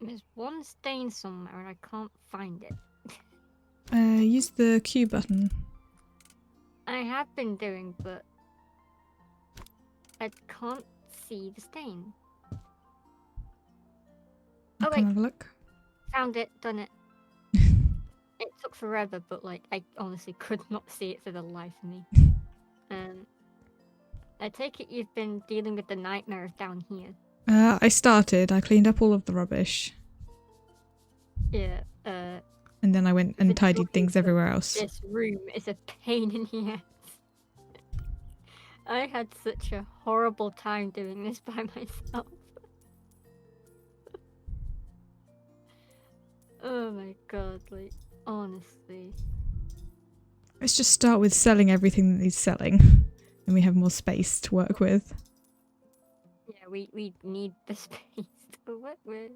There's one stain somewhere and I can't find it. Use the Q button. I have been doing, but I can't see the stain. I Oh, can wait. have a look. Found it, done it. It took forever, but like I honestly could not see it for the life of me. I take it you've been dealing with the nightmares down here. I started. I cleaned up all of the rubbish. Yeah, And then I went and tidied things everywhere else. this room is a pain in the ass. I had such a horrible time doing this by myself. Oh my god, like, honestly. Let's just start with selling everything that needs selling. And we have more space to work with. Yeah, we need the space to work with.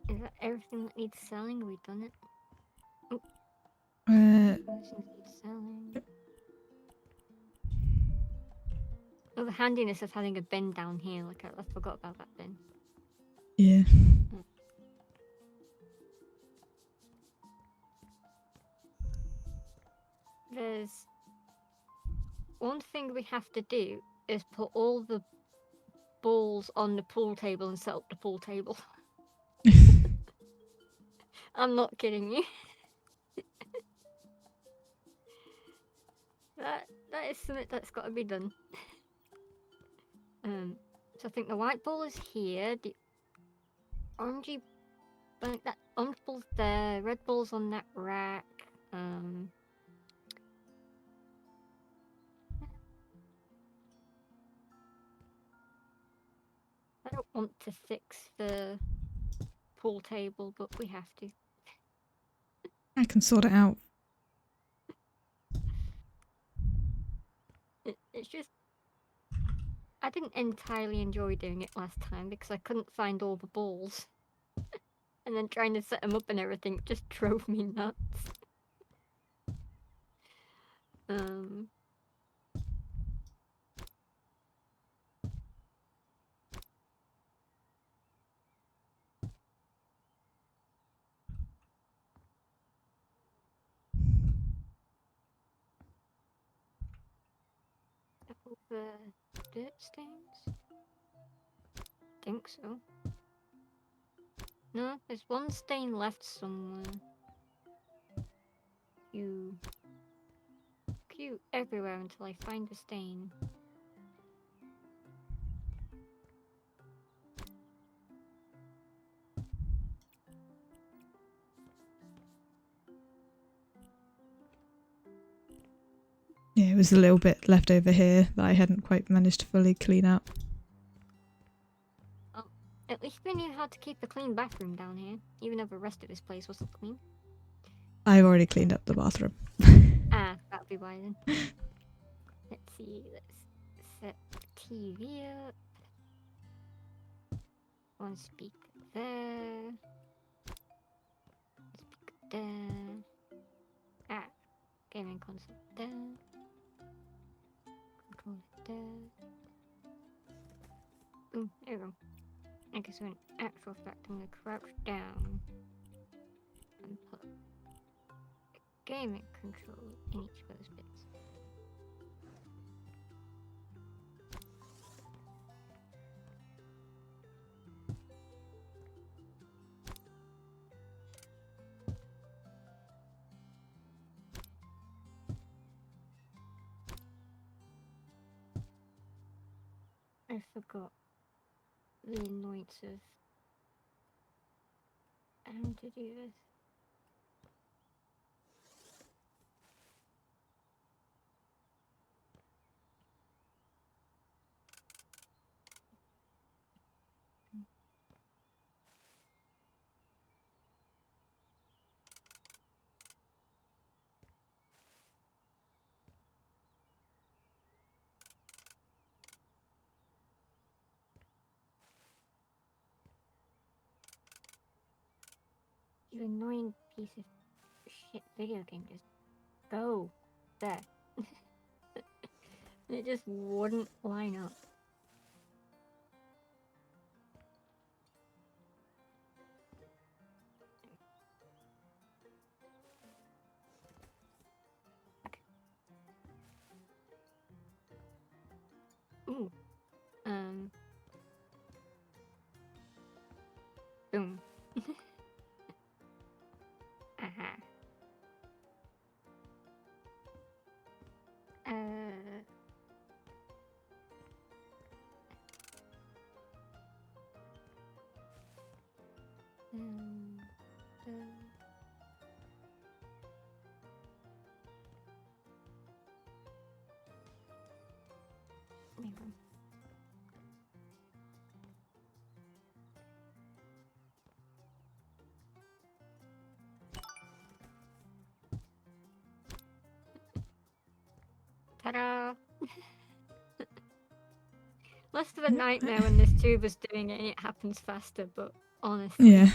Is that everything that needs selling? Have we done it? Everything needs selling. Oh, the handiness of having a bin down here. Like, I forgot about that bin. Yeah. There's one thing we have to do is put all the balls on the pool table and set up the pool table. I'm not kidding you. That is something that's got to be done. So I think the white ball is here. The orangey, that orange ball's there. Red ball's on that rack. I don't want to fix the pool table, but we have to. I can sort it out. It's just, I didn't entirely enjoy doing it last time because I couldn't find all the balls. And then trying to set them up and everything just drove me nuts. All the dirt stains? Think so. No, there's one stain left somewhere. Q everywhere until I find the stain. Yeah, it was a little bit left over here that I hadn't quite managed to fully clean up. Oh, at least we knew how to keep a clean bathroom down here, even though the rest of this place wasn't clean. I've already cleaned up the bathroom. Ah, that'll be why then. Let's see, let's set TV up. One speaker there. Speaker there. Ah, gaming console there. Controller there. Boom, there we go. I guess in actual fact I'm gonna crouch down and put a gaming controller in each of those bits. I forgot the annoyance of how to do this. You annoying piece of shit video game, just go there. It just wouldn't line up. Ooh. Boom. Aha. Um, hang on. Ta-da! Less of a nightmare when there's two of us doing it and it happens faster, but honestly. Yeah.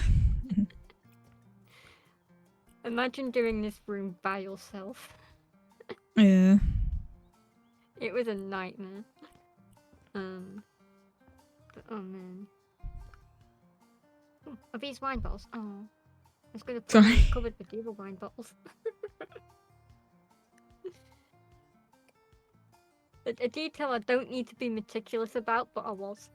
Imagine doing this room by yourself. Yeah. It was a nightmare. But, oh man. Oh, are these wine bottles? Oh. I was gonna put them in Sorry. the cupboard with the other wine bottles. A detail I don't need to be meticulous about, but I was.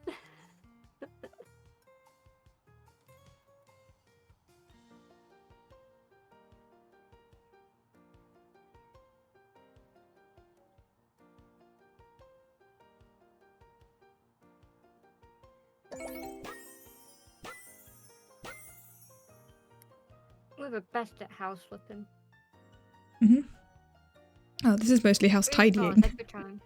We're the best at house flipping. Mhm. Oh, this is mostly house tidying. Take your time.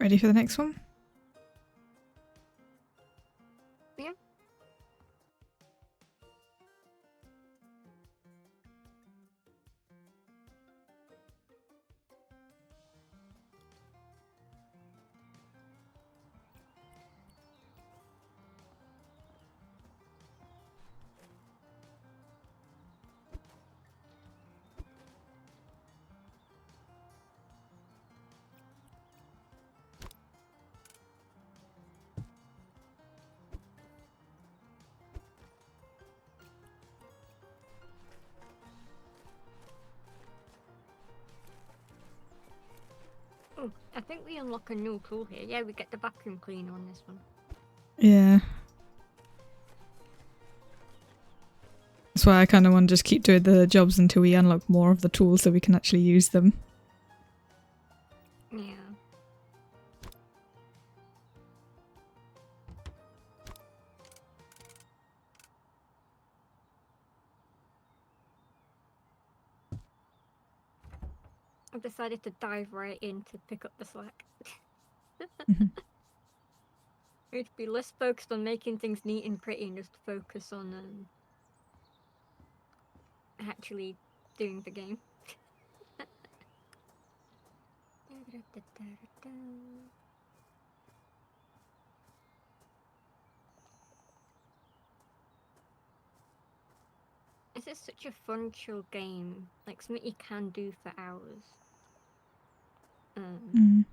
Ready for the next one? Yeah. Oh, I think we unlock a new tool here. Yeah, we get the vacuum cleaner on this one. Yeah. That's why I kind of want to just keep doing the jobs until we unlock more of the tools so we can actually use them. Yeah. I've decided to dive right in to pick up the slack. We'd be less focused on making things neat and pretty and just focus on actually doing the game. Is is such a fun, chill game. Like something you can do for hours. Mm.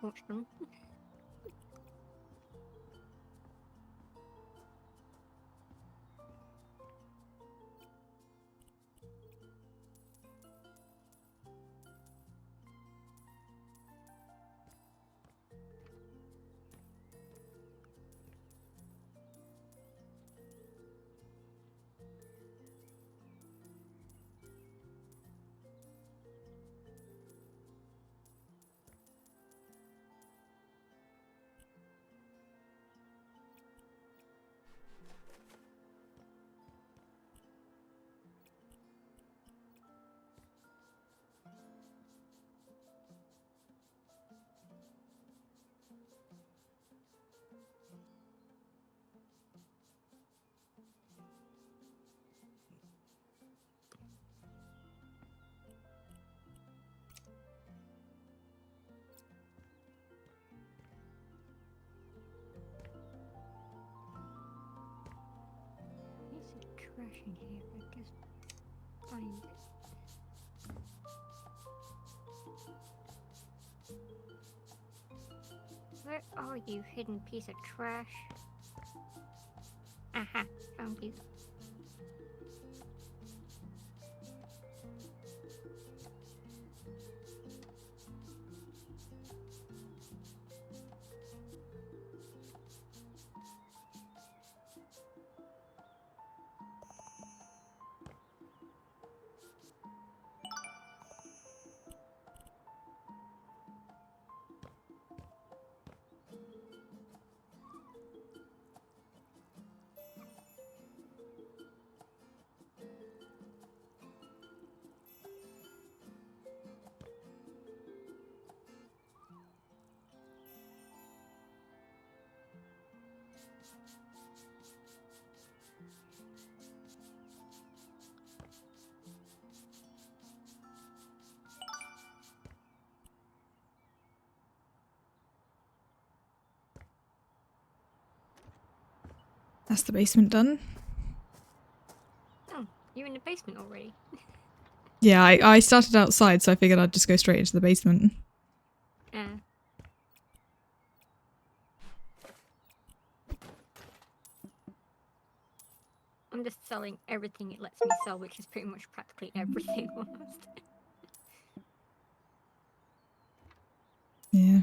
Watch them. There's some trash in here, but just find it. Where are you, hidden piece of trash? Aha, found you. That's the basement done. Oh, you're in the basement already. Yeah, I started outside, so I figured I'd just go straight into the basement. I'm just selling everything it lets me sell, which is pretty much practically everything almost. Yeah.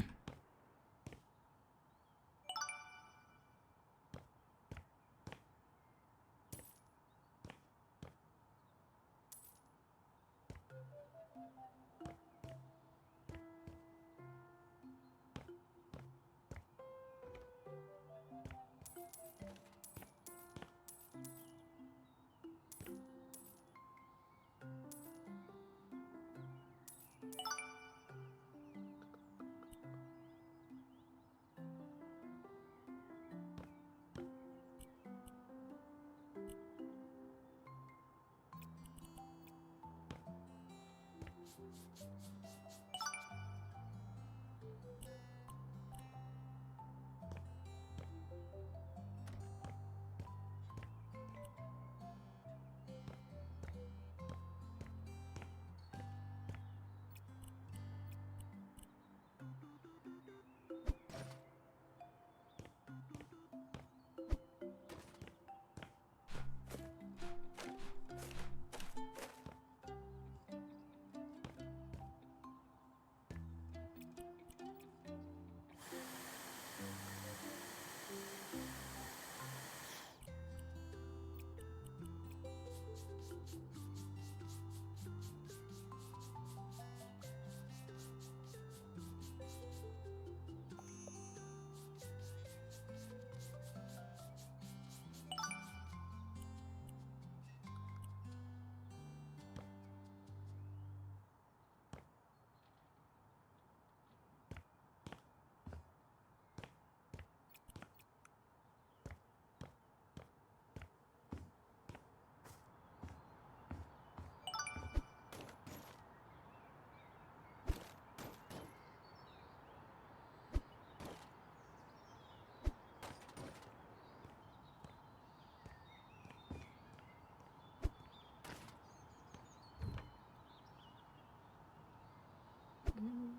Mm.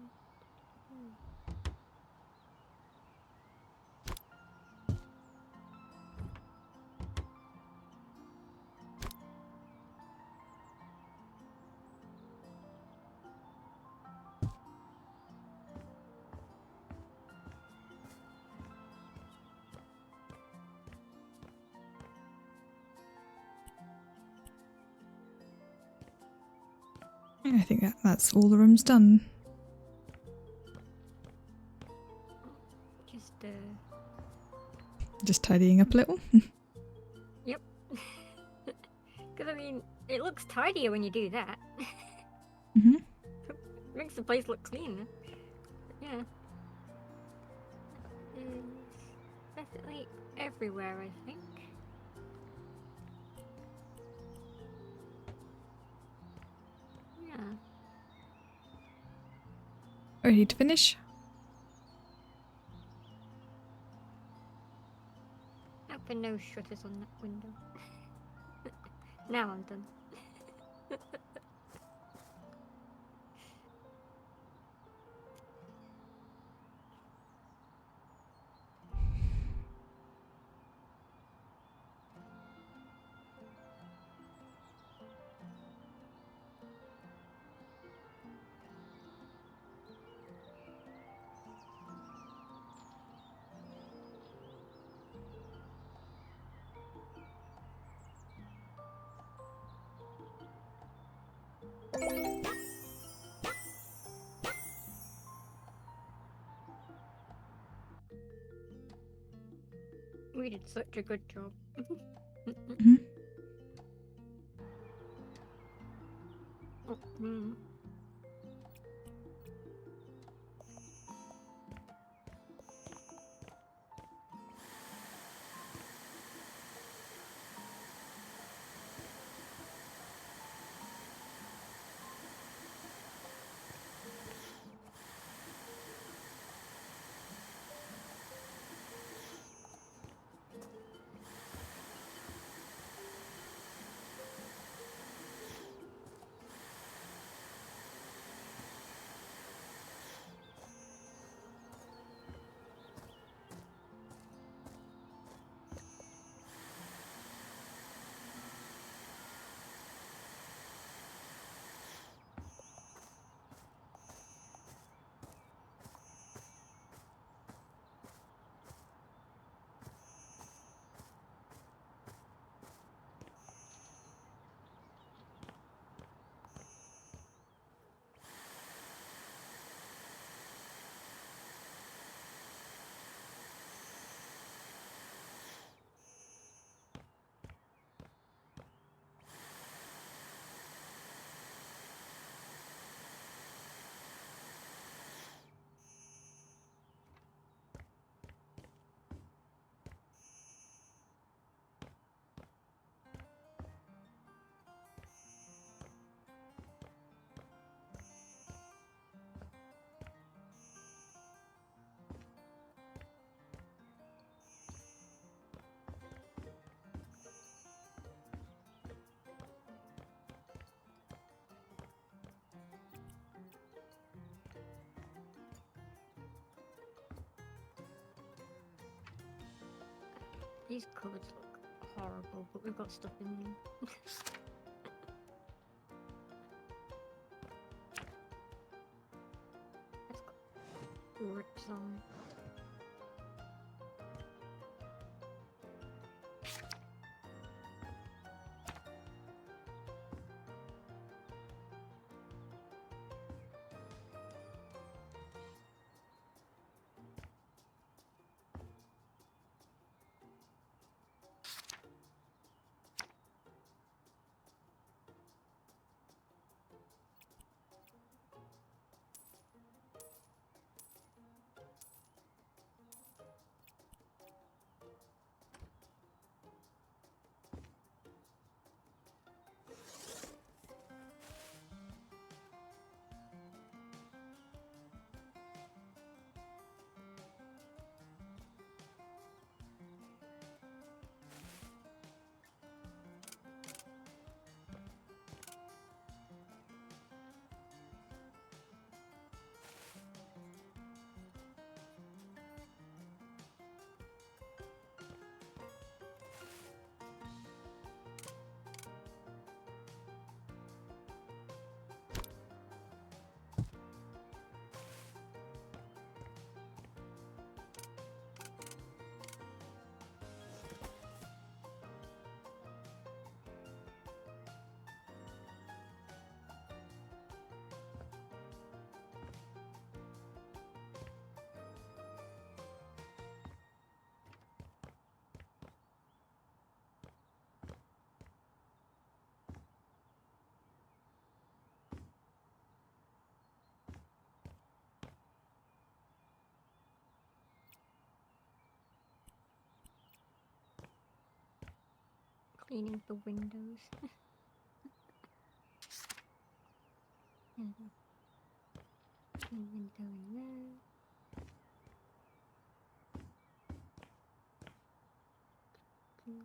I think that's all the rooms done. Just tidying up a little. Yep. Because, I mean, it looks tidier when you do that. Mhm. Makes the place look clean. Yeah. It's definitely everywhere, I think. Yeah. Ready to finish? Open no shutters on that window. Now I'm done. We did such a good job. Mhm. Oh, mm. These cupboards look horrible, but we've got stuff in them. That's got rips on. cleaning the windows. Mhm. One window in there. Mm.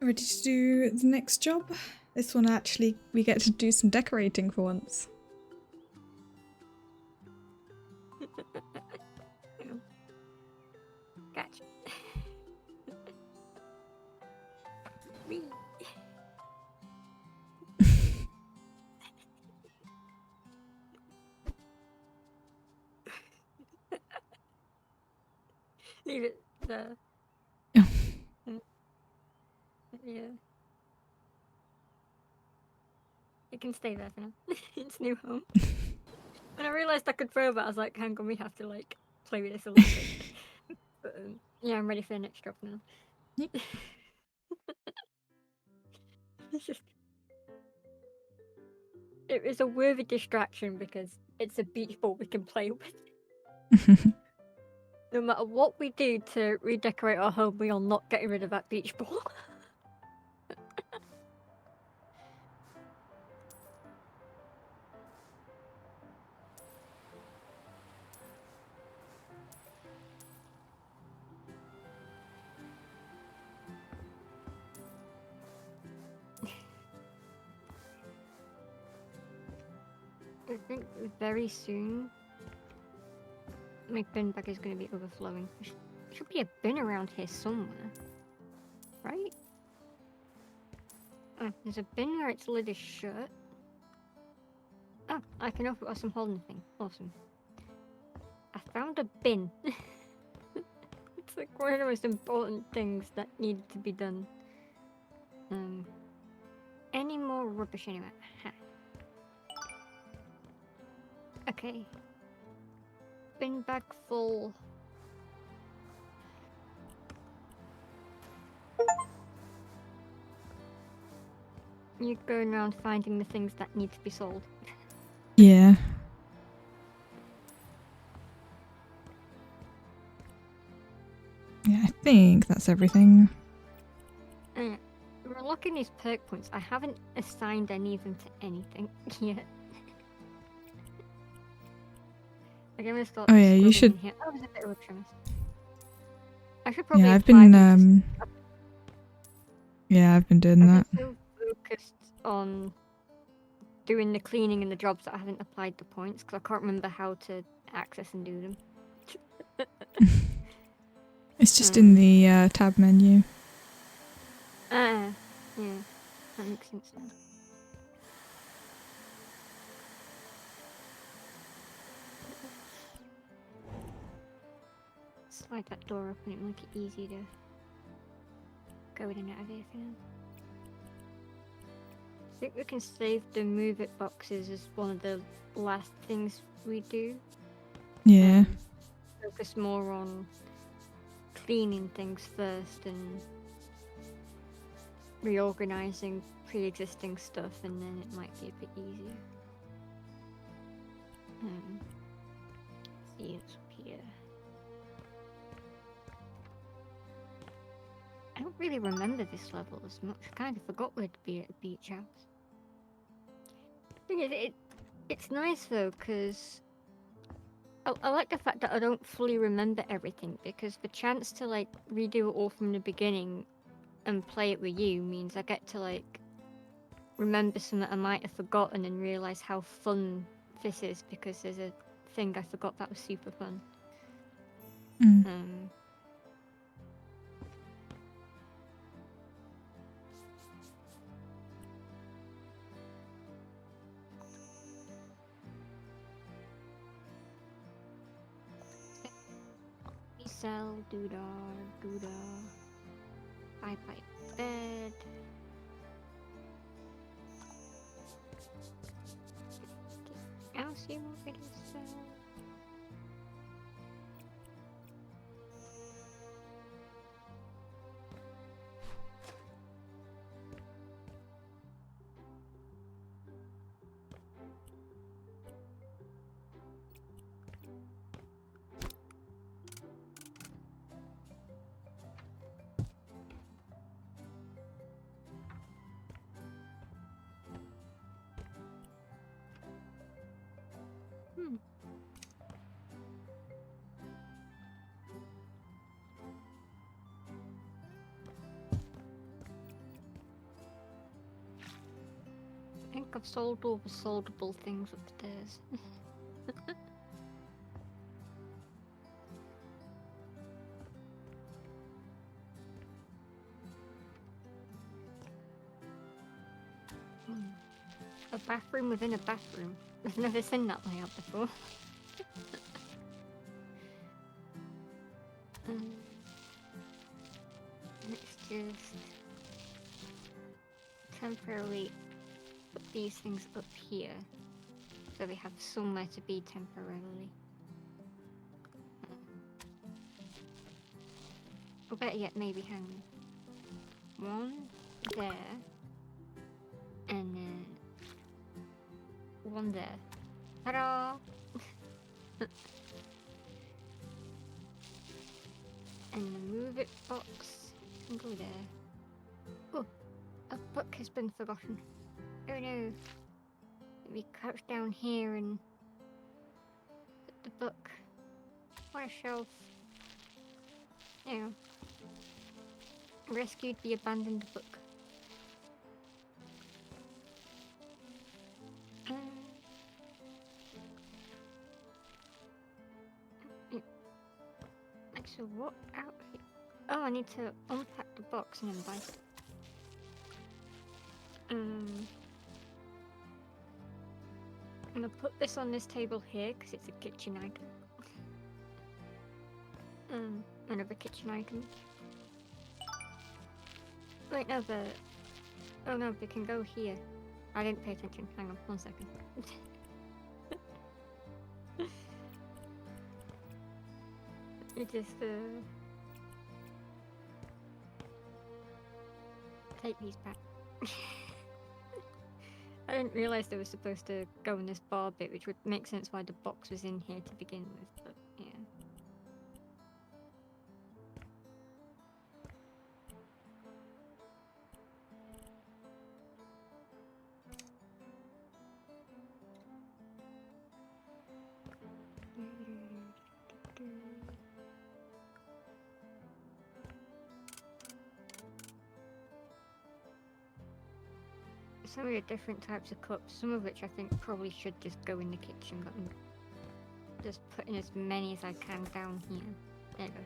Ready to do the next job? This one actually, we get to do some decorating for once. Gotcha. Whee! Leave it there. Mm. Yeah. It can stay there for now. It's new home. When I realised I could throw that, I was like, hang on, we have to like play with this a little bit. But yeah, I'm ready for the next job now. Yep. It's just it is a worthy distraction because it's a beach ball we can play with. No matter what we do to redecorate our home, we are not getting rid of that beach ball. I think very soon my bin bag is going to be overflowing. There should be a bin around here somewhere, right? Oh, there's a bin where its lid is shut. Oh, I can open it whilst I'm holding the thing. Awesome. I found a bin. It's like one of the most important things that needed to be done. Any more rubbish anywhere? Ha. Okay. Bin bag full. You're going around finding the things that need to be sold. Yeah. Yeah, I think that's everything. We're unlocking these perk points. I haven't assigned any of them to anything yet. Like, I'm gonna start. Oh yeah, you scribbling should. in here. Oh, there's a bit of a trim. I should probably. Yeah, I've apply been these. Yeah, I've been doing that. I've been so focused on doing the cleaning and the jobs that I haven't applied the points because I can't remember how to access and do them. It's just in the tab menu. Yeah, that makes sense now. Slide that door open, it will make it easy to go in and out of here for now. I think we can save the move it boxes as one of the last things we do. Yeah. Focus more on cleaning things first and reorganizing pre-existing stuff, and then it might be a bit easier. See, it's up here. I don't really remember this level as much. I kind of forgot we'd be at a beach house. Thing is, it's nice though, because I like the fact that I don't fully remember everything, because the chance to like redo it all from the beginning and play it with you means I get to like remember some that I might have forgotten and realize how fun this is, because there's a thing I forgot that was super fun. Mm. Cell, doodah. Bye bed. Else you want me to sell? I think I've sold all the soldable things upstairs. A bathroom within a bathroom. I've never seen that layout before. Let's just temporarily put these things up here so we have somewhere to be temporarily. Or better yet, maybe hang one there and then one there. Ta-da! And the move it box can go there. Oh, a book has been forgotten. Oh no. Let me crouch down here and put the book on a shelf. There. Rescued the abandoned book. So what out here? Oh, I need to unpack the box and then buy stuff. I'm gonna put this on this table here because it's a kitchen item. Another kitchen item. Wait, no, oh no, they can go here. I didn't pay attention. Hang on, 1 second. It just take these back. I didn't realize they were supposed to go in this bar bit, which would make sense why the box was in here to begin with, but yeah. So many different types of cups, some of which I think probably should just go in the kitchen, but I'm just putting as many as I can down here. There you go.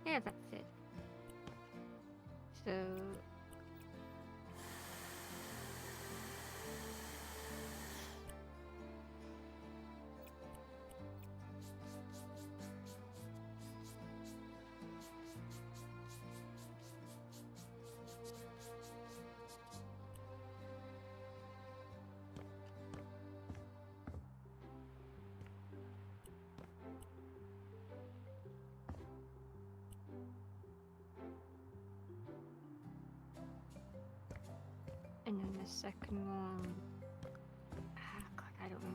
Yeah, that's it. So... And then the second one... Ah, God, I don't know.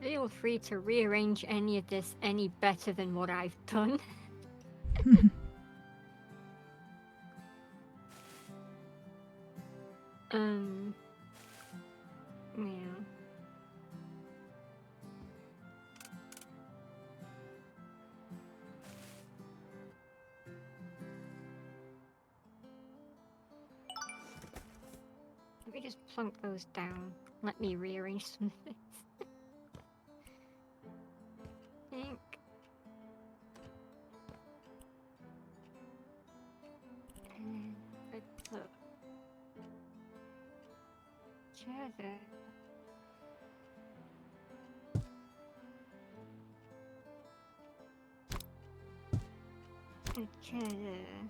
Feel free to rearrange any of this any better than what I've done. Yeah. Let me just plunk those down. Let me rearrange some of this. Think. And I put chair there. A chair there.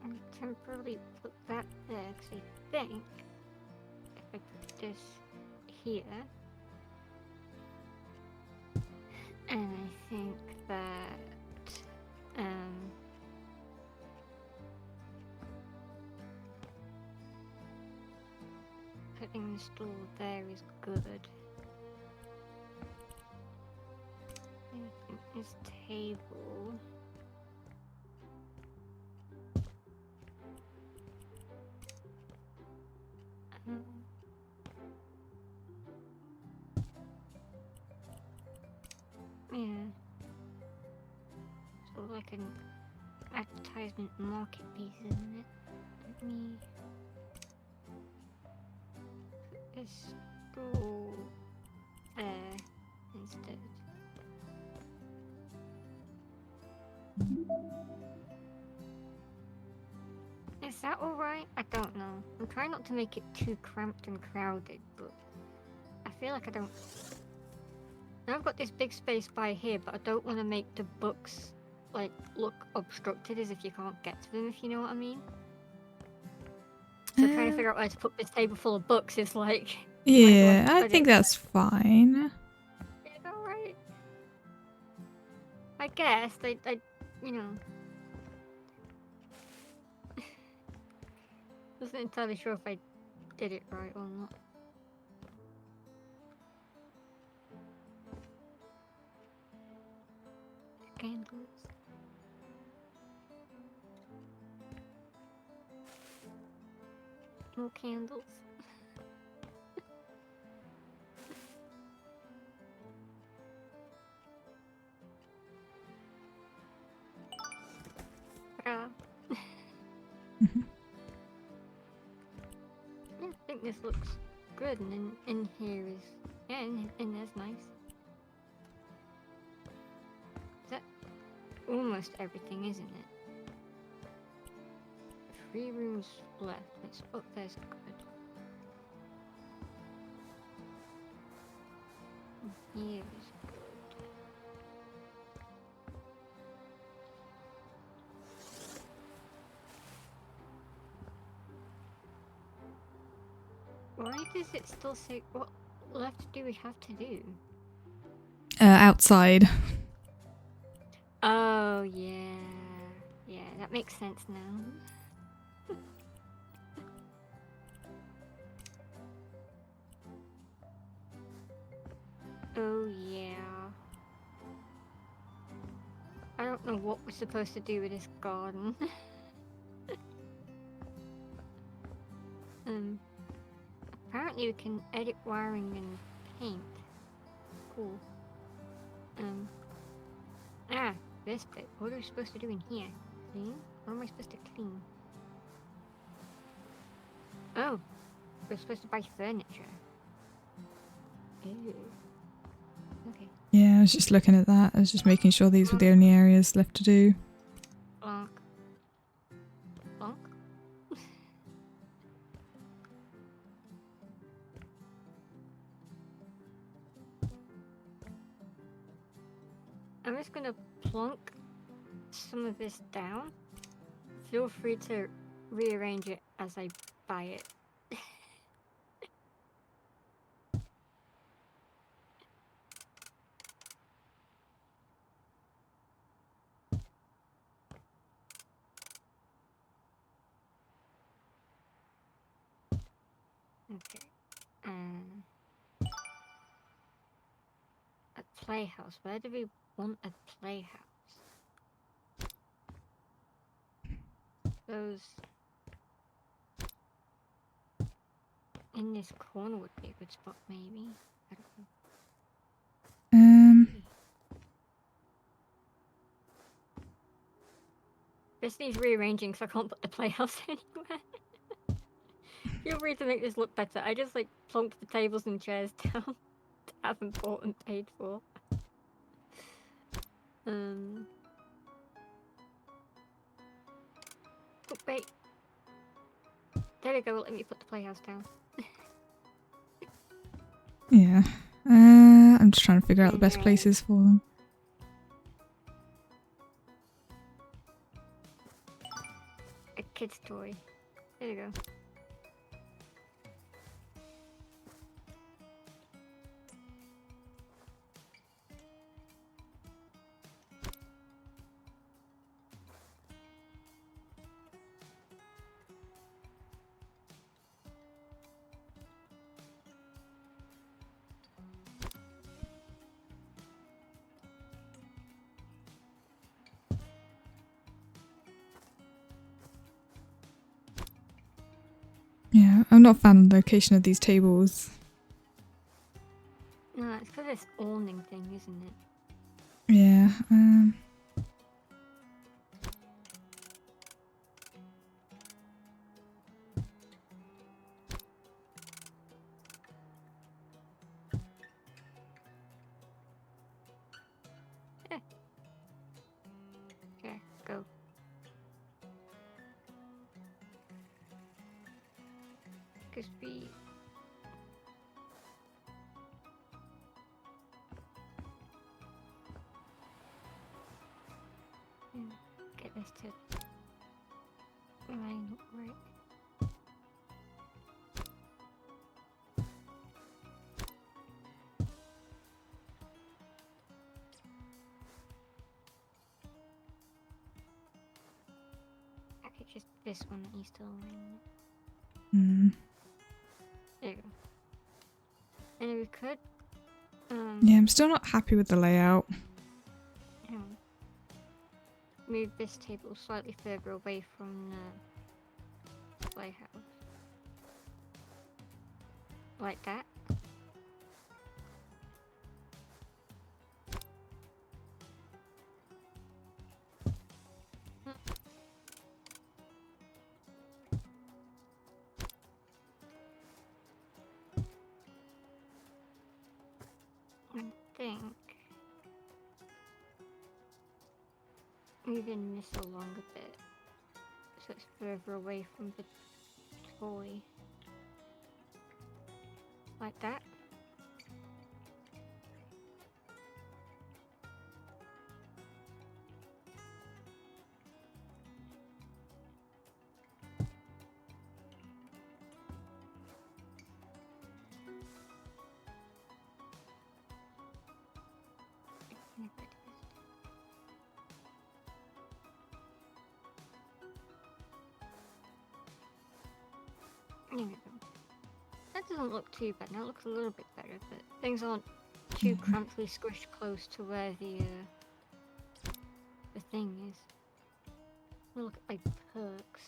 And temporarily put that there because I think if I put this here, and I think that putting the stool there is good. I think this table. Yeah. So like an advertisement market piece, isn't it? Let me put this stool there instead. Is that alright? I don't know. I'm trying not to make it too cramped and crowded, but I feel like I don't. Now I've got this big space by here, but I don't want to make the books like look obstructed as if you can't get to them, if you know what I mean. So trying to figure out where to put this table full of books is like. Yeah, I think that's fine. It's alright. I guess I you know. Wasn't entirely sure if I did it right or not. Candles. More candles. Yeah, I think this looks good, and in here is yeah, in there's nice. Is that almost everything, isn't it? 3 rooms left. Let's oh, there's good. Here is good. Why does it still say what left do we have to do? Outside. Oh yeah, yeah, that makes sense now. Oh yeah. I don't know what we're supposed to do with this garden. Apparently we can edit wiring and paint. Cool. This bit. What are we supposed to do in here? Clean? What am I supposed to clean? Oh, we're supposed to buy furniture. Ew. Okay. Yeah, I was just looking at that. I was just making sure these were the only areas left to do. Bonk. Bonk? I'm just gonna plunk some of this down. Feel free to rearrange it as I buy it. Okay. A playhouse. Where do we want a playhouse? Those in this corner would be a good spot, maybe. I don't know. This needs rearranging because I can't put the playhouse anywhere. Feel free to make this look better. I just like plonked the tables and chairs down to have them bought and paid for. Oh, wait. There we go. Let me put the playhouse down. Yeah. I'm just trying to figure out the best places for them. A kid's toy. There you go. Yeah, I'm not a fan of the location of these tables. No, it's for this awning thing, isn't it? Yeah, Okay, go. Cause we... Get this to line up right. Okay, just this one that needs to align. There you go. And we could yeah, I'm still not happy with the layout. Move this table slightly further away from the playhouse. Like that. I think moving this along a bit so it's further away from the toy. Like that. There we go. That doesn't look too bad. Now it looks a little bit better, but things aren't too crampedly squished close to where the thing is. We'll look at my perks.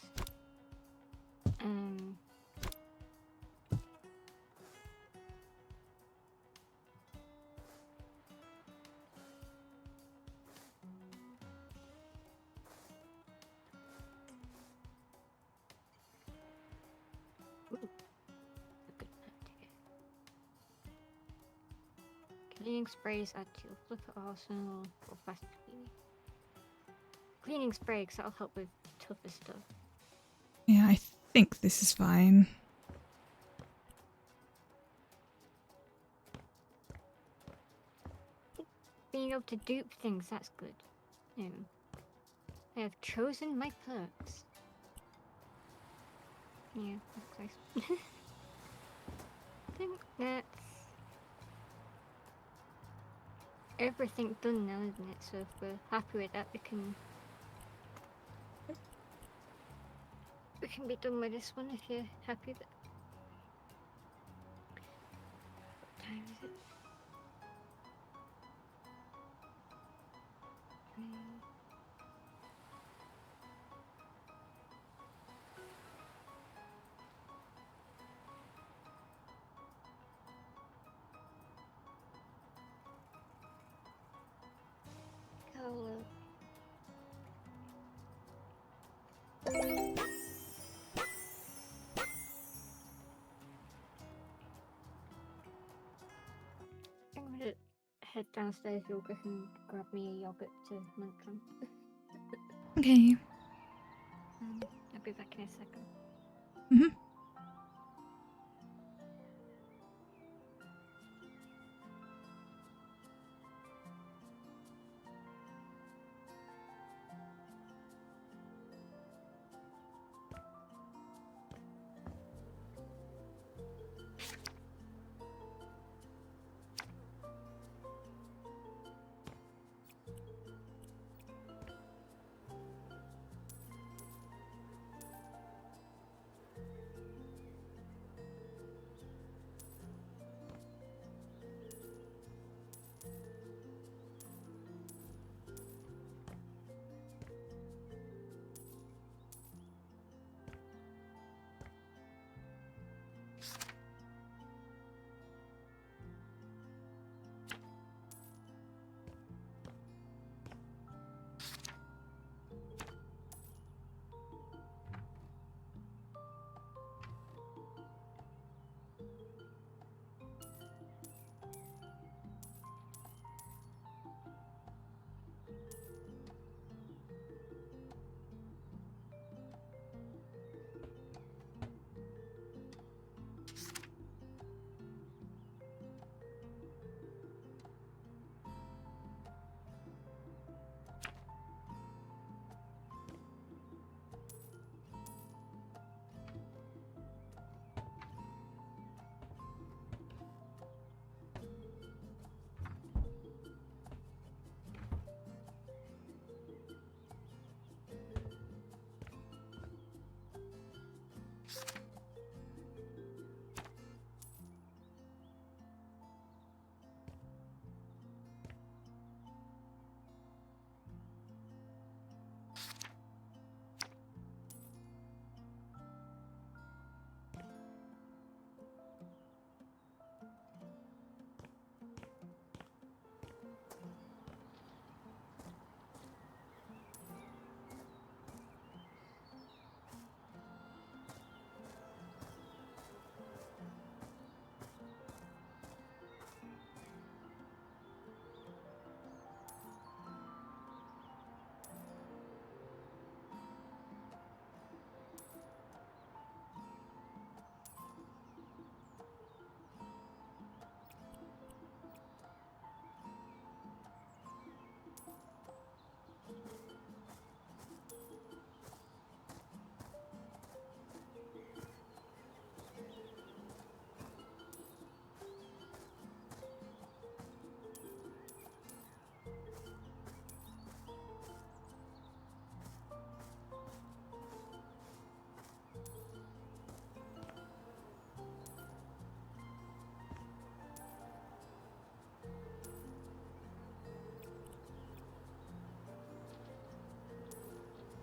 Cleaning sprays add to your flipper arsenal or faster cleaning. Cleaning spray, because that'll help with tougher stuff. Yeah, I think this is fine. Being able to dupe things, that's good. I have chosen my perks. Yeah, that's nice. I think that's everything done now, isn't it? So if we're happy with that, we can be done with this one if you're happy with it. Hello. I'm gonna head downstairs real quick and grab me a yogurt to munch on. Okay. I'll be back in a second. Mhm.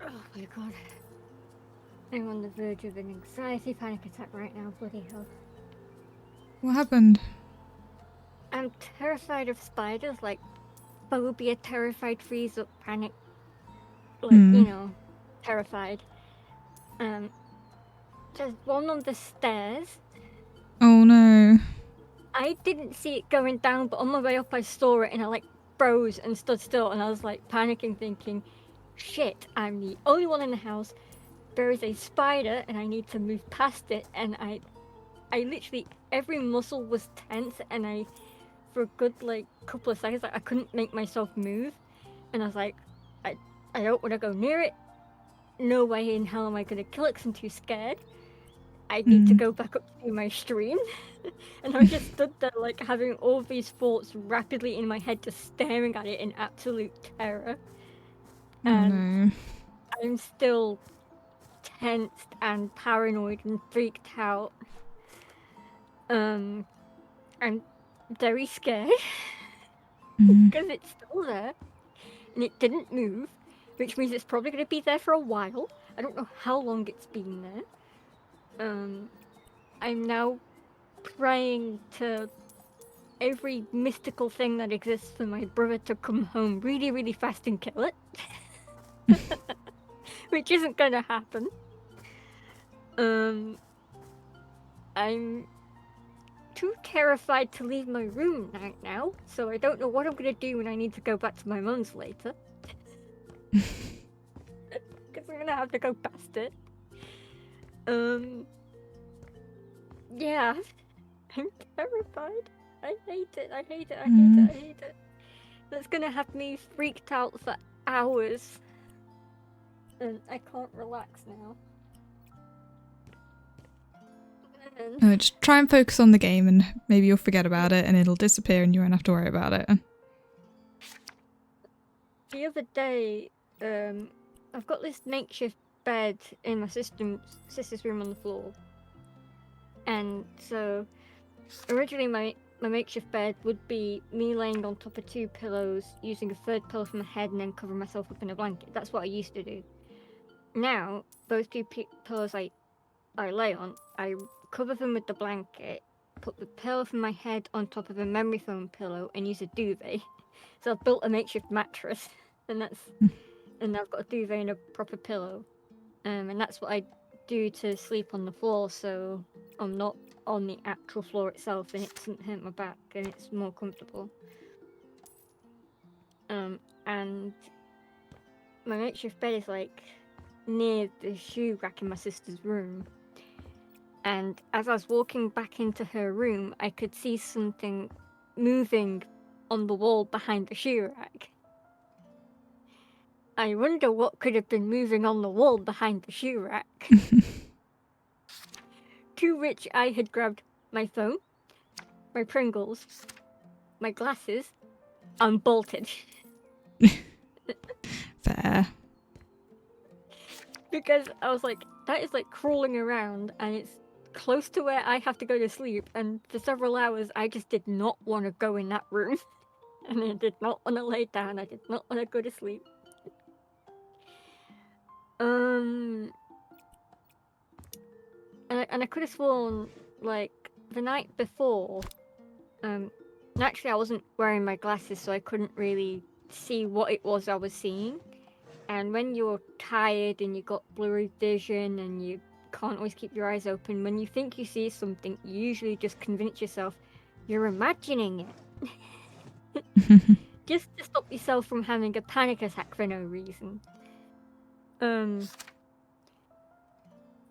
Oh my god. I'm on the verge of an anxiety panic attack right now, bloody hell. What happened? I'm terrified of spiders, like phobia, terrified, freeze up, panic. Like, you know, terrified. There's one on the stairs. Oh no. I didn't see it going down, but on my way up I saw it and I like froze and stood still and I was like panicking, thinking, shit, I'm the only one in the house. There is a spider and I need to move past it, and I literally, every muscle was tense, and I, for a good like couple of seconds, like, I couldn't make myself move, and I was like, I don't want to go near it. No way in hell am I gonna kill it 'cause I'm too scared. I need to go back up to my stream. And I just stood there like having all these thoughts rapidly in my head, just staring at it in absolute terror. And I'm still tensed and paranoid and freaked out. And very scared Mm. because it's still there and it didn't move, which means it's probably going to be there for a while. I don't know how long it's been there. I'm now praying to every mystical thing that exists for my brother to come home really, really fast and kill it. Which isn't gonna happen. I'm too terrified to leave my room right now, so I don't know what I'm gonna do when I need to go back to my mum's later. Because I'm gonna have to go past it. Yeah. I'm terrified. I hate it, I hate it, I hate it, I hate it. That's gonna have me freaked out for hours. And I can't relax now. No, just try and focus on the game and maybe you'll forget about it and it'll disappear and you won't have to worry about it. The other day, I've got this makeshift bed in my sister's room on the floor. And so, originally my makeshift bed would be me laying on top of 2 pillows, using a 3rd pillow for my head and then covering myself up in a blanket. That's what I used to do. Now, those 2 pillows I lay on, I cover them with the blanket, put the pillow for my head on top of a memory foam pillow, and use a duvet. So I've built a makeshift mattress, and and I've got a duvet and a proper pillow, and that's what I do to sleep on the floor, so I'm not on the actual floor itself, and it doesn't hurt my back, and it's more comfortable. And my makeshift bed is like near the shoe rack in my sister's room. And as I was walking back into her room, I could see something moving on the wall behind the shoe rack. I wonder what could have been moving on the wall behind the shoe rack. To which I had grabbed my phone, my Pringles, my glasses, and bolted. Fair. Because I was like, that is like crawling around and it's close to where I have to go to sleep, and for several hours I just did not want to go in that room. And I did not want to lay down, I did not want to go to sleep. And I could have sworn, like, the night before, naturally I wasn't wearing my glasses, so I couldn't really see what it was I was seeing. And when you're tired and you got blurry vision and you can't always keep your eyes open, when you think you see something, you usually just convince yourself you're imagining it. Just to stop yourself from having a panic attack for no reason.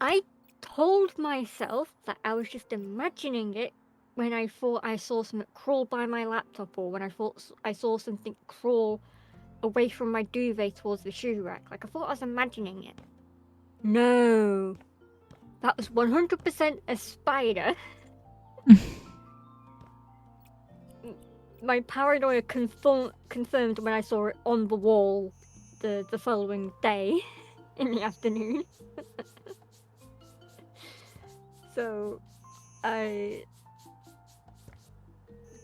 I told myself that I was just imagining it when I thought I saw something crawl by my laptop, or when I thought I saw something crawl away from my duvet towards the shoe rack. Like, I thought I was imagining it. No. That was 100% a spider. My paranoia confirmed when I saw it on the wall the following day in the afternoon. So I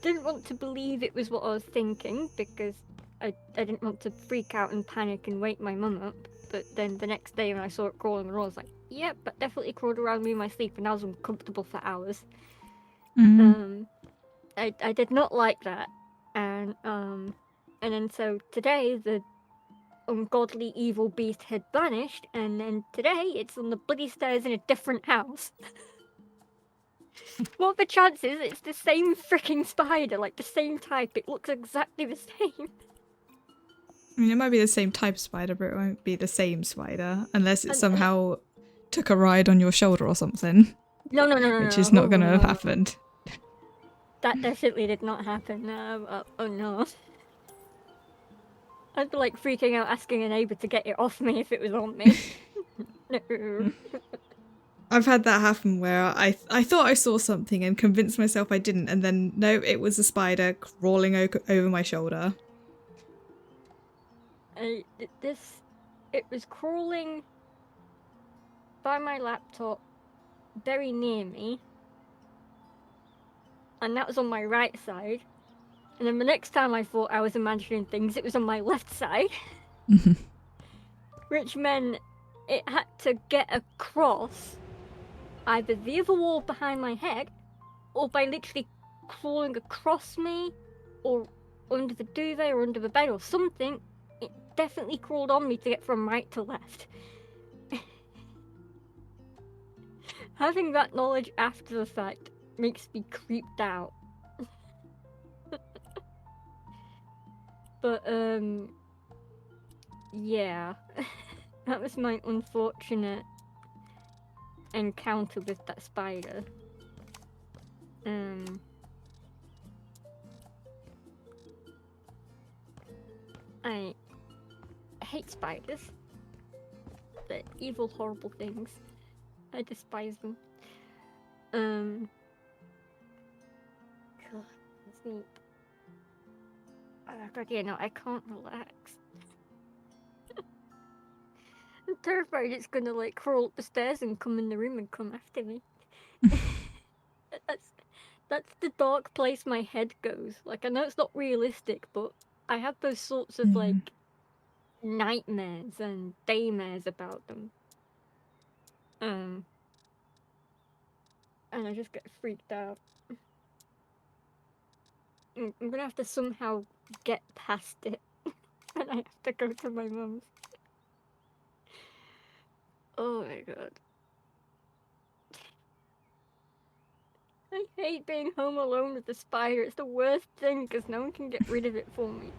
didn't want to believe it was what I was thinking, because I didn't want to freak out and panic and wake my mum up. But then the next day when I saw it crawling around, I was like, yep, that definitely crawled around me in my sleep, and I was uncomfortable for hours. I did not like that. And then so today the ungodly evil beast had vanished, and then today it's on the bloody stairs in a different house. What are the chances it's the same freaking spider, like the same type? It looks exactly the same. I mean, it might be the same type of spider, but it won't be the same spider unless it somehow took a ride on your shoulder or something. No. Which is not going to have happened. That definitely did not happen. No. Oh no. I'd be like freaking out, asking a neighbour to get it off me if it was on me. No. I've had that happen where I thought I saw something and convinced myself I didn't, and then no, it was a spider crawling over my shoulder. It was crawling by my laptop, very near me. and that was on my right side. And then the next time I thought I was imagining things, it was on my left side. Which meant it had to get across either the other wall behind my head, or by literally crawling across me, or under the duvet, or under the bed, or something. It definitely crawled on me to get from right to left. Having that knowledge after the fact makes me creeped out. But, yeah. That was my unfortunate encounter with that spider. I hate spiders. They're evil, horrible things. I despise them. God, sleep. Oh god, yeah, no, I can't relax. I'm terrified it's gonna like crawl up the stairs and come in the room and come after me. That's the dark place my head goes. Like, I know it's not realistic, but I have those sorts of like nightmares and daymares about them. And I just get freaked out. I'm gonna have to somehow get past it. And I have to go to my mum's. Oh my god. I hate being home alone with the spider. It's the worst thing because no one can get rid of it for me.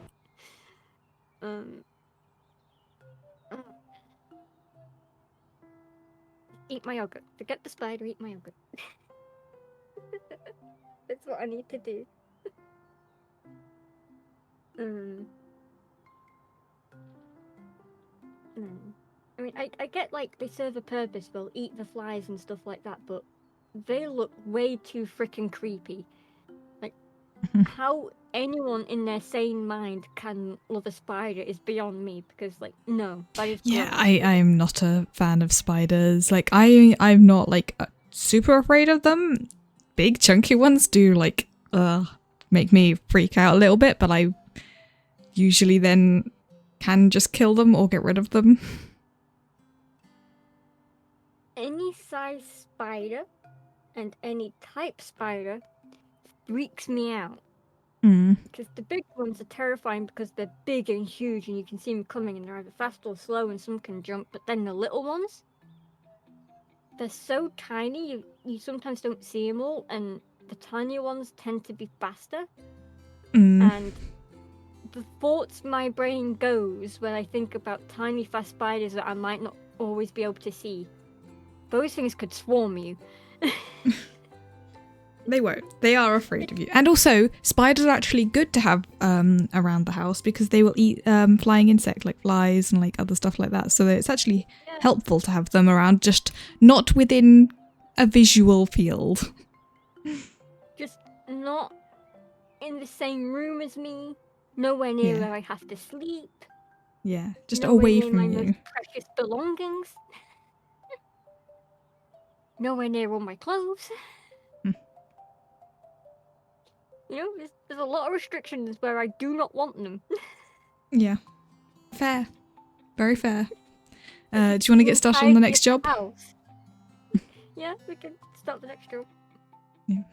Eat my yogurt. Forget the spider, eat my yogurt. That's what I need to do. I mean, I get like they serve a purpose, they'll eat the flies and stuff like that, but they look way too freaking creepy. Like, how anyone in their sane mind can love a spider is beyond me, because like, no, that is Yeah, gross. I'm not a fan of spiders. Like, I'm not like super afraid of them. Big chunky ones do like make me freak out a little bit, but I usually then can just kill them or get rid of them. Any size spider and any type spider freaks me out. Because the big ones are terrifying because they're big and huge and you can see them coming and they're either fast or slow and some can jump. But then the little ones, they're so tiny you sometimes don't see them all, and the tiny ones tend to be faster. And the thoughts my brain goes when I think about tiny fast spiders that I might not always be able to see, those things could swarm you. They won't. They are afraid of you. And also, spiders are actually good to have around the house because they will eat flying insects like flies and like other stuff like that. So it's actually helpful to have them around, just not within a visual field. Just not in the same room as me, nowhere near where I have to sleep. Yeah, just nowhere away near from my you. most precious belongings. Nowhere near all my clothes. You know, there's a lot of restrictions where I do not want them. Yeah. Fair. Very fair. Do you want to get started on the next job? House. Yeah, we can start the next job. Yeah.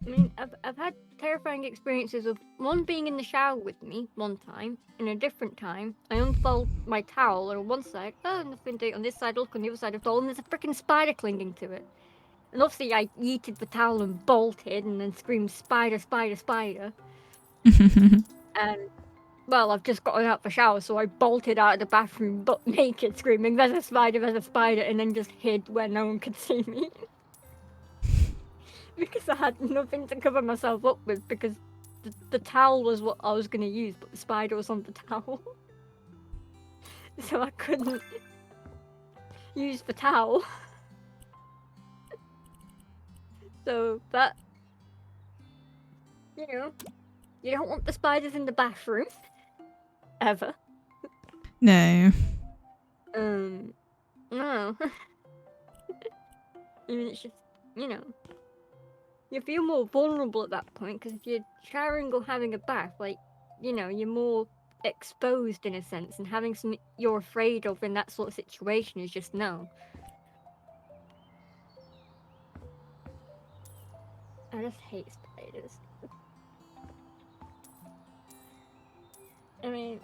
I mean, I've had terrifying experiences of one being in the shower with me one time, and a different time, I unfold my towel, and on one side, oh, nothing to do. On this side, look, on the other side of the towel, and there's a freaking spider clinging to it. And obviously, I yeeted the towel and bolted, and then screamed, spider, spider, spider. And, well, I've just gotten out the shower, so I bolted out of the bathroom, butt naked, screaming, there's a spider, and then just hid where no one could see me. Because I had nothing to cover myself up with, because the towel was what I was going to use, but the spider was on the towel. So I couldn't use the towel. So that, you know, you don't want the spiders in the bathroom. Ever. No. No. I mean, it's just, you feel more vulnerable at that point, because if you're showering or having a bath, like, you're more exposed in a sense, and having something you're afraid of in that sort of situation is just no. I just hate spiders. I mean,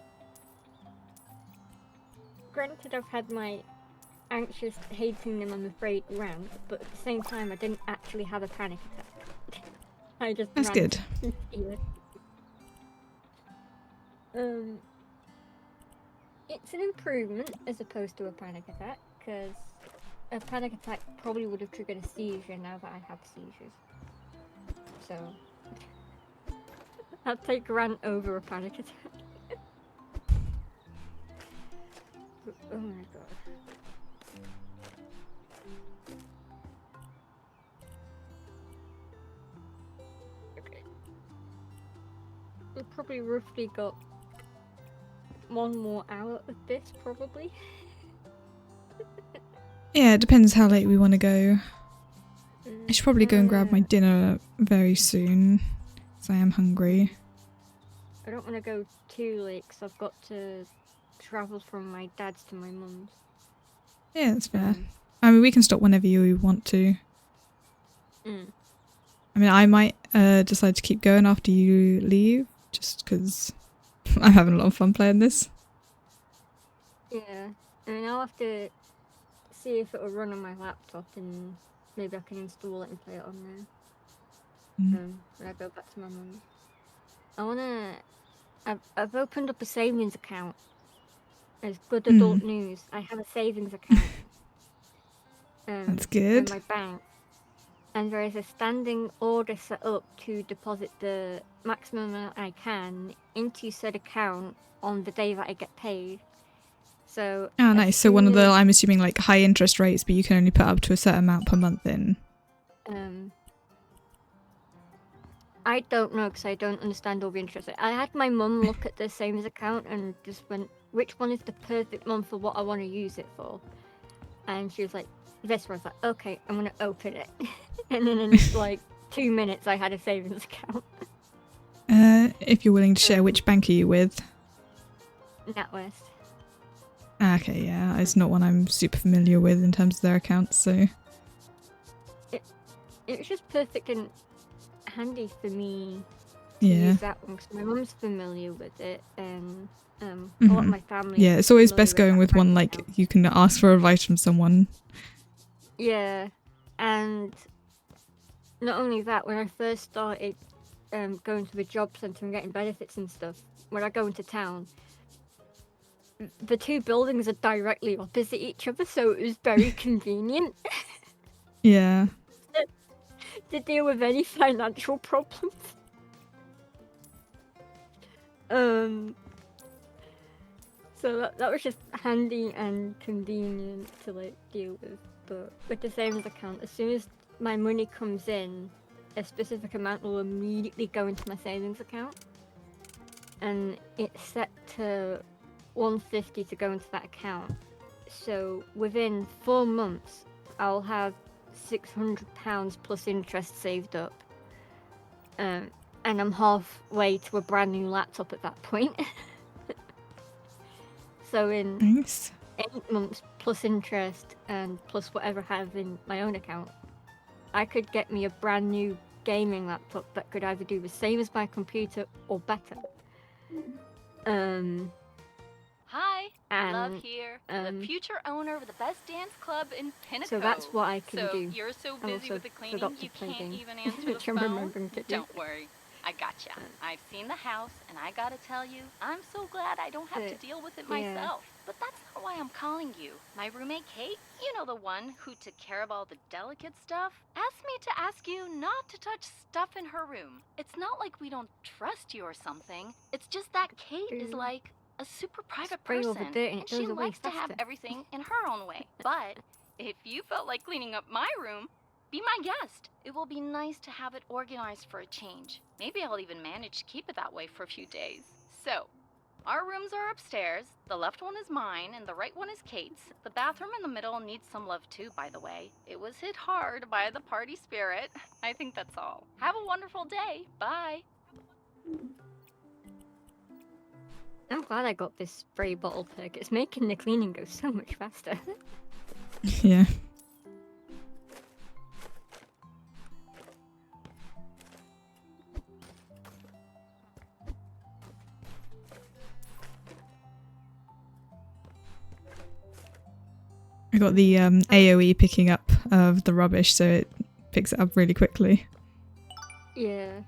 granted, I've had my anxious, hating them, I'm afraid, rant, but at the same time, I didn't actually have a panic attack. I just That's ran good. through fear. It's an improvement as opposed to a panic attack, because a panic attack probably would have triggered a seizure now that I have seizures. So, I'd take rant over a panic attack. Oh my god. Okay. We've probably roughly got 1 more hour of this, probably. Yeah, it depends how late we want to go. I should probably go and grab my dinner very soon, because I am hungry. I don't want to go too late, because I've got to travel from my dad's to my mum's. Yeah, that's fair. I mean, we can stop whenever you want to. I mean, I might decide to keep going after you leave, just because I'm having a lot of fun playing this. Yeah, I mean, I'll have to see if it'll run on my laptop, and maybe I can install it and play it on there. When I go back to my mum's. I've opened up a savings account. It's good adult news. I have a savings account. That's good. In my bank. And there is a standing order set up to deposit the maximum amount I can into said account on the day that I get paid. So. Oh, nice. So one of the, I'm assuming, like, high interest rates, but you can only put up to a certain amount per month in. I don't know, because I don't understand all the interest. I had my mum look at the savings account and just went, which one is the perfect one for what I want to use it for? And she was like, this one. I was like, okay, I'm going to open it. And then in like 2 minutes, I had a savings account. If you're willing to share, which bank are you with? NatWest. Okay, yeah, it's not one I'm super familiar with in terms of their accounts, so. It was just perfect and handy for me to Yeah. use that one, because my mum's familiar with it, and a lot of my family. Yeah, it's always best going with one like you can ask for advice from someone. Yeah, and not only that, when I first started going to the job centre and getting benefits and stuff, when I go into town, the 2 buildings are directly opposite each other, so it was very convenient. Yeah. To deal with any financial problems. So that was just handy and convenient to like deal with. But with the savings account, as soon as my money comes in, a specific amount will immediately go into my savings account, and it's set to 150 to go into that account. So within 4 months, I'll have £600 plus interest saved up, and I'm halfway to a brand new laptop at that point. So in Nice. 8 months plus interest and plus whatever I have in my own account, I could get me a brand new gaming laptop that could either do the same as my computer or better. Hi, And, Love here, the future owner of the best dance club in Pinnacle. so that's what I can So do. you're so I busy also with the cleaning forgot to you play can't games, even answer the which I'm phone? remembering to do. Don't worry, I gotcha. I've seen the house, and I gotta tell you, I'm so glad I don't have to deal with it yeah. myself. But that's not why I'm calling you. My roommate Kate, you know, the one who took care of all the delicate stuff, asked me to ask you not to touch stuff in her room. It's not like we don't trust you or something. It's just that Kate is like a super private Spray all person, the dirt and it and she goes away likes to have faster. everything in her own way. But if you felt like cleaning up my room, be my guest. It will be nice to have it organized for a change. Maybe I'll even manage to keep it that way for a few days. So, Our rooms are upstairs. The left one is mine, and the right one is Kate's. The bathroom in the middle needs some love too, by the way. It was hit hard by the party spirit. I think that's all. Have a wonderful day. Bye. I'm glad I got this spray bottle perk. It's making the cleaning go so much faster. Yeah. I got the AoE picking up of the rubbish, so it picks it up really quickly. Yeah.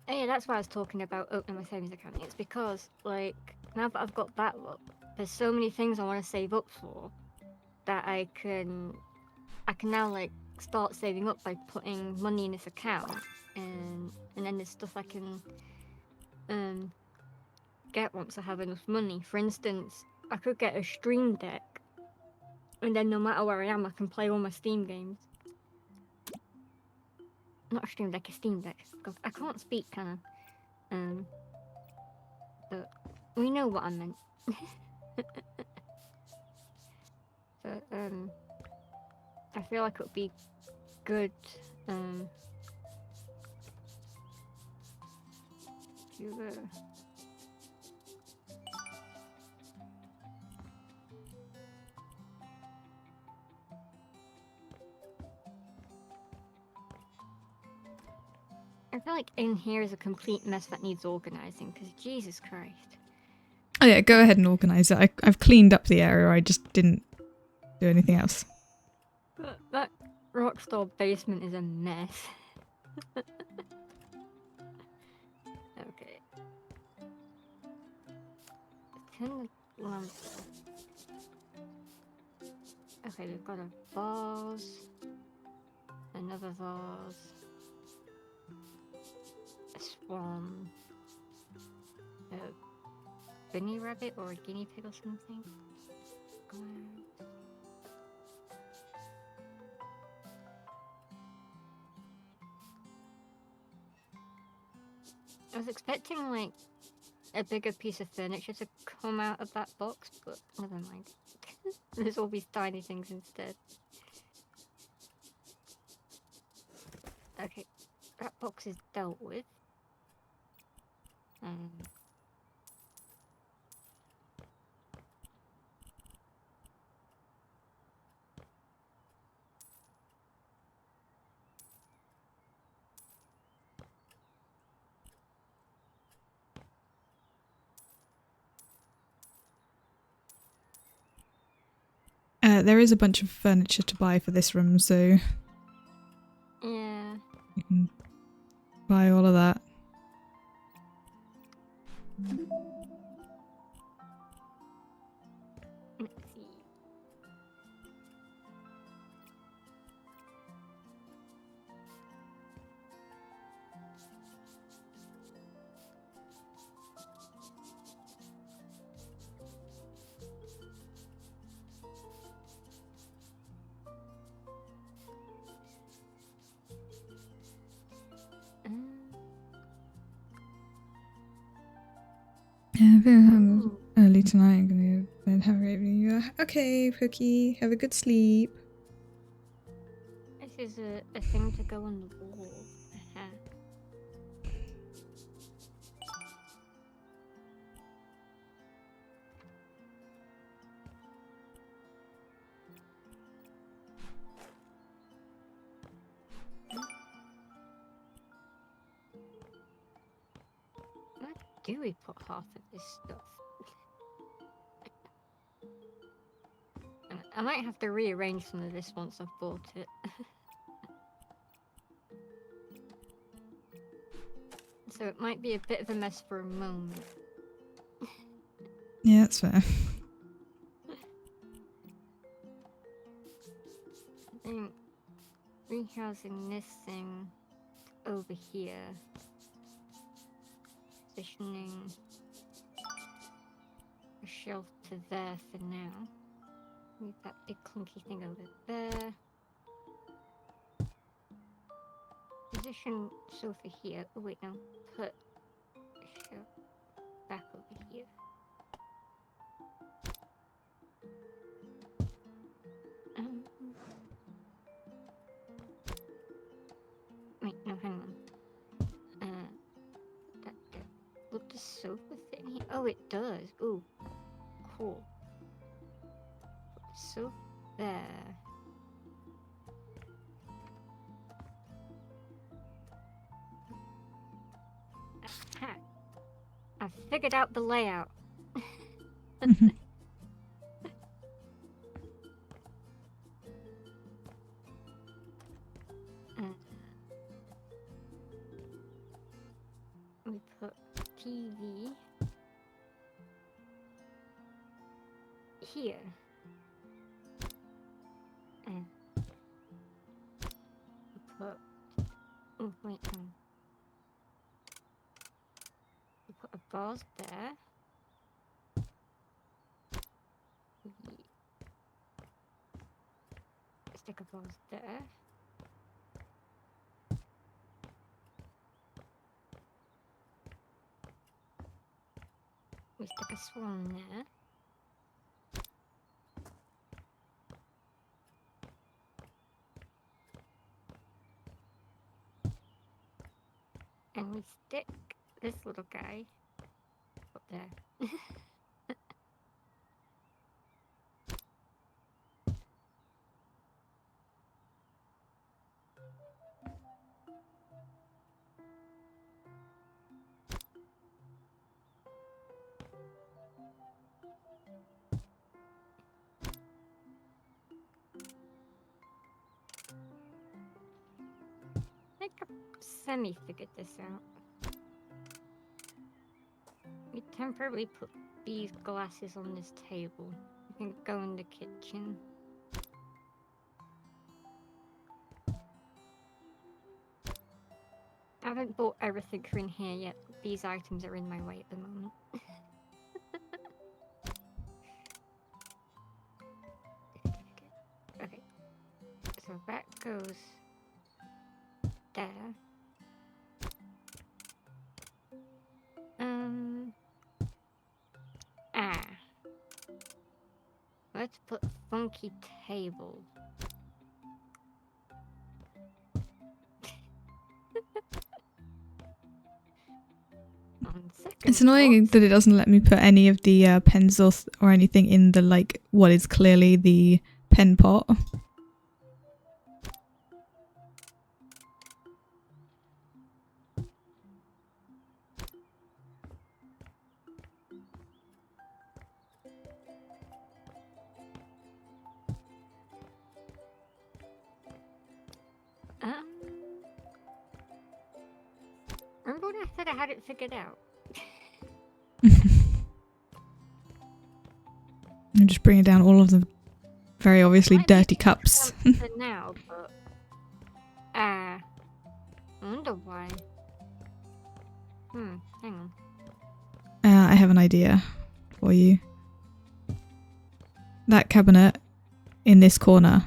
Oh yeah, that's why I was talking about opening my savings account. It's because, like, now that I've got that up, there's so many things I want to save up for that I can now, like, start saving up by putting money in this account, and then there's stuff I can get once I have enough money. For instance, I could get a Stream Deck, and then no matter where I am, I can play all my Steam games. Not a Stream Deck, a Steam Deck. God, I can't speak, can I? But we know what I meant. But I feel like it would be good to I feel like in here is a complete mess that needs organizing, because Jesus Christ. Oh yeah, go ahead and organise it. I've cleaned up the area, I just didn't do anything else. That Rockstar basement is a mess. Okay. Turn the lamp off. Okay, we've got a vase. Another vase. A swan. A bunny rabbit or a guinea pig or something. I was expecting, like, a bigger piece of furniture to come out of that box, but never mind. There's all these tiny things instead. Okay, that box is dealt with. There is a bunch of furniture to buy for this room, so Yeah. you can buy all of that. Let's see. Yeah, very early tonight. I'm gonna go to bed. Have a great evening. Okay, Pookie. Have a good sleep. This is a thing to go on the wall. Where do we put half of this stuff? I might have to rearrange some of this once I've bought it. So it might be a bit of a mess for a moment. Yeah, that's fair. I think rehousing this thing over here. Positioning a shelf to there for now. Move that big clunky thing over there. position sofa here. Oh wait, no. Put shelf back over here. Wait, no, hang on. Would the sofa fit in here? Oh, it does. Ooh, cool. Put the sofa there. Aha. I've figured out the layout. We put TV here. And we put. Oh, wait, we put a vase there. Stick a vase there. We stick a swan there. And we stick this little guy up there. I think I semi-figured this out. We temporarily put these glasses on this table. We can go in the kitchen. I haven't bought everything for in here yet. These items are in my way at the moment. Okay. So that goes there. Let's put a funky table. It's annoying that it doesn't let me put any of the pens or anything in the, like, what is clearly the pen pot. Remember when I said I had it figured out? I'm just bringing down all of the very obviously dirty cups. Now, but I wonder why. Hang on. I have an idea for you. That cabinet in this corner,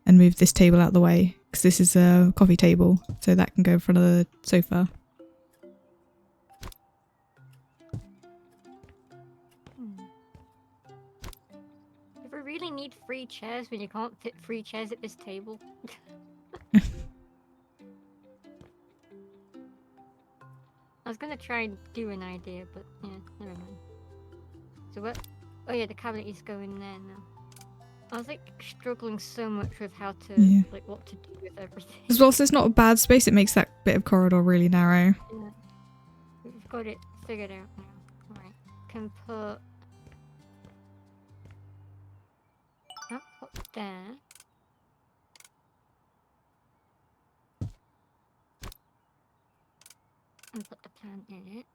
and move this table out the way, because this is a coffee table, so that can go in front of the sofa. Do we really need 3 chairs when you can't fit 3 chairs at this table? I was gonna try and do an idea, but yeah, never mind. So what? Oh yeah, the cabinet is going there now. I was like struggling so much with how to like what to do with everything. As well, so it's not a bad space. It makes that bit of corridor really narrow. Yeah, we've got it figured out now. Right, can put that pot there. And put the plant in it.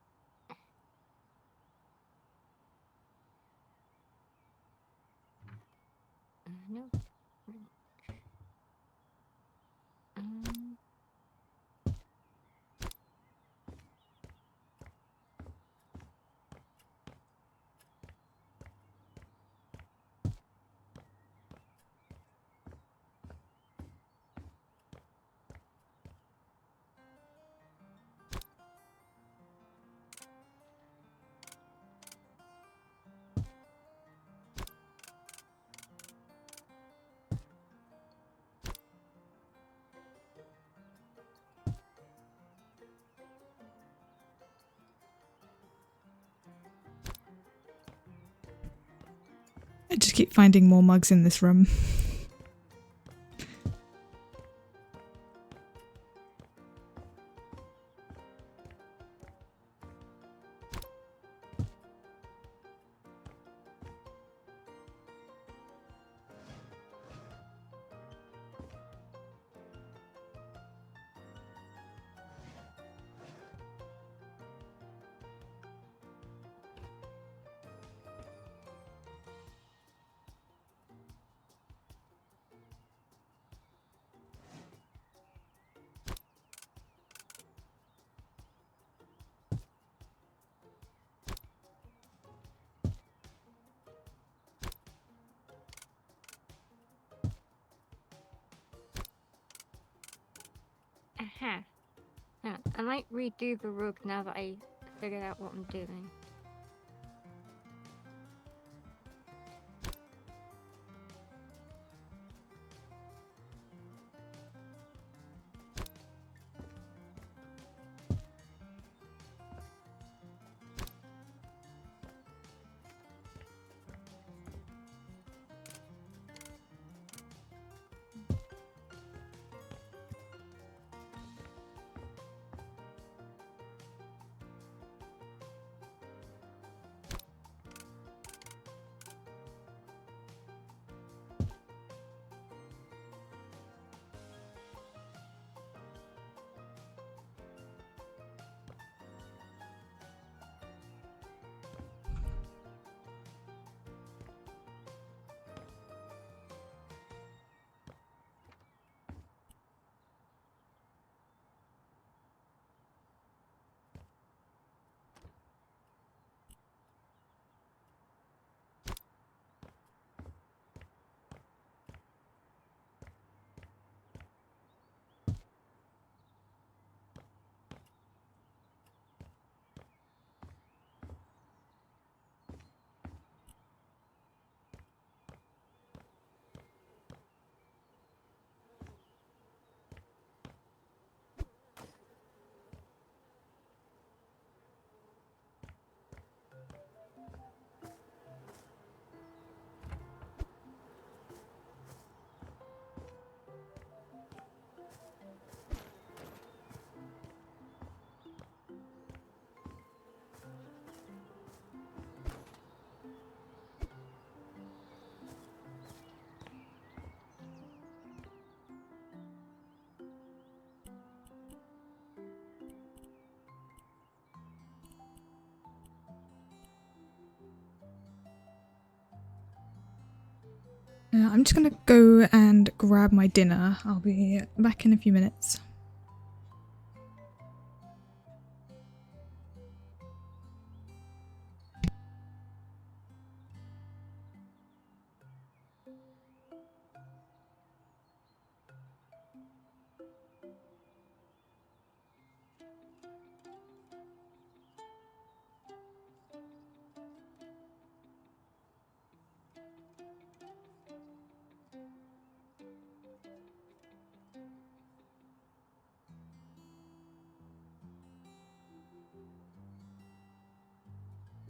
No. I just keep finding more mugs in this room. Aha. Yeah, I might redo the rug now that I figured out what I'm doing. I'm just gonna go and grab my dinner. I'll be back in a few minutes.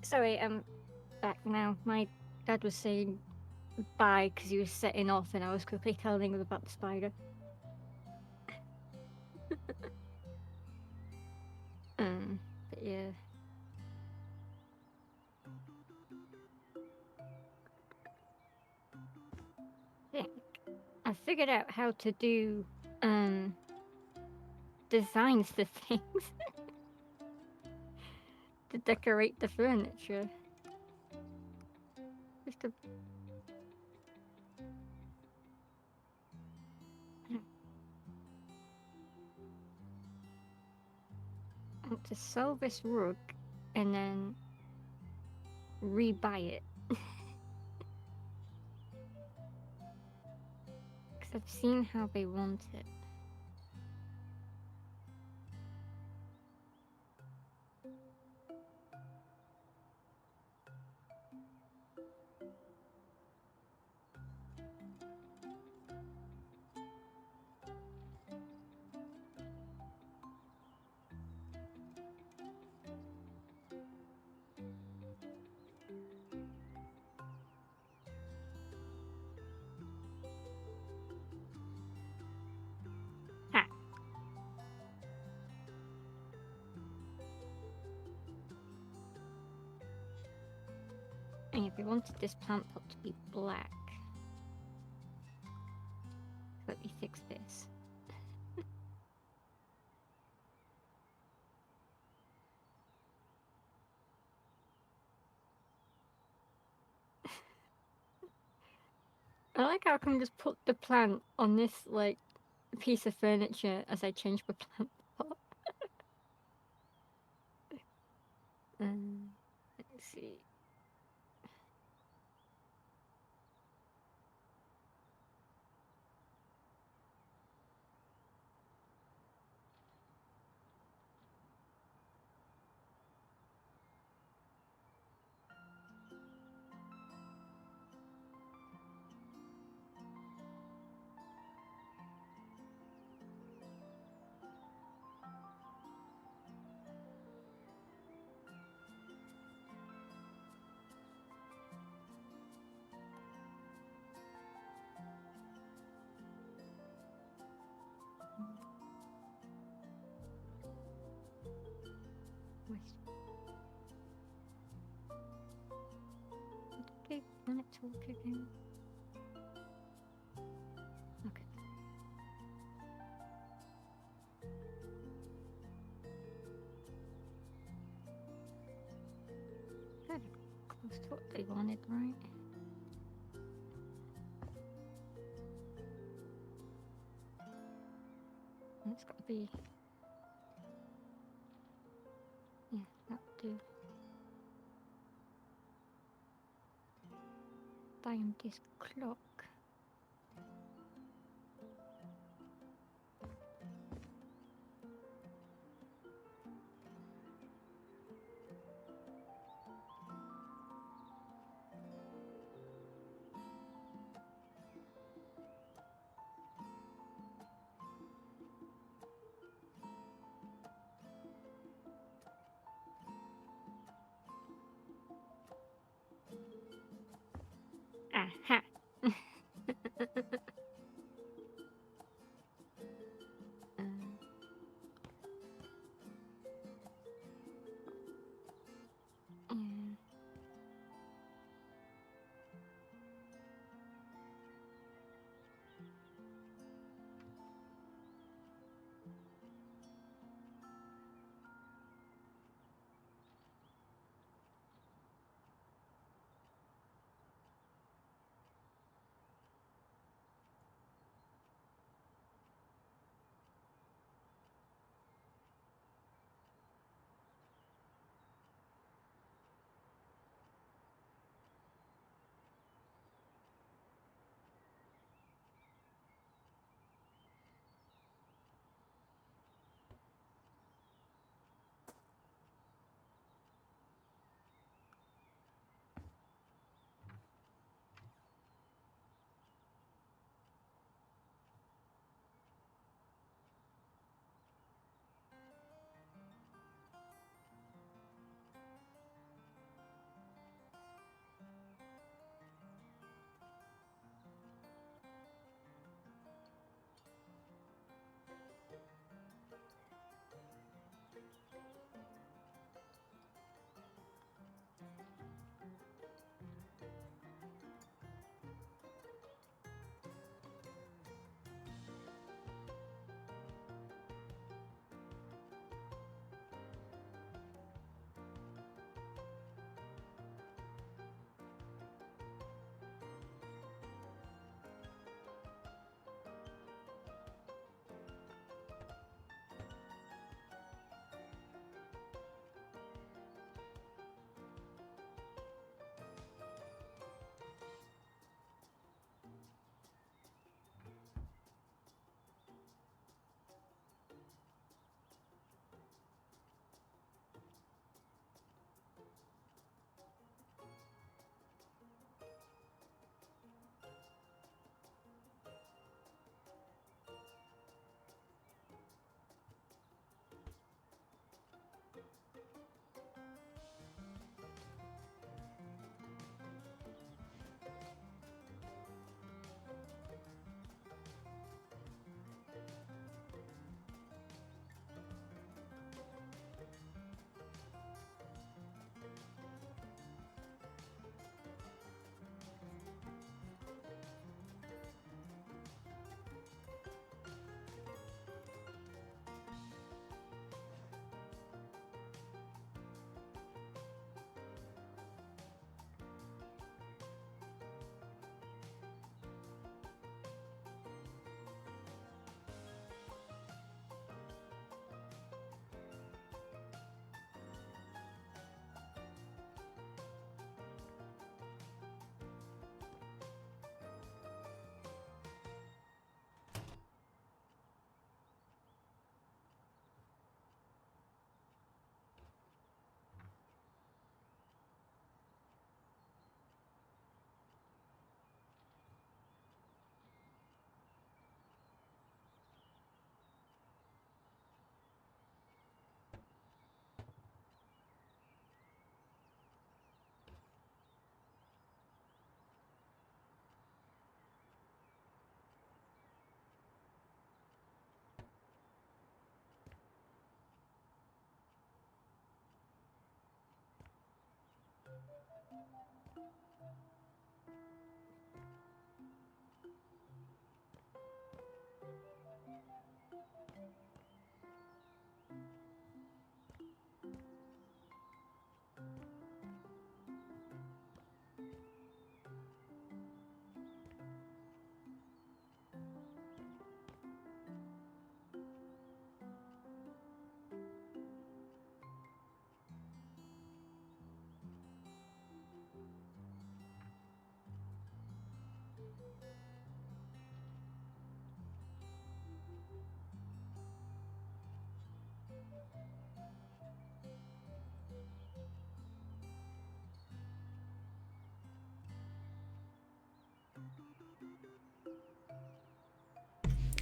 Sorry, I'm back now. My dad was saying bye because he was setting off and I was quickly telling him about the spider. But yeah. think I figured out how to do designs for things to decorate the furniture. Just to... to sell this rug and then rebuy it. Because I've seen how they want it. thing if we wanted this plant pot to be black. Let me fix this. I like how I can just put the plant on this like piece of furniture as I change the plant pot. Let's see. Okay, want it to work again. Okay. Good. Close to what they wanted, right? And it's got to be. Yeah, that'll do. Time this clock. Aha!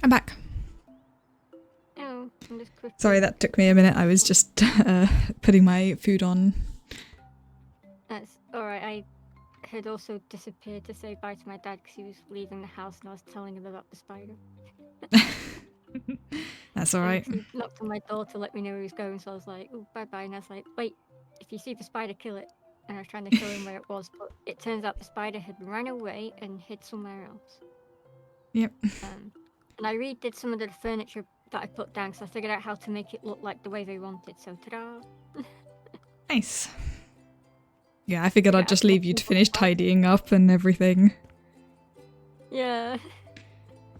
I'm back. Oh, I'm just quickly. Sorry, that took me a minute. I was just putting my food on. That's alright. I had also disappeared to say bye to my dad because he was leaving the house and I was telling him about the spider. That's alright. He knocked on my door to let me know where he was going, so I was like, oh, bye bye. And I was like, wait, if you see the spider, kill it. And I was trying to kill him where it was, but it turns out the spider had ran away and hid somewhere else. Yep. And I redid some of the furniture that I put down because I figured out how to make it look like the way they wanted, so ta-da! Nice. Yeah, I figured Yeah, I'd just I leave you to thought finish about- tidying up and everything. Yeah.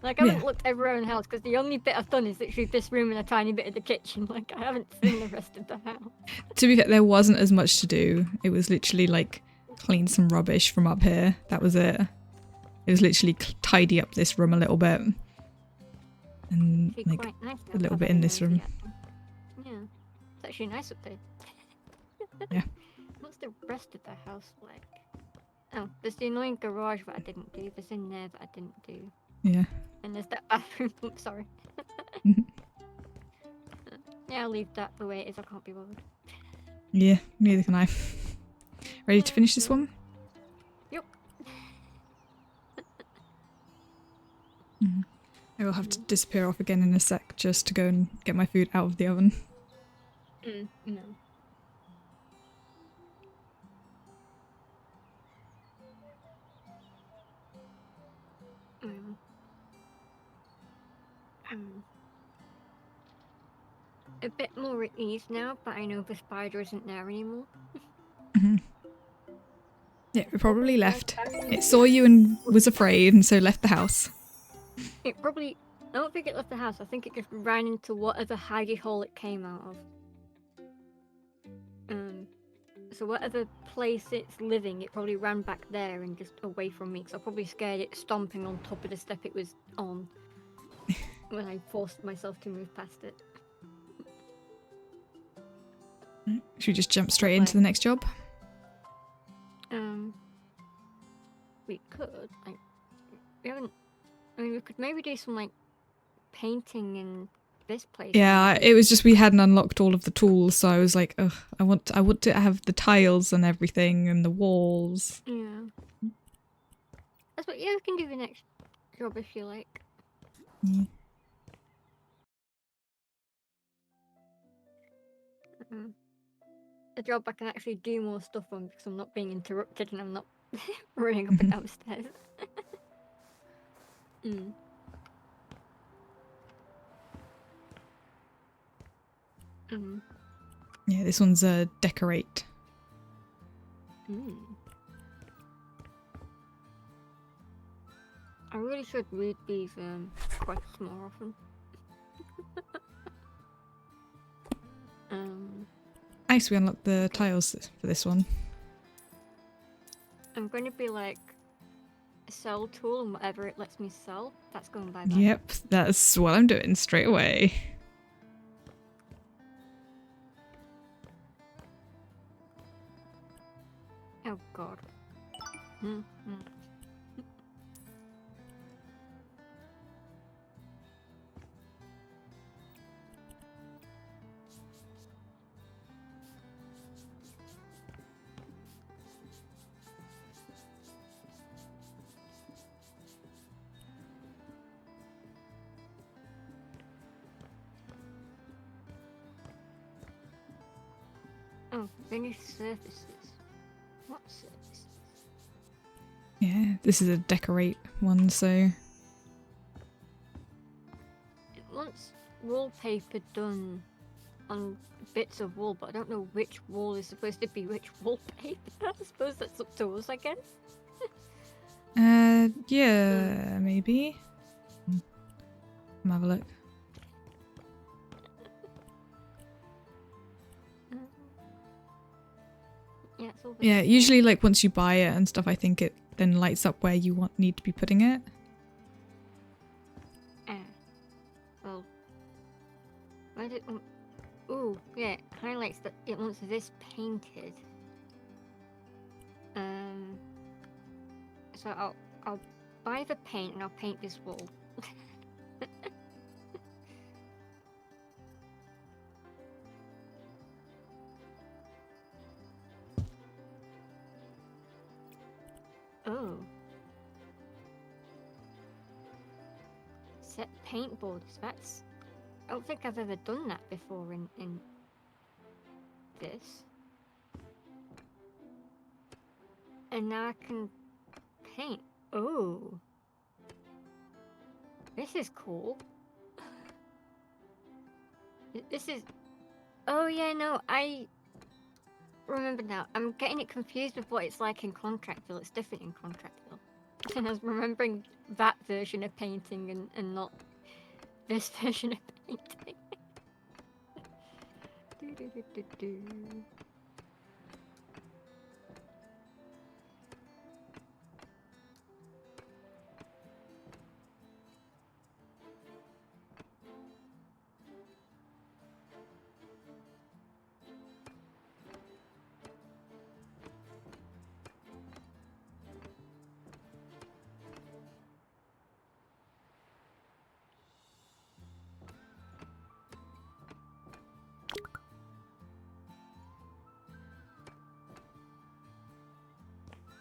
Like, I haven't looked everywhere in the house because the only bit I've done is literally this room and a tiny bit of the kitchen. Like, I haven't seen the rest of the house. To be fair, there wasn't as much to do. It was literally like clean some rubbish from up here. That was it. It was literally tidy up this room a little bit. And Actually like quite nice a now little to bit have in a this nosy room. at them. Yeah. It's actually nice up there. Yeah. What's the rest of the house like? Oh, there's the annoying garage that I didn't do. There's in there that I didn't do. Yeah. And there's that bathroom. Oops, sorry. Mhm. Yeah, I'll leave that the way it is. I can't be bothered. Yeah, neither can I. Ready to finish this one? Yep. I will have to disappear off again in a sec just to go and get my food out of the oven. No. Mm. A bit more at ease now, but I know the spider isn't there anymore. Yeah, it probably left. It saw you and was afraid and so left the house. It probably... I don't think it left the house. I think it just ran into whatever hidey hole it came out of. So whatever place it's living, it probably ran back there and just away from me, because I probably scared it stomping on top of the step it was on when I forced myself to move past it. Should we just jump straight into the next job? We could, like, we haven't... I mean, we could maybe do some, like, painting in this place. Yeah, it was just we hadn't unlocked all of the tools, so I was like, ugh, I want to have the tiles and everything and the walls. Yeah. That's what, yeah, we can do the next job if you like. Yeah. A job I can actually do more stuff on because I'm not being interrupted and I'm not running up and downstairs. Yeah, this one's a decorate. I really should read these quests more often. Nice, we unlocked the tiles for this one. I'm going to be like a sell tool and whatever it lets me sell, that's going bye bye. Yep, that's what I'm doing straight away. Oh god. Oh, finish surfaces. What surfaces? Yeah, this is a decorate one, so... It wants wallpaper done on bits of wall, but I don't know which wall is supposed to be which wallpaper. I suppose that's up to us, I guess. Yeah, maybe. Have a look. Yeah, it's all Yeah, usually like once you buy it and stuff, I think it then lights up where you need to be putting it. Well, why did ooh, yeah, it highlights that it wants this painted. So I'll buy the paint and I'll paint this wall. set paint borders. That's... I don't think I've ever done that before in this. And now I can paint. Oh. This is cool. This is... Oh yeah, no, I remember now. I'm getting it confused with what it's like in Contractville. It's different in Contractville. And I was remembering that version of painting and not this version of painting. Do.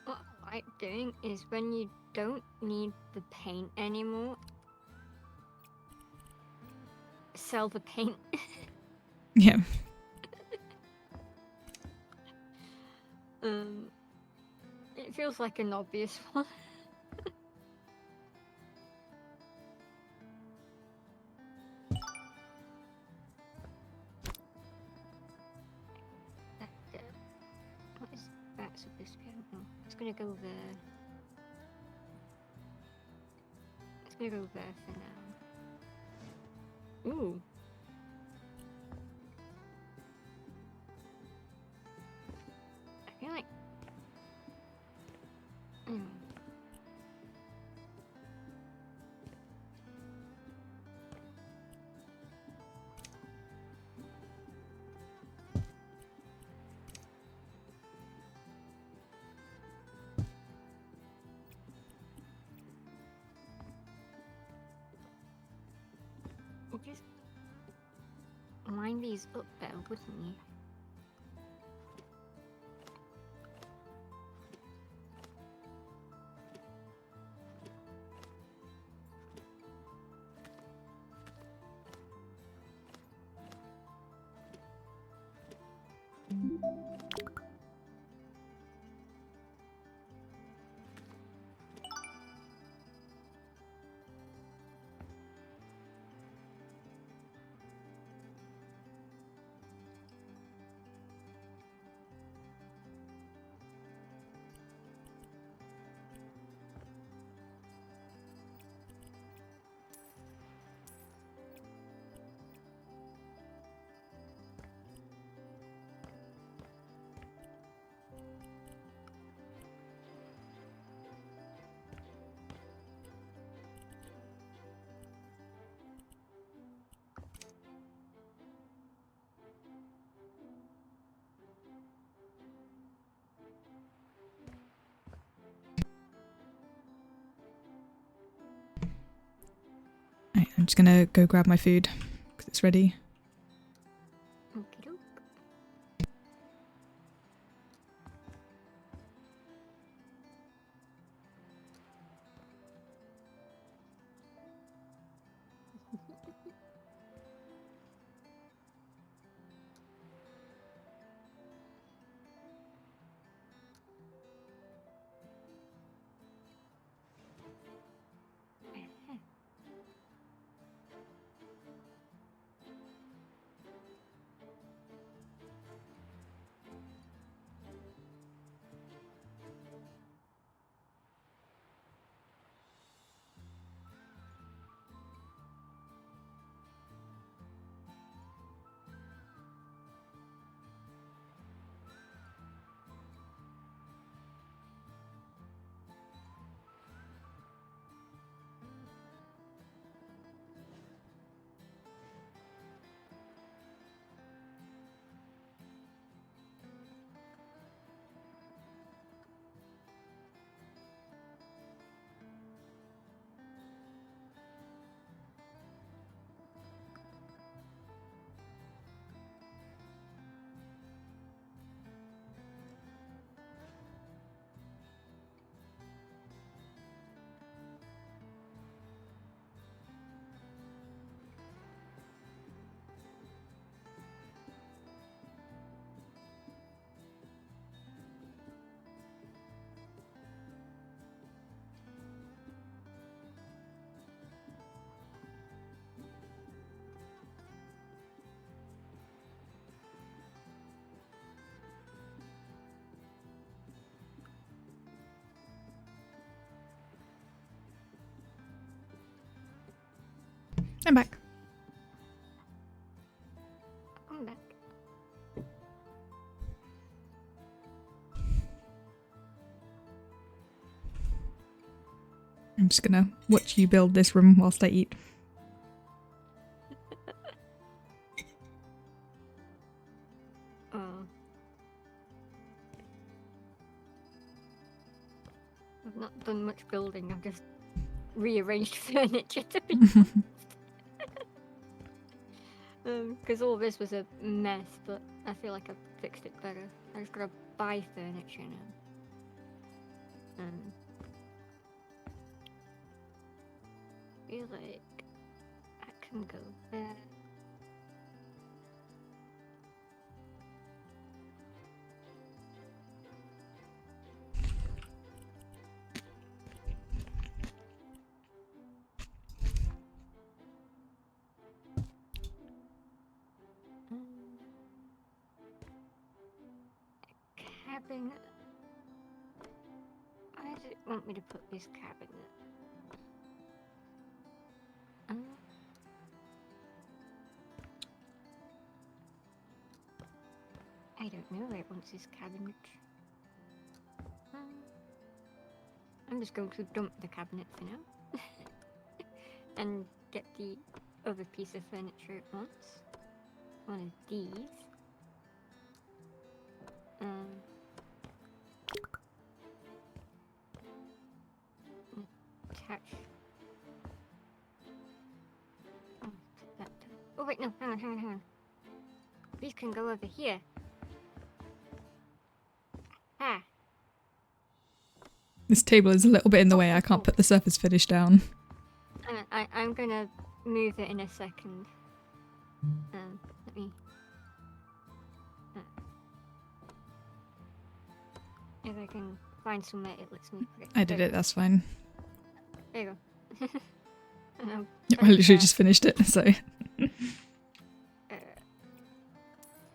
What I like doing is when you don't need the paint anymore, sell the paint. Yeah. It feels like an obvious one. What is that supposed to go? Oh, it's gonna go there. It's gonna go there for now. Ooh. I feel like... just line these up better, wouldn't you? Right, I'm just gonna go grab my food because it's ready. Okey-doke. I'm back. I'm back. I'm just gonna watch you build this room whilst I eat. Oh. I've not done much building, I've just rearranged furniture to be because all this was a mess, but I feel like I've fixed it better. I just gotta buy furniture now. Feel like I can go there. Cabinet. Where does it want me to put this cabinet? I don't know where it wants this cabinet. I'm just going to dump the cabinet for now. And get the other piece of furniture it wants. One of these. Attach. Oh, that. Oh wait, no, hang on. These can go over here. Ah. This table is a little bit in the way. I can't put the surface finish down. I'm gonna move it in a second. Let me. If I can find somewhere it lets me put it. I did it, that's fine. There you go. I literally just finished it, so.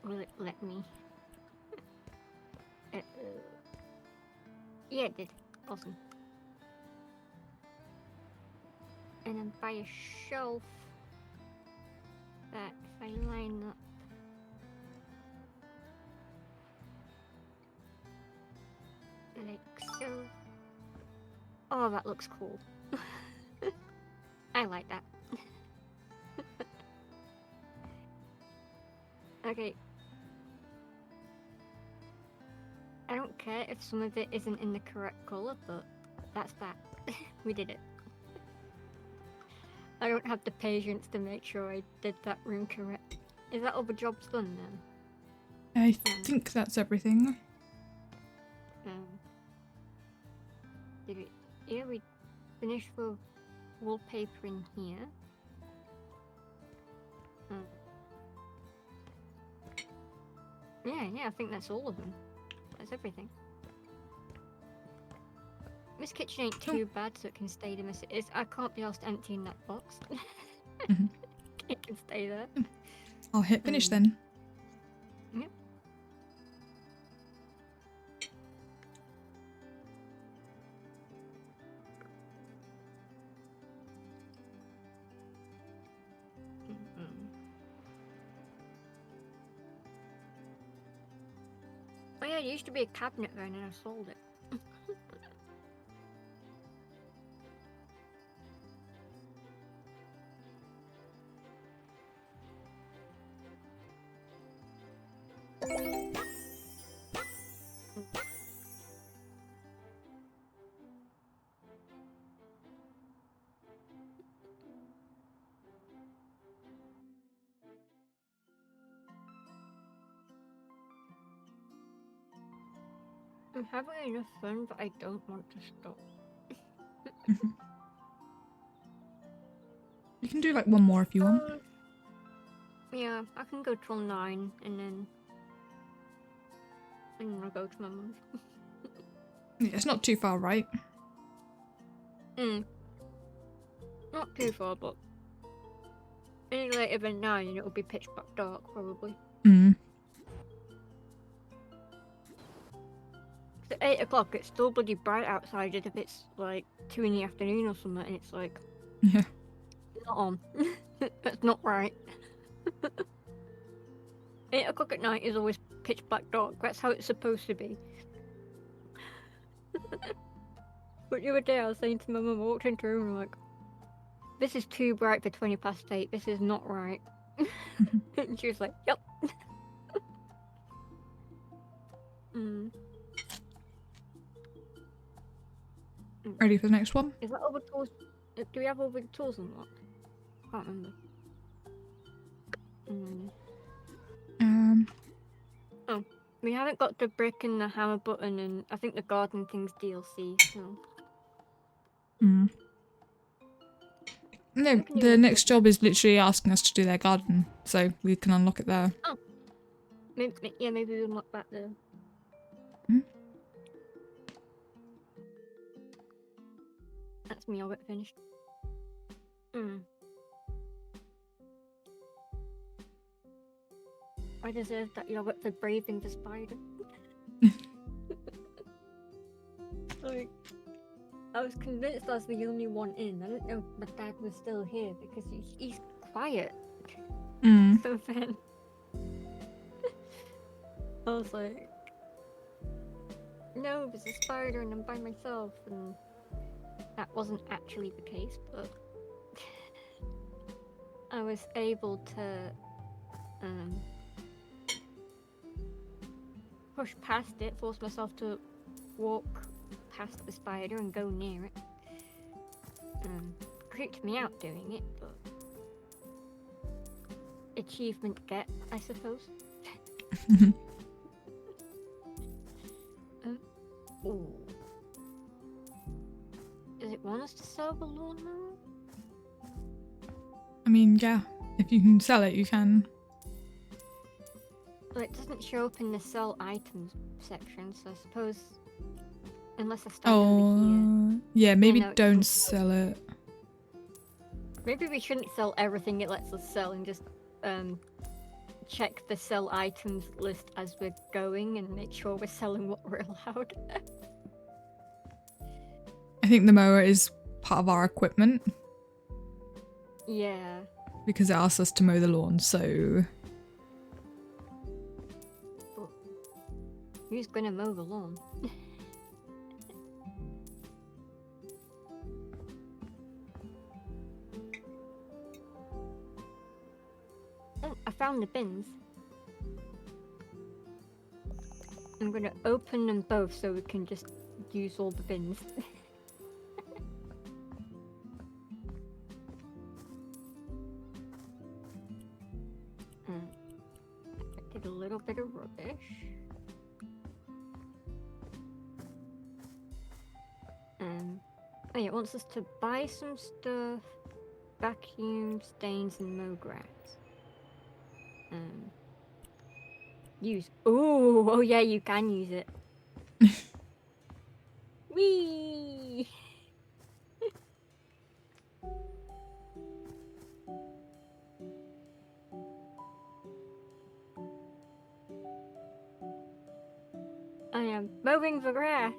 Will it let me? Yeah, it did. Awesome. And then buy a shelf that if I line up. Like so. Oh, that looks cool. I like that. Okay. I don't care if some of it isn't in the correct colour, but that's that. We did it. I don't have the patience to make sure I did that room correct. Is that all the jobs done then? I think that's everything. Did we? Yeah, we finished the wallpaper in here. Yeah, I think that's all of them. That's everything. This kitchen ain't too bad, so it can stay the mess it is. I can't be asked emptying that box. It can stay there. I'll hit finish then. Yep. Oh yeah, it used to be a cabinet there and then I sold it. I'm having enough fun, but I don't want to stop. You can do like one more if you want. Yeah, I can go till 9 and then I'll go to my mum's. Yeah, it's not too far, right? Not too far, but any later than 9 and it'll be pitch black dark probably. At 8 o'clock, it's still bloody bright outside if it's like 2 in the afternoon or something, and it's like, Yeah. not on. That's not right. 8 o'clock at night is always pitch black dark. That's how it's supposed to be. But the other day I was saying to my mum, I walked into her room and I'm like, this is too bright for 20 past 8. This is not right. And she was like, yep. Ready for the next one? Is that all the tools? Do we have all the tools unlocked? Can't remember. Oh, we haven't got the brick and the hammer button, and I think the garden thing's DLC. So. No, We can do the that next too. job is literally asking us to do their garden, so we can unlock it there. Maybe we unlock that there. That's me. I'll get finished. I deserve that yogurt for braving the spider. Like, I was convinced I was the only one in. I didn't know my dad was still here because he's quiet. So then I was like, no, there's a spider and I'm by myself, and that wasn't actually the case, but I was able to push past it, force myself to walk past the spider and go near it. Creeped me out doing it, but achievement get, I suppose. Ooh. Does it want us to sell the lawnmower? I mean, yeah, if you can sell it, you can. Well, it doesn't show up in the sell items section, so I suppose unless I stand over here. Yeah, maybe no, it don't doesn't show. sell it. Maybe we shouldn't sell everything it lets us sell and just check the sell items list as we're going and make sure we're selling what we're allowed. I think the mower is part of our equipment Yeah. because it asks us to mow the lawn, so... But who's gonna mow the lawn? Oh, I found the bins. I'm gonna open them both so we can just use all the bins. I did a little bit of rubbish. Oh yeah, it wants us to buy some stuff, vacuum, stains, and mow grass. Use. Ooh, oh yeah, you can use it. Whee! I am mowing the grass.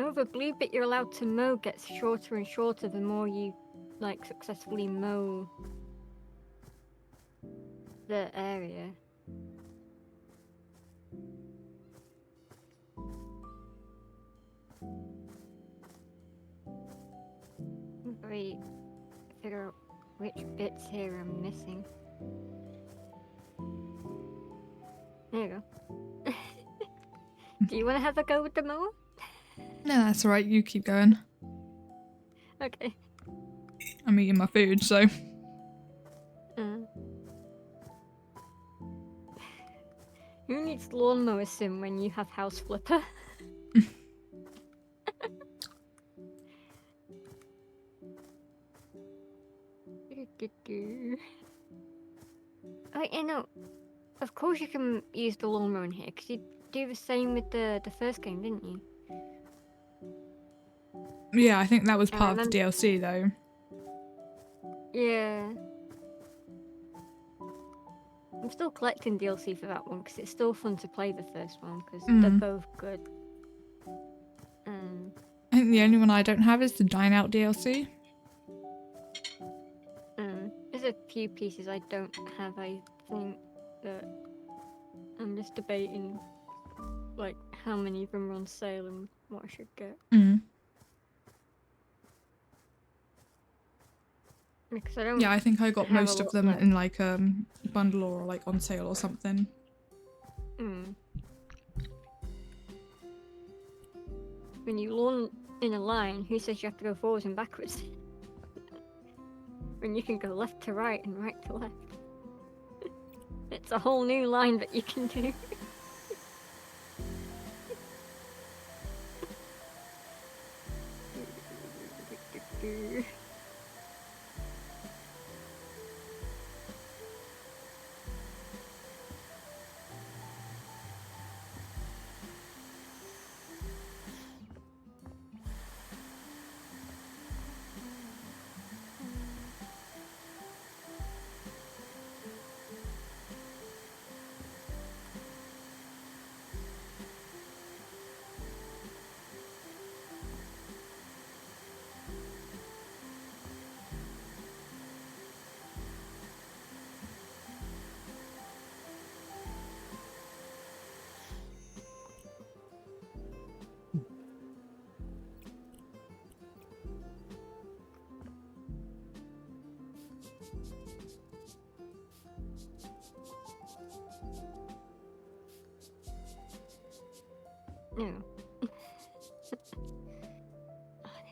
Oh, the blue bit you're allowed to mow gets shorter and shorter the more you, like, successfully mow the area. Wait, figure out which bits here I'm missing. There you go. Do you want to have a go with the mower? No, that's alright, you keep going. Okay. I'm eating my food, so... Who needs lawnmower sim when you have house flipper? Oh, you know, of course you can use the lawnmower in here, because you do the same with the first game, didn't you? Yeah, I think that was I part of the remember. DLC, though. Yeah. I'm still collecting DLC for that one because it's still fun to play the first one because Mm. they're both good. I think the only one I don't have is the Dine Out DLC. There's a few pieces I don't have. I think that I'm just debating, like, how many of them are on sale and what I should get. Mm. Because I don't. Yeah, I think I got have a most of lot them left. in like bundle or like on sale or something. When you launch in a line, who says you have to go forwards and backwards? When you can go left to right and right to left. It's a whole new line that you can do. No.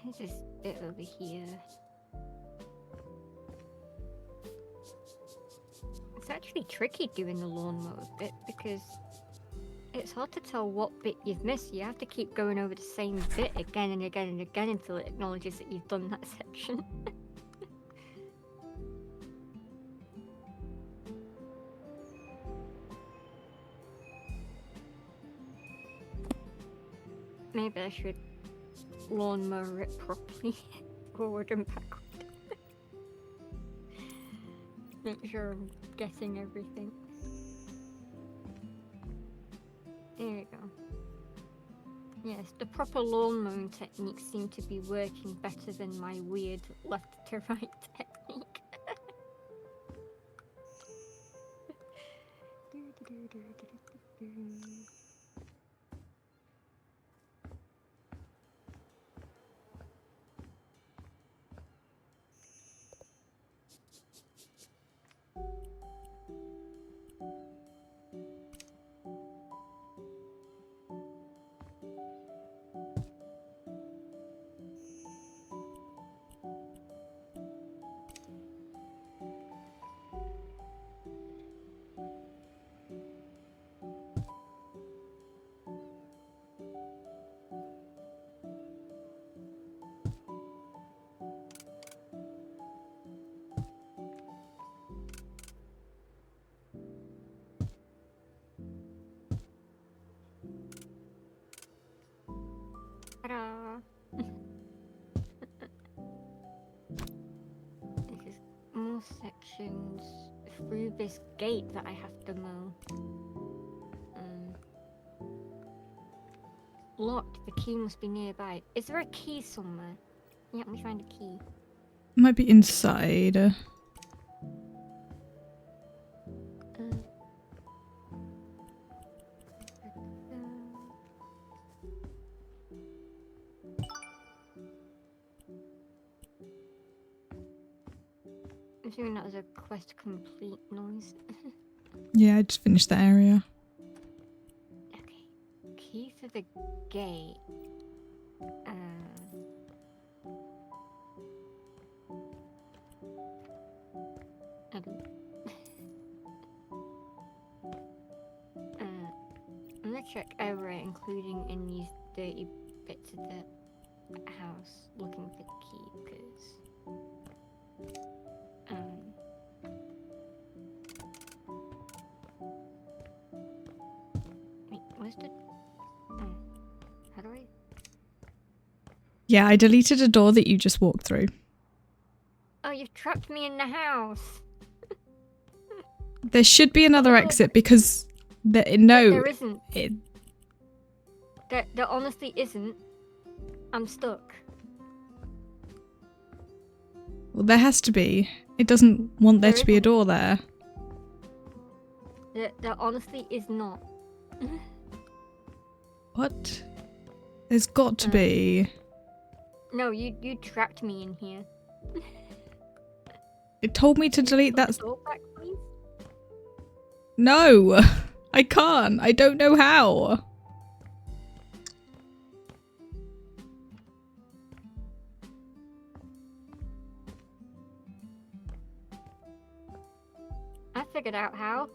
There's this bit over here. It's actually tricky doing the lawnmower bit because it's hard to tell what bit you've missed. You have to keep going over the same bit again and again and again until it acknowledges that you've done that section. Maybe I should lawnmower it properly, forward and backward. Make sure I'm getting everything. There we go. Yes, the proper lawn mowing techniques seem to be working better than my weird left to right technique. Ta-da! There's more sections through this gate that I have to mow. Locked. The key must be nearby. Is there a key somewhere? Yeah, let me find a key. Might be inside. I'm assuming that was a quest complete noise. Yeah, I just finished that area. Okay. Key for the gate. I don't... I'm gonna check everywhere, including in these dirty bits of the house, looking for the key, because... Wait, where's the... how do I... Yeah, I deleted a door that you just walked through. Oh, you've trapped me in the house! There should be another exit because no, There isn't. it, There honestly isn't. I'm stuck. well, there has to be. It doesn't want there There to be a isn't. door there. There honestly is not. What? There's got to be. No, you trapped me in here. It told me to delete Put that. the door back, please. No, I can't. I don't know how. I figured out how.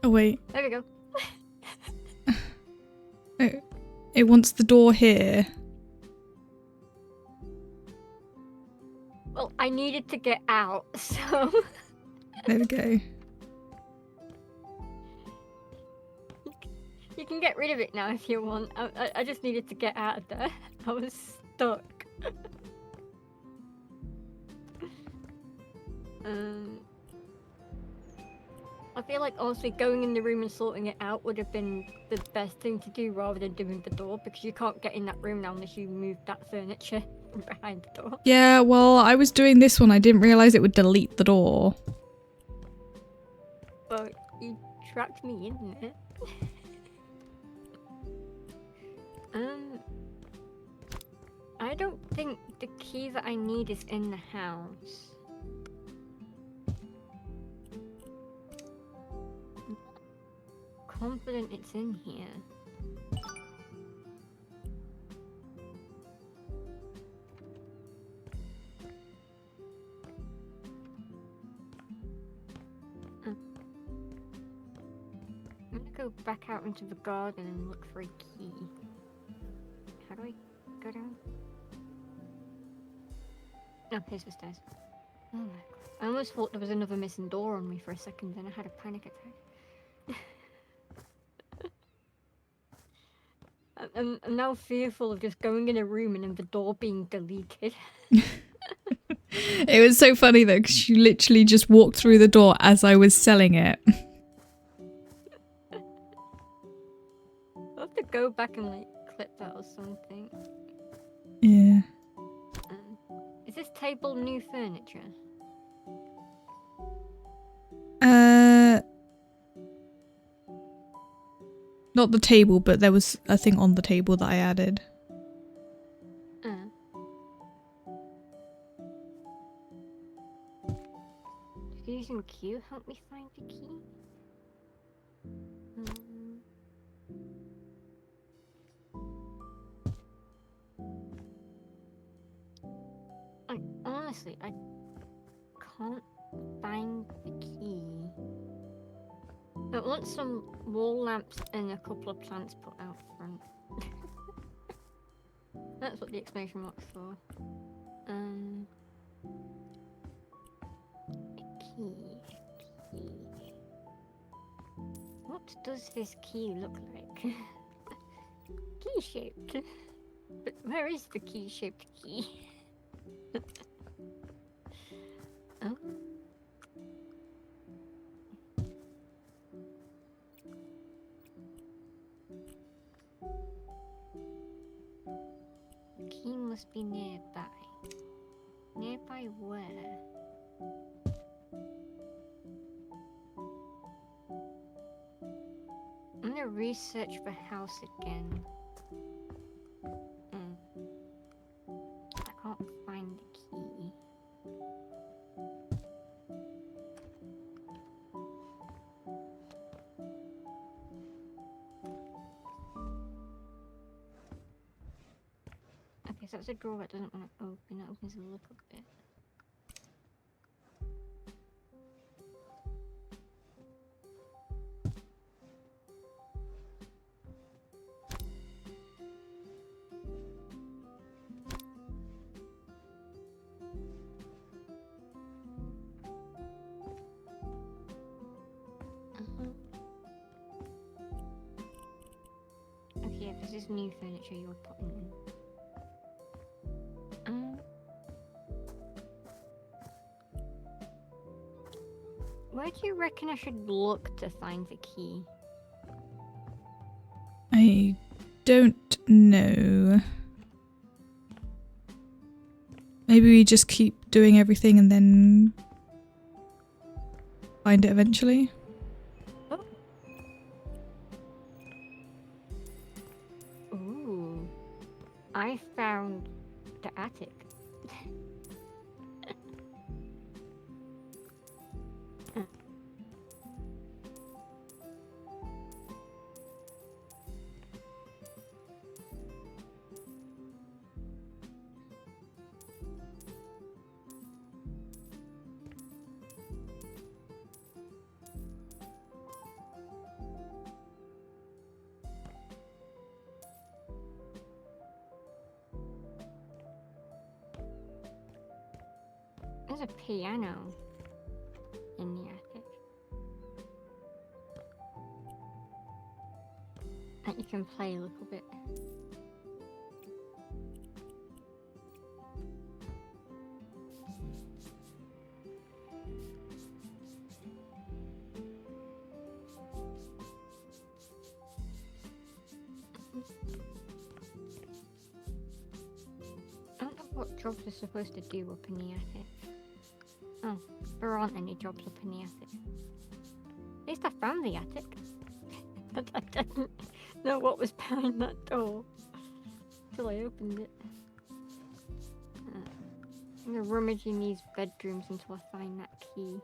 Oh wait, There we go. it wants the door here. Well, I needed to get out, so There we go. you can get rid of it now if you want. I just needed to get out of there. I was stuck. I feel like honestly going in the room and sorting it out would have been the best thing to do rather than doing the door, because you can't get in that room now unless you move that furniture from behind the door. Yeah, well, I was doing this one. I didn't realize it would delete the door. But you trapped me in there. I don't think the key that I need is in the house. Confident it's in here. I'm gonna go back out into the garden and look for a key. How do I go down? Oh, here's the stairs. Oh my god. I almost thought there was another missing door on me for a second, then I had a panic attack. I'm now fearful of just going in a room and then the door being deleted. It was so funny though, because you literally just walked through the door as I was selling it. I'll have to go back and like clip that or something. Yeah. Is this table new furniture? Not the table, but there was a thing on the table that I added. Using Q help me find the key? Honestly, I can't find the key. I want some wall lamps and a couple of plants put out front. That's what the exclamation mark's for. Key. What does this key look like? Key shaped. But where is the key shaped key? The key must be nearby. Nearby where? I'm gonna research the house again. I can't find the key. Okay, so that's a drawer that doesn't want to open. That opens a little bit. Okay, yeah, this is new furniture you're putting in. Where do you reckon I should look to find the key? I don't know. Maybe we just keep doing everything and then find it eventually. Oh. Ooh. I found the attic. There's a piano in the attic that you can play a little bit. I don't know what jobs are supposed to do up in the attic. Oh, there aren't any jobs up in the attic. At least I found the attic. But I didn't know what was behind that door till I opened it. I'm gonna rummage in these bedrooms until I find that key.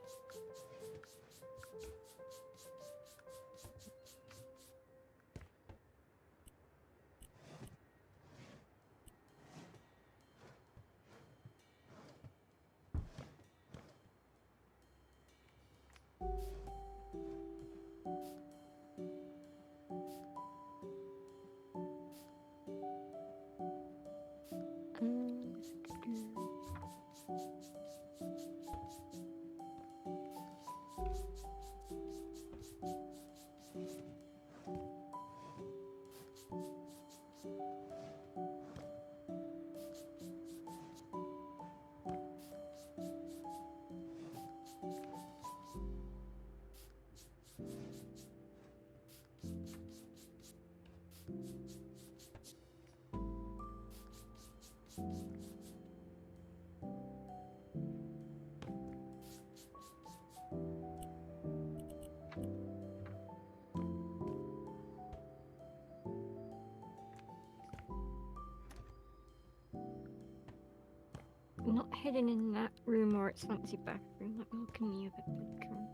Not hidden in that room or its fancy bathroom. Let me look in the other bedroom.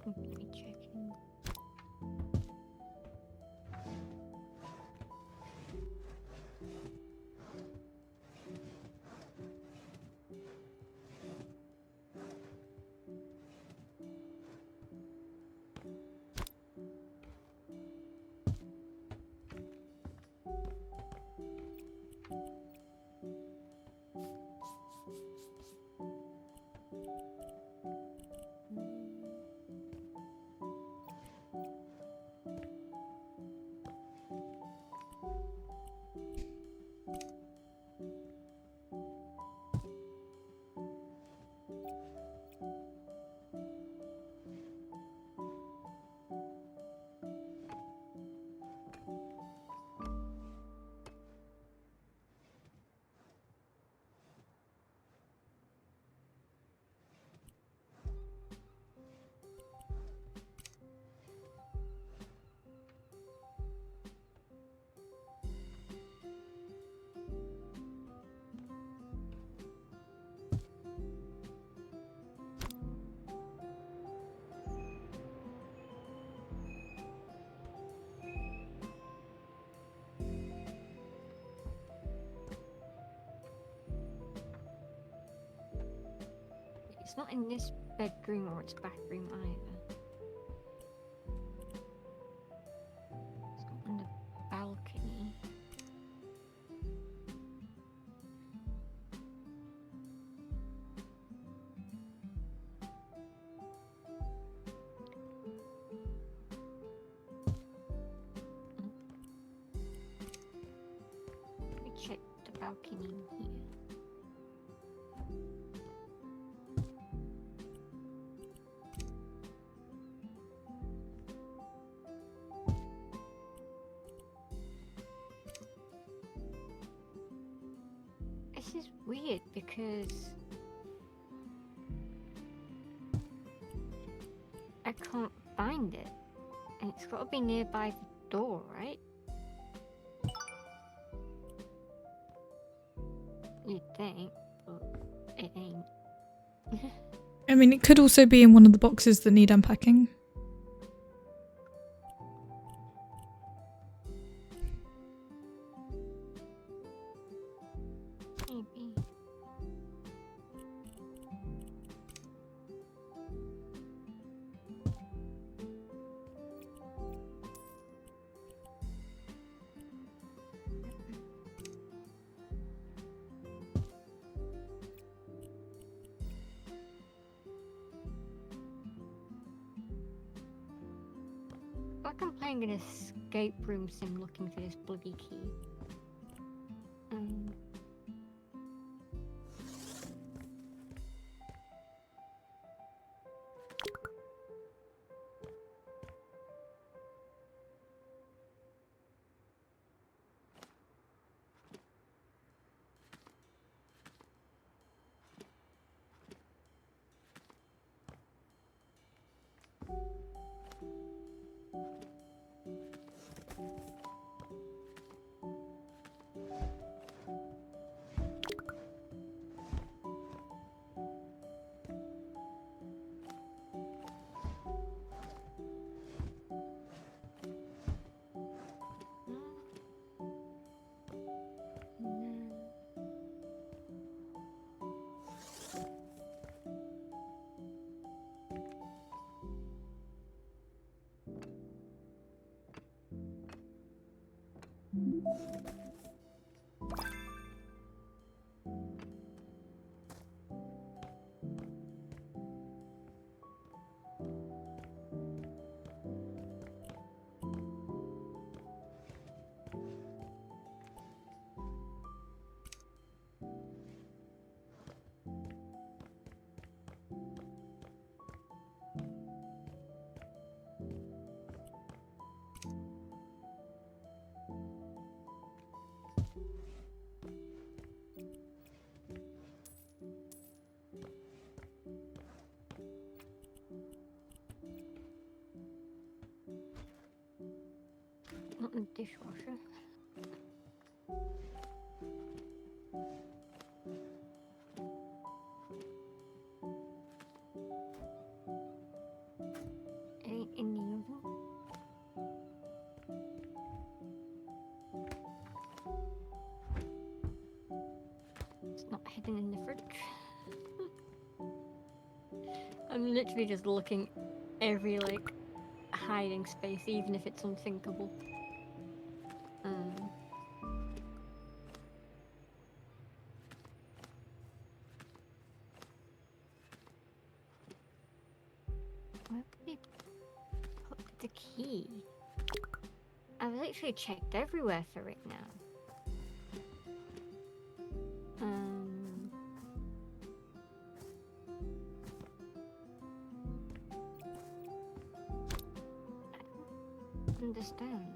Let me check in. It's not in this bedroom or its bathroom either. It's not on the balcony. Let me check the balcony in here. This is weird because I can't find it. And it's got to be nearby the door, right? You'd think, but it ain't. I mean, it could also be in one of the boxes that need unpacking. Maybe. Like I'm playing an escape room sim looking for this bloody key. Not in the dishwasher. It ain't in the oven. It's not hidden in the fridge. I'm literally just looking every like hiding space, even if it's unthinkable. Where would we put the key? I've literally checked everywhere for it now. I don't understand.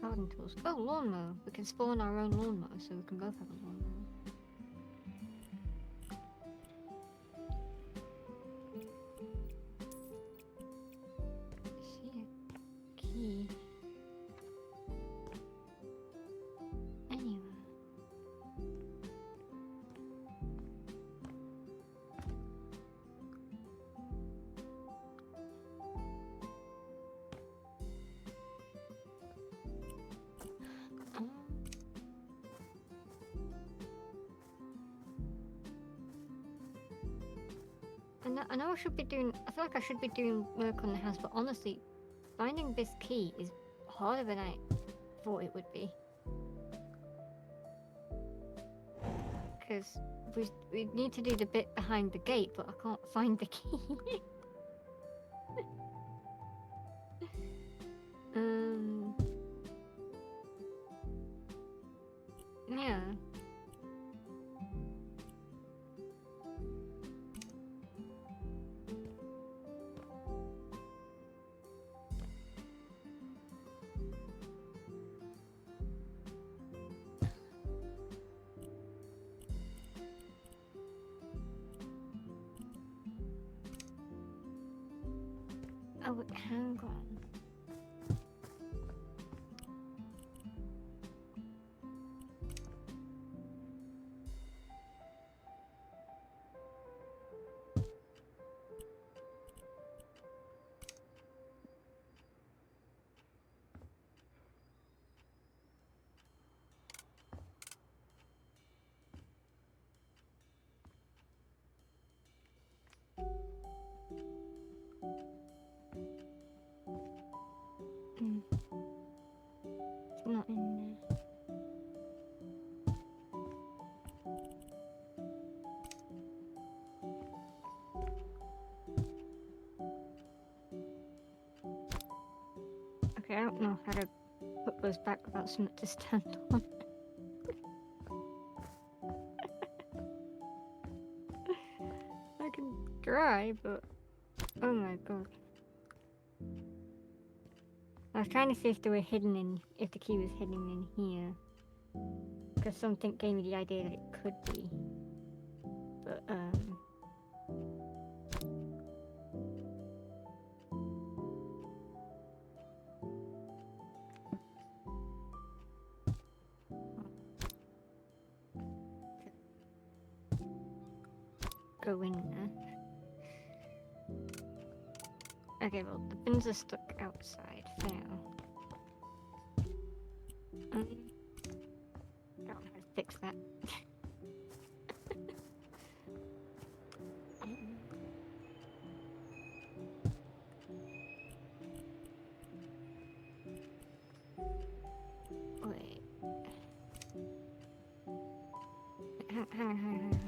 Garden tools. Oh, lawnmower. We can spawn our own lawnmower, so we can both have a lawnmower. See a key. Anywhere. I know I should be doing. I feel like I should be doing work on the house, but honestly, finding this key is harder than I thought it would be. Because we need to do the bit behind the gate, but I can't find the key. Wait, hang on. It's not in there. Okay, I don't know how to put those back without something to stand on. I can try, but oh my god. I was trying to see if they were hidden in, if the key was hidden in here. Because something gave me the idea that it could be. But, go in there. Okay, well, the bins are stuck outside for now. I don't know how to fix that. Wait. Hang on.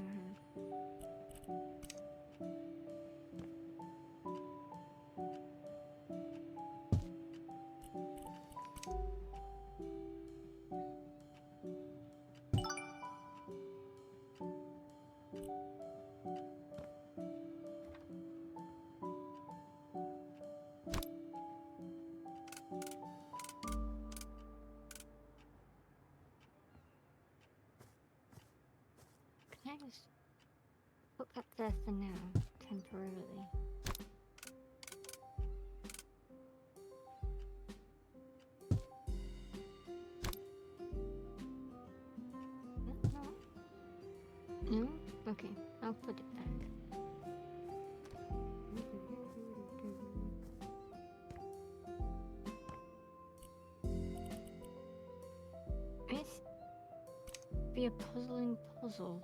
Can I just put that there for now, temporarily? No? Okay, I'll put it back. It's be a puzzling puzzle.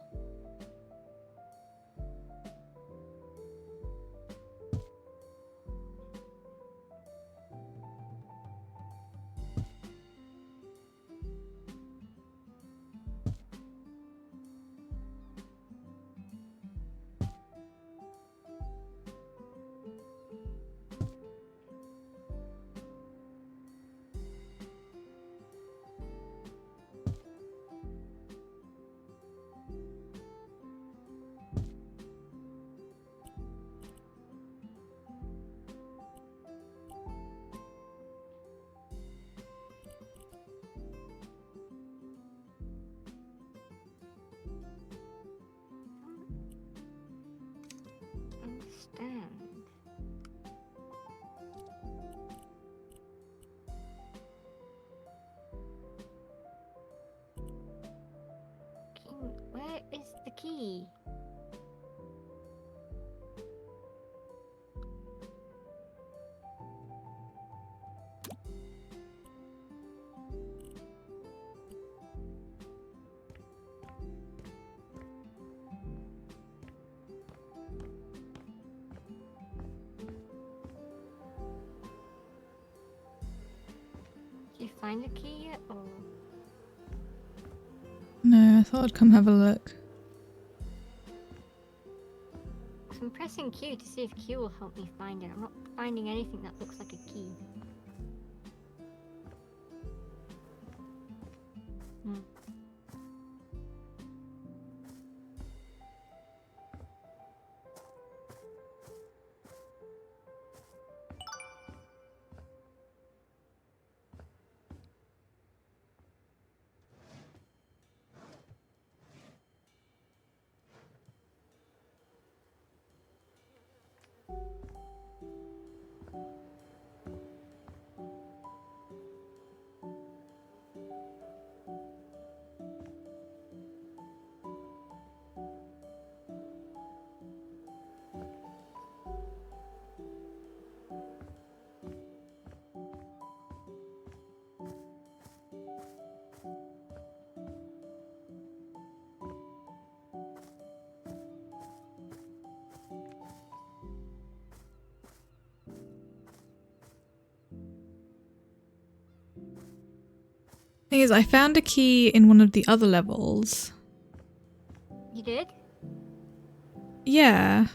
Understand. Where is the key? Did you find the key yet, or? No, I thought I'd come have a look. So I'm pressing Q to see if Q will help me find it. I'm not finding anything that looks like a key. Thing is, I found a key in one of the other levels. You did? Yeah.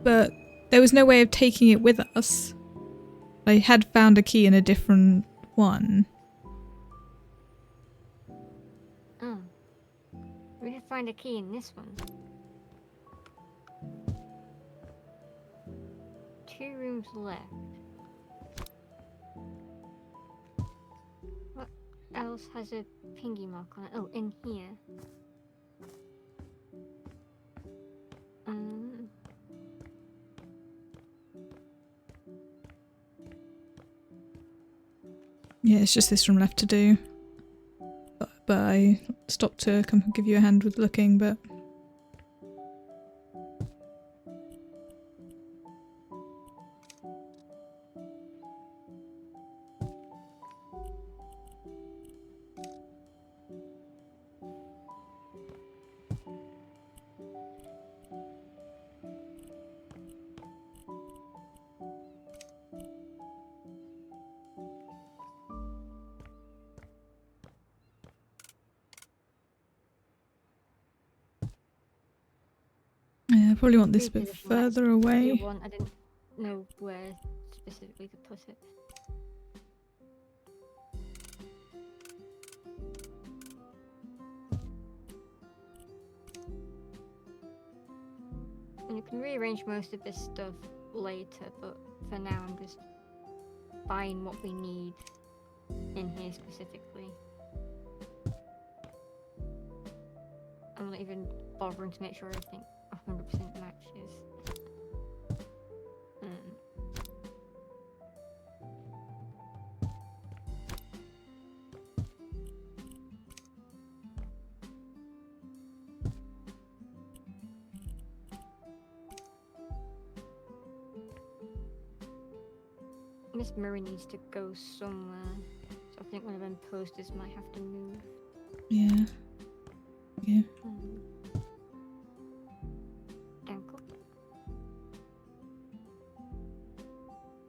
But there was no way of taking it with us. I had found a key in a different one. Oh. We could find a key in this one. 2 rooms left. What else has a pingy mark on it? Oh, in here. Yeah, it's just this room left to do. But I stopped to come give you a hand with looking, but... Yeah, I probably want this a bit further away. I didn't know where specifically to put it. And you can rearrange most of this stuff later, but for now I'm just buying what we need in here specifically. I'm not even bothering to make sure everything 100% matches. Miss Murray needs to go somewhere, so I think one of them posters might have to move. Yeah. Yeah. Ankle.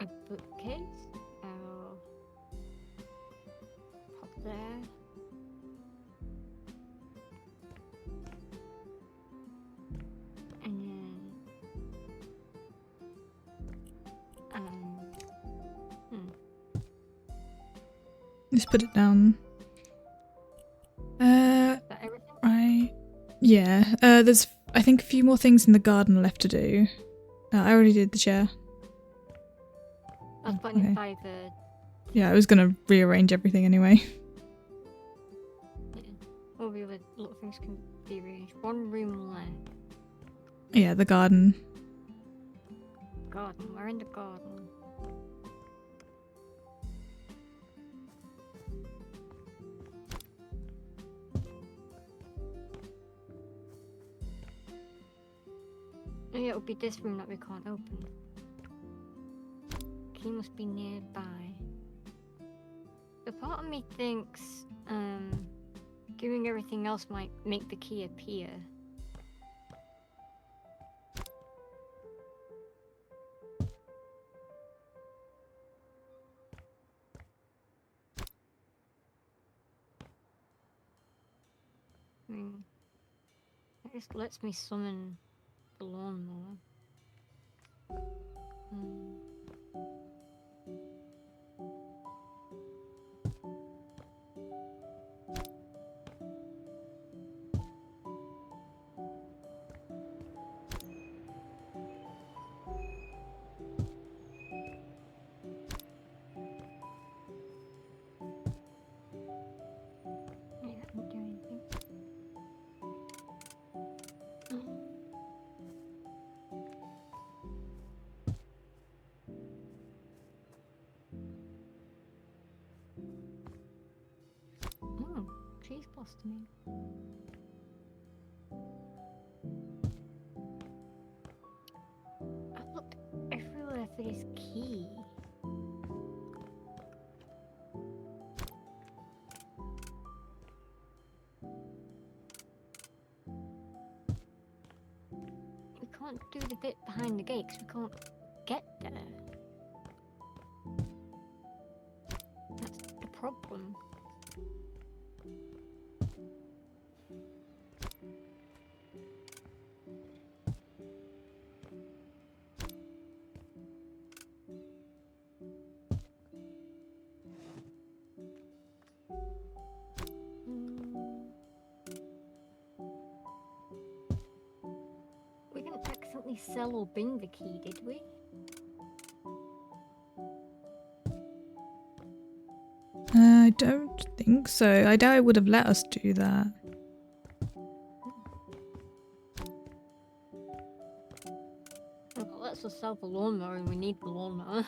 A bookcase. I'll pop there. And then just put it down. is that everything? Right. Yeah. There's, I think, a few more things in the garden left to do. I already did the chair. I was putting Okay. it by the... Yeah, I was gonna rearrange everything anyway. Yeah. All the other little things can be rearranged. 1 room left. Yeah, the garden. Garden. We're in the garden. Oh yeah, it'll be this room that we can't open. Key must be nearby. The part of me thinks doing everything else might make the key appear. I mean, that just lets me summon the lawnmower. Yeah, that won't do anything. Oh, trees blossoming. I've looked everywhere for this key. We can't do the bit behind the gate 'cause we can't get there. That's the problem. We didn't accidentally sell or bin the key, did we? I don't think so. I doubt it would have let us do that. Well, let's just sell the lawnmower and we need the lawnmower.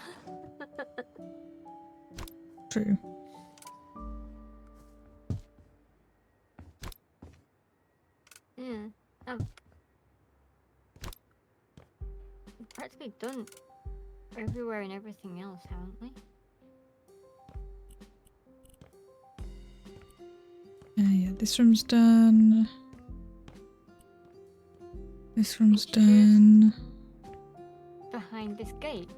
True. Yeah. We've practically done everywhere and everything else, haven't we? Yeah, this room's done. This room's Which is- done. Behind this gate.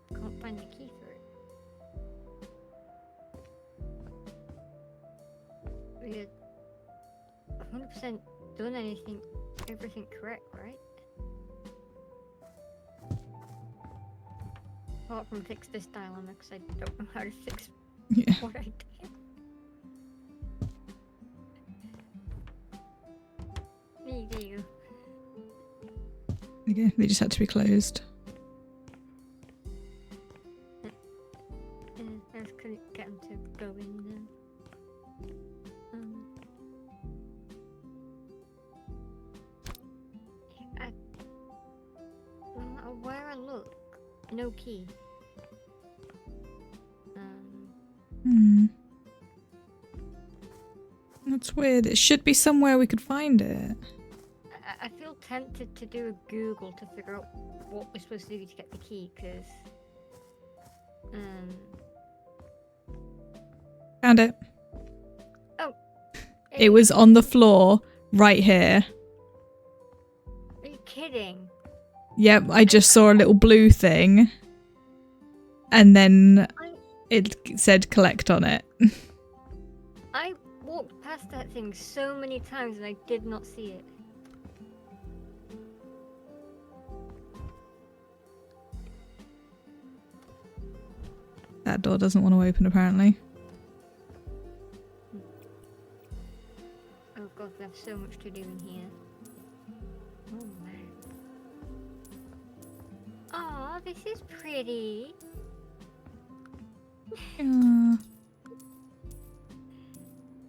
Can't find the key for it. We had 100% done everything correct, right? Apart from fix this dilemma, because I don't know how to fix Yeah. what I did. There you go. Okay, they just had to be closed. I just couldn't get him to go in there. No matter where I look, no key. That's weird. It should be somewhere we could find it. I feel tempted to do a Google to figure out what we're supposed to do to get the key, because Found it. Oh, It was on the floor right here. Are you kidding? Yep, I just saw a little blue thing. And then it said collect on it. I walked past that thing so many times and I did not see it. That door doesn't want to open apparently. Oh god, we have so much to do in here. Oh man. Aw, this is pretty.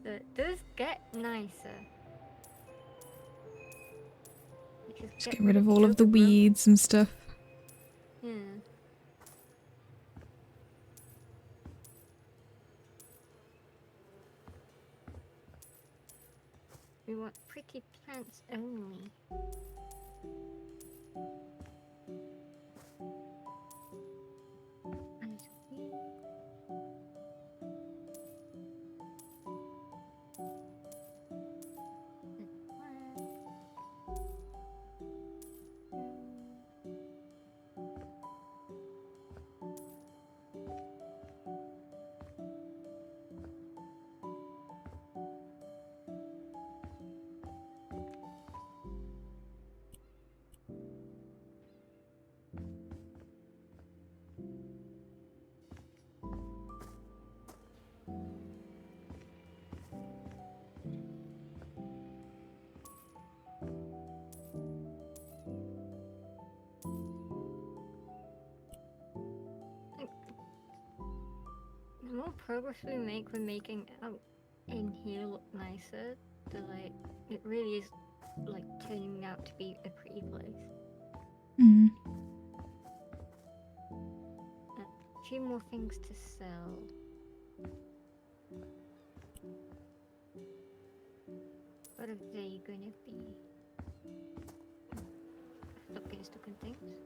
It does get nicer. Just get rid of all of the weeds and stuff. Yeah. We want pretty plants only. The more progress we make, we're making out in here look nicer. It really is like turning out to be a pretty place. A few more things to sell. What are they gonna be? Stop getting stuck in things.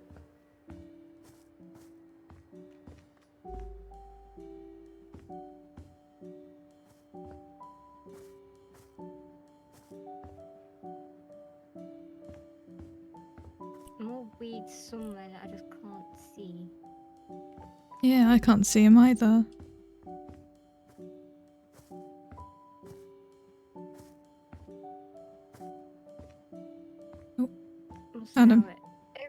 More weed weeds somewhere that I just can't see. Yeah, I can't see him either. Found him. At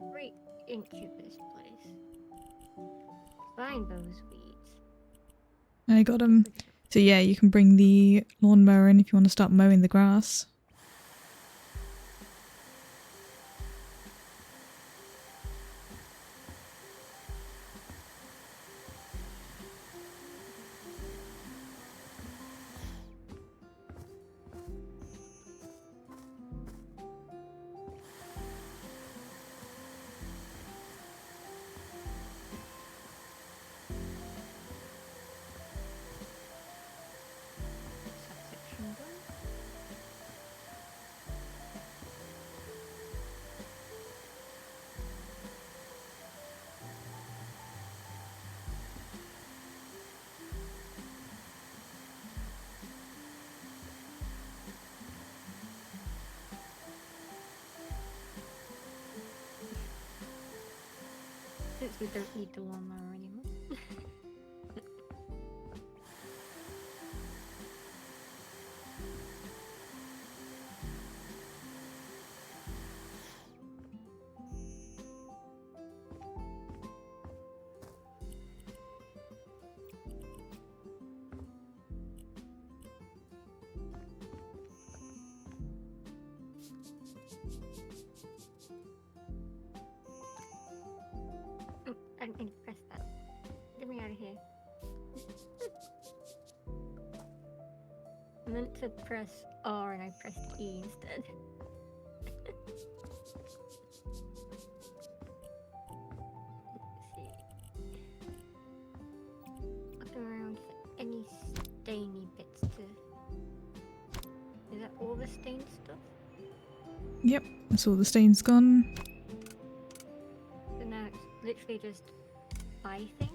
every inch of this place. Find those weeds. I got him. So yeah, you can bring the lawnmower in if you want to start mowing the grass. Since we don't need the lawnmower anymore. I didn't press that. Get me out of here. I meant to press R and I pressed E instead. Let's see. Looking around for any stainy bits to... Is that all the stained stuff? Yep, that's all the stains gone. So now it's literally just buy things?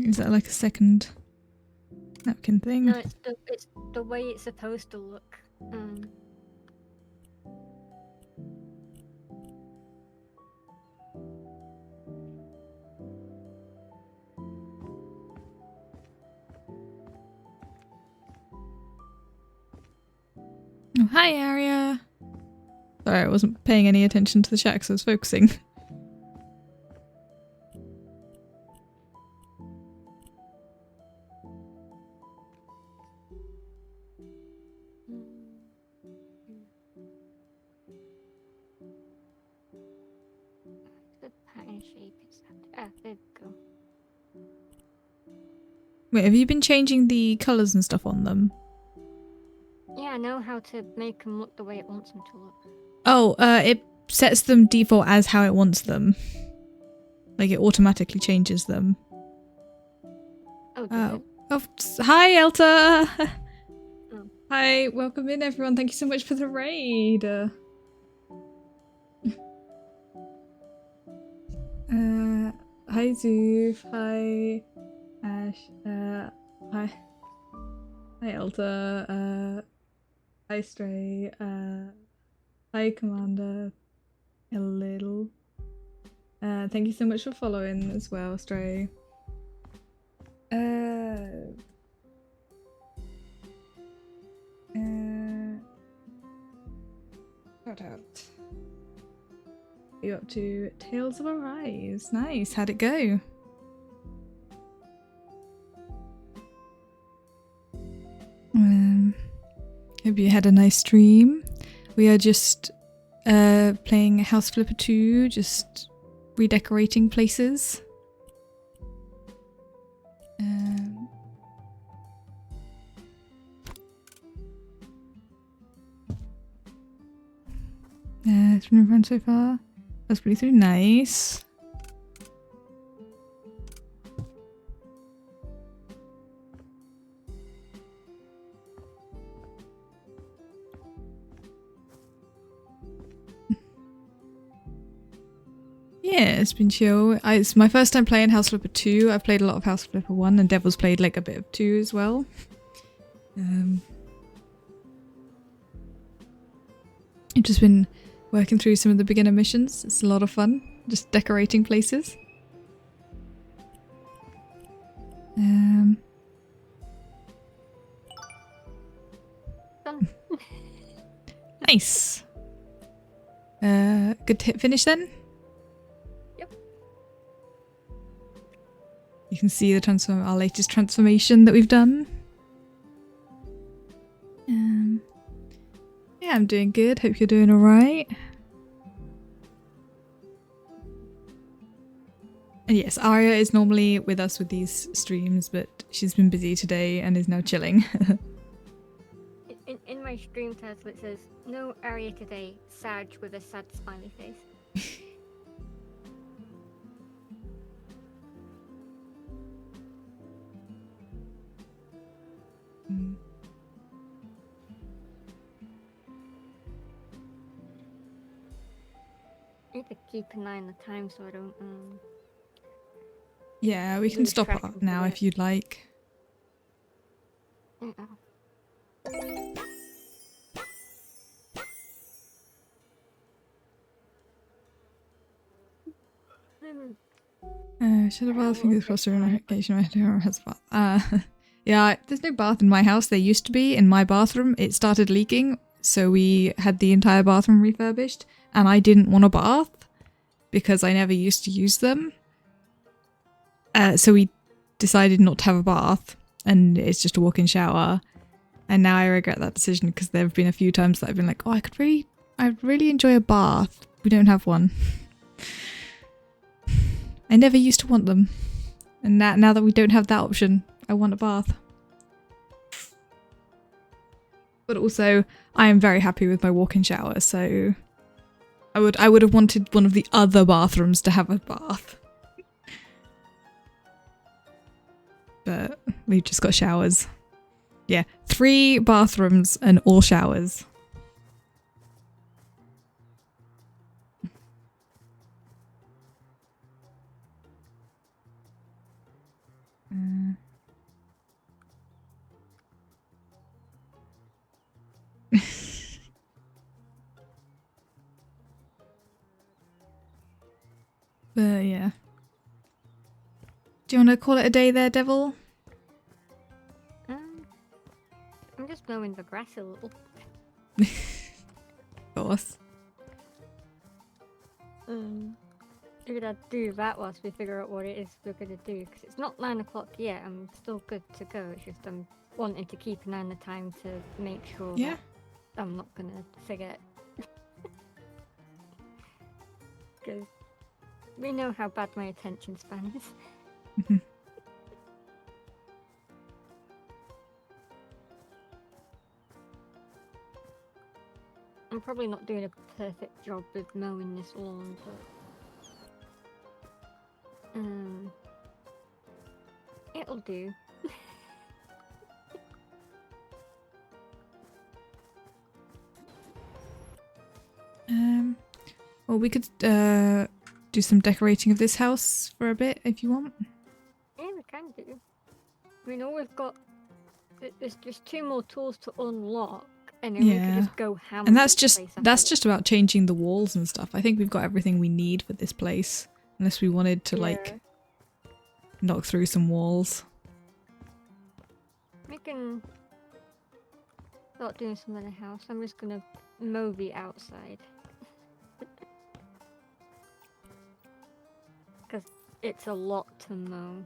Is that like a second napkin thing? No, it's the way it's supposed to look. Oh, hi, Aria. Sorry, I wasn't paying any attention to the chat because I was focusing. The pattern shape is that. Ah, there we go. Wait, have you been changing the colours and stuff on them? Yeah, I know how to make them look the way it wants them to look. Oh, it sets them default as how it wants them. Like, it automatically changes them. Oh, does it? Oh, hi, Elta! Oh. Hi, welcome in, everyone. Thank you so much for the raid. Hi, Zoof. Hi, Ash. Hi. Hi, Elta. Hi, Stray. Hi, Commander. A little. Thank you so much for following as well, Stray. Shout out. You up to Tales of Arise? Nice. How'd it go? Hope you had a nice stream. We are just playing House Flipper 2, just redecorating places. It's been fun so far. That's pretty nice. Yeah, it's been chill. It's my first time playing House Flipper 2. I've played a lot of House Flipper 1 and Devil's played like a bit of 2 as well. I've just been working through some of the beginner missions. It's a lot of fun, just decorating places. Nice. Good hit finish then? Yep. You can see the our latest transformation that we've done. Yeah, I'm doing good. Hope you're doing alright. And yes, Arya is normally with us with these streams, but she's been busy today and is now chilling. In my stream title it says, "No Arya today, sad with a sad smiley face." I need to keep an eye on the time so I don't Yeah, we can lose stop track it of now it. if you'd like. Yeah. Should have all fingers crossed during my occasion has a bath. Yeah, there's no bath in my house. There used to be in my bathroom. It started leaking, so we had the entire bathroom refurbished, and I didn't want a bath because I never used to use them. So we decided not to have a bath, and it's just a walk-in shower. And now I regret that decision because there have been a few times that I've been like, oh, I'd really enjoy a bath. We don't have one. I never used to want them. And now that we don't have that option, I want a bath. But also, I am very happy with my walk-in shower, so I would have wanted one of the other bathrooms to have a bath. But we've just got showers. Yeah, 3 bathrooms and all showers. But yeah. Do you want to call it a day there, Devil? I'm just mowing the grass a little. Of course. Figured I'd do that whilst we figure out what it is we're gonna do, because it's not 9 o'clock yet. I'm still good to go. It's just I'm wanting to keep an eye on the time to make sure Yeah. that I'm not gonna forget. Because we know how bad my attention span is. I'm probably not doing a perfect job with mowing this lawn, but it'll do. Well, we could do some decorating of this house for a bit if you want. Yeah, we can do. We know we've got. There's just 2 more tools to unlock, and then we Yeah. can just go ham. And on that's this just place, I think. about changing the walls and stuff. I think we've got everything we need for this place. Unless we wanted to like knock through some walls. We can start doing some in the house. I'm just gonna mow the outside. Because it's a lot to mow.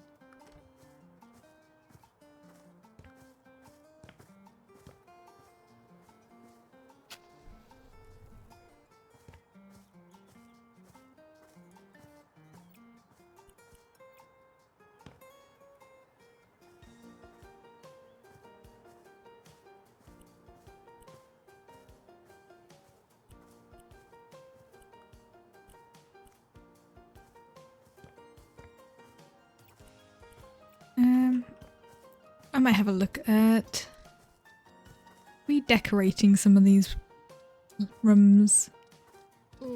I might have a look at redecorating some of these rooms. Yeah.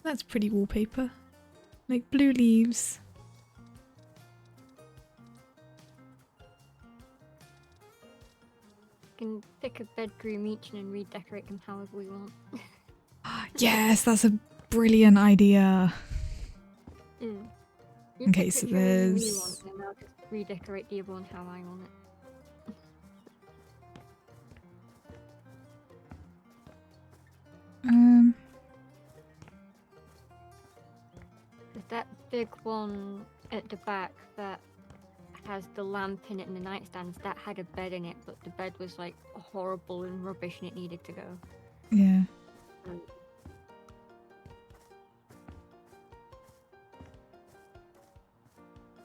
That's pretty wallpaper. Like blue leaves. Can pick a bedroom each and then redecorate them however we want. Yes, that's a brilliant idea. You Okay, pick so which room you there's- want, and I'll just redecorate the other one how I want it. There's that big one at the back that has the lamp in it and the nightstands, that had a bed in it, but the bed was like horrible and rubbish and it needed to go. Yeah.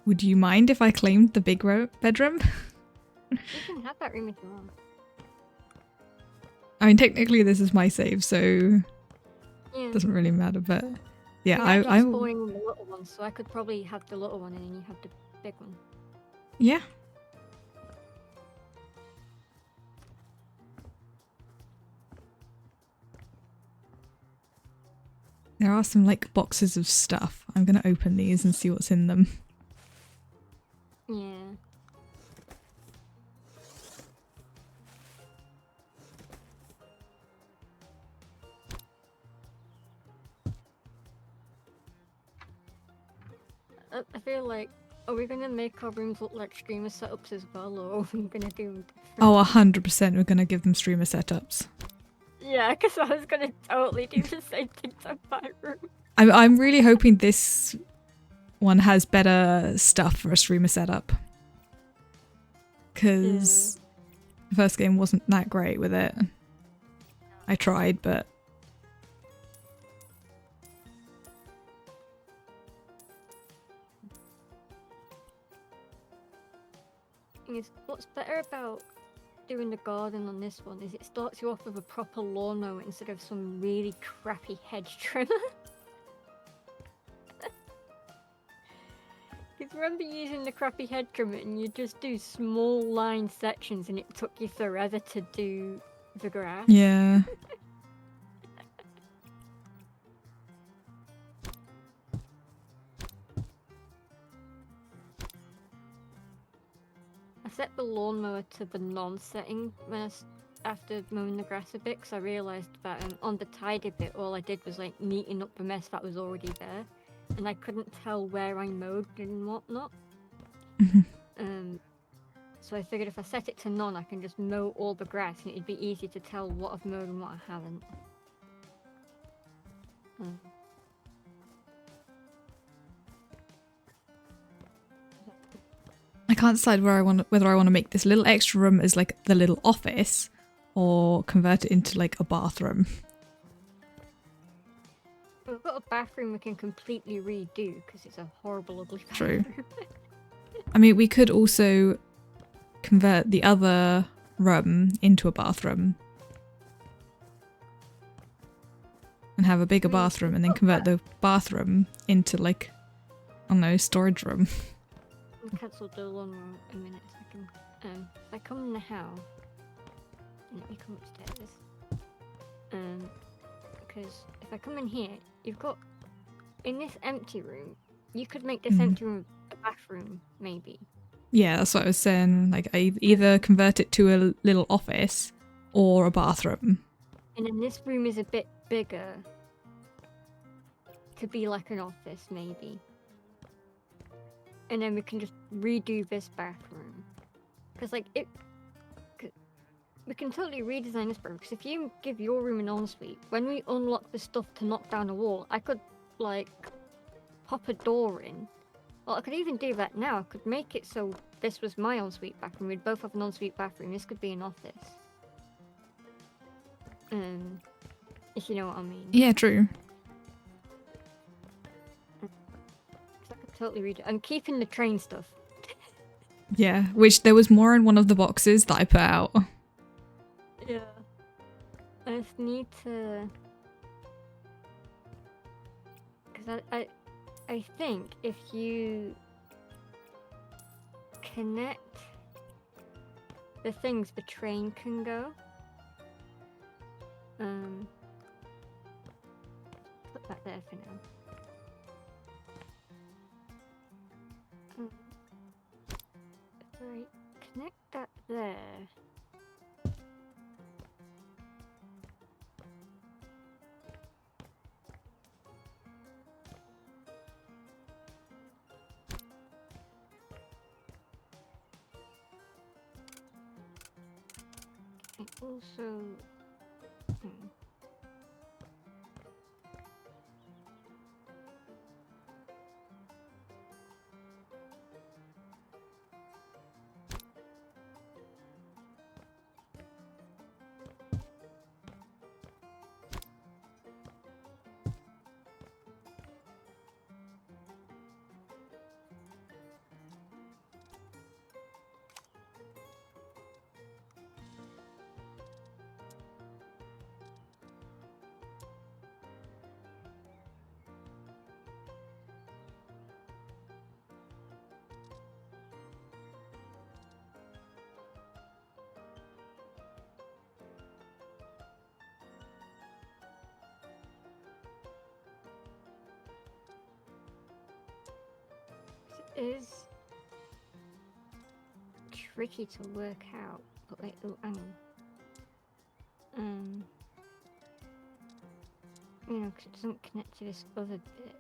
Would you mind if I claimed the big bedroom? You can have that room if you want. I mean, technically this is my save, so Yeah. it doesn't really matter, but yeah, I I spoiling the little one, so I could probably have the little one and then you have the big one. yeah. There are some like boxes of stuff. I'm gonna open these and see what's in them. Yeah. I feel like, are we gonna make our rooms look like streamer setups as well, or are we gonna do? Oh, 100% we're gonna give them streamer setups. Yeah, because I was gonna totally do the same thing to my room. I'm really hoping this one has better stuff for a streamer setup. Because the first game wasn't that great with it. I tried, but... What's better about doing the garden on this one is it starts you off with a proper lawnmower instead of some really crappy hedge trimmer. Because remember using the crappy hedge trimmer and you just do small line sections and it took you forever to do the grass? Yeah. I set the lawnmower to the non-setting when after mowing the grass a bit, because I realised that on the tidy bit all I did was like neaten up the mess that was already there, and I couldn't tell where I mowed and whatnot. So I figured if I set it to none, I can just mow all the grass and it'd be easy to tell what I've mowed and what I haven't. I can't decide whether I want to make this little extra room as like the little office or convert it into like a bathroom. We've got a bathroom we can completely redo because it's a horrible, ugly True. bathroom. I mean, we could also convert the other room into a bathroom. And have a bigger bathroom and then convert the bathroom into like, I don't know, storage room. I'll cancel the lawnmower in a minute. If I come in the house, let me come upstairs. Because if I come in here, you've got in this empty room, you could make this empty room a bathroom, maybe. Yeah, that's what I was saying. Like, I either convert it to a little office or a bathroom. And then this room is a bit bigger to be like an office, maybe. And then we can just redo this bathroom. Because, like, we can totally redesign this bathroom. Because if you give your room an ensuite, when we unlock the stuff to knock down a wall, I could, like, pop a door in. Well, I could even do that now. I could make it so this was my ensuite bathroom. We'd both have an ensuite bathroom. This could be an office. If you know what I mean. Yeah, true. I could totally read it. I'm keeping the train stuff. Yeah, which there was more in one of the boxes that I put out. Yeah. I just need to... Because I think if you connect the things the train can go, put that there for now. Right, connect that there. And also, it is tricky to work out, but wait, oh, hang on. You know, because it doesn't connect to this other bit.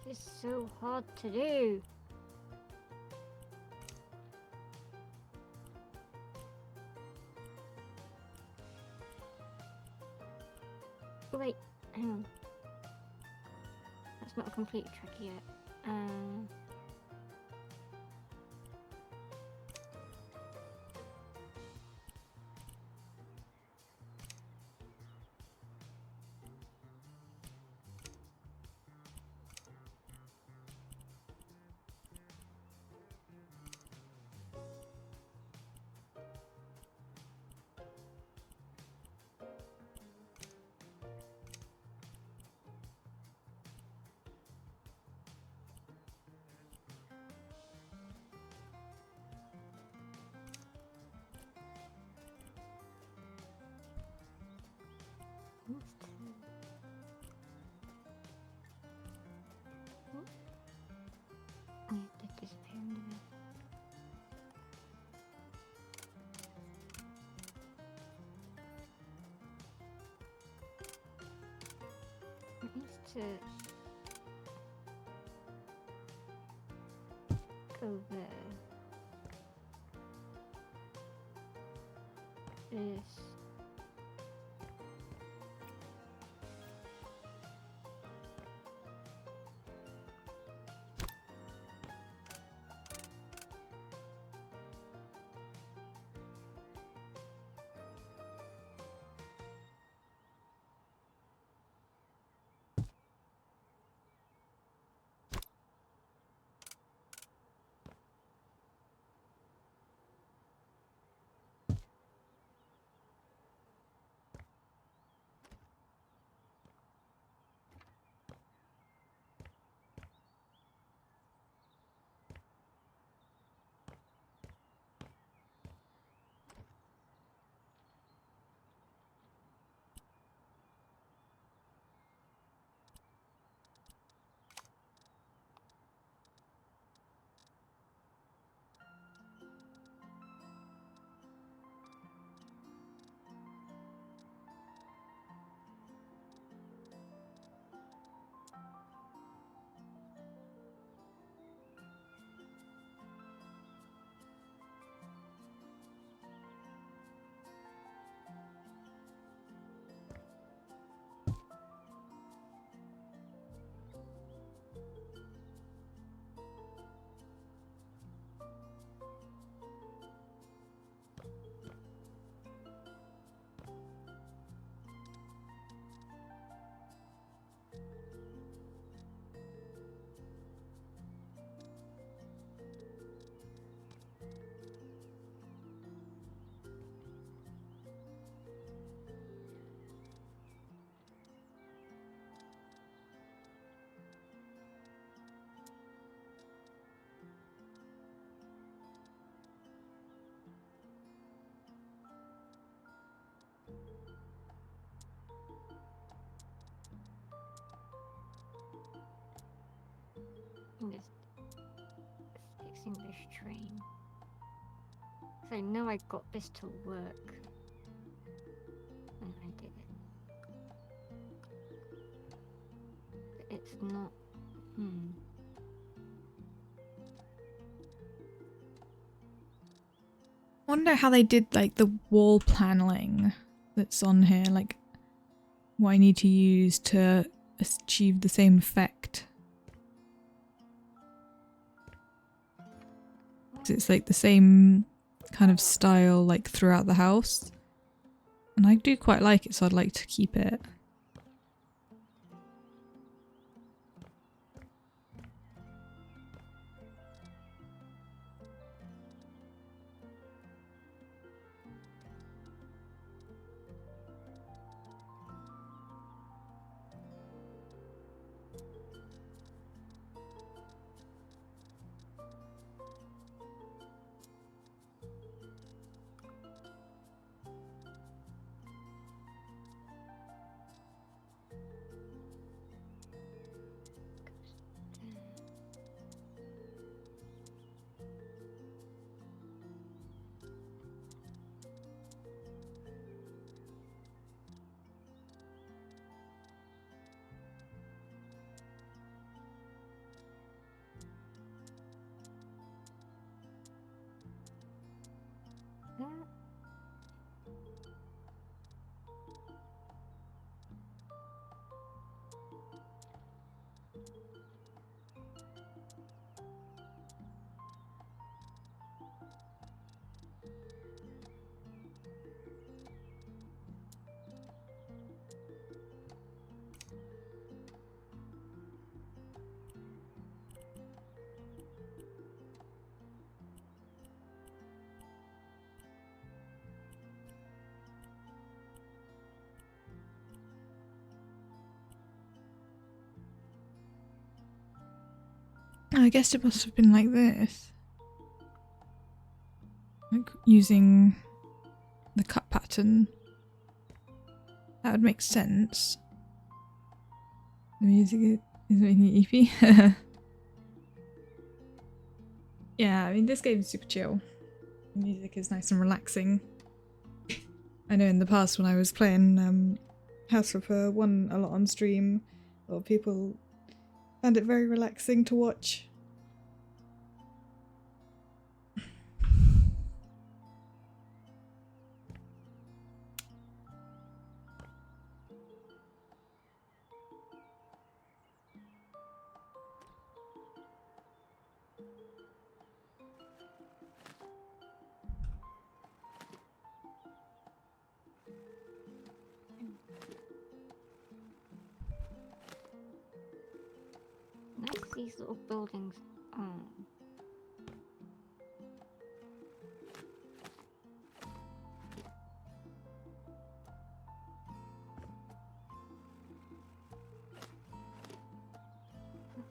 This is so hard to do. Wait, hang on. That's not a complete track yet. To go there. This. fixing this train. So I know I got this to work. And I did it. But it's not... I wonder how they did like the wall paneling that's on here, like what I need to use to achieve the same effect. It's like the same kind of style like throughout the house. And I do quite like it, so I'd like to keep it. I guess it must have been like this. Like using the cut pattern. That would make sense. The music is making it eepy. Yeah, I mean this game is super chill. The music is nice and relaxing. I know in the past when I was playing House of 1 a lot on stream, a lot of people found it very relaxing to watch. Nice these little buildings. Oh.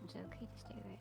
It's okay to stay right.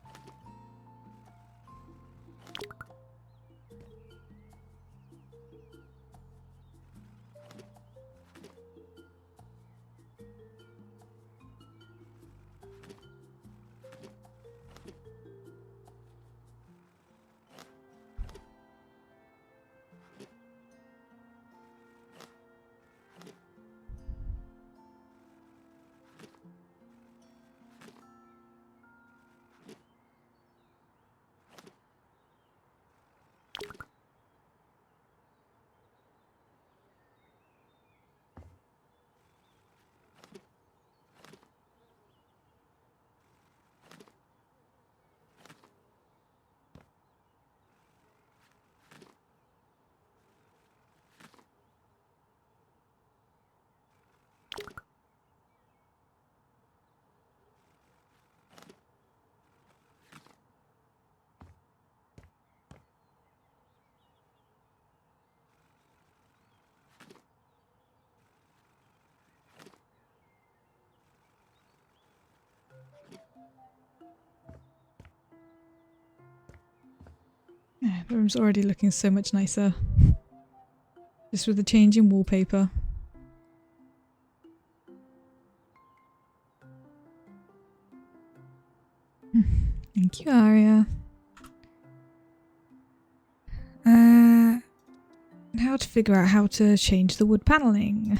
Yeah, the room's already looking so much nicer. Just with the change in wallpaper. Thank you, Aria. How to figure out how to change the wood paneling.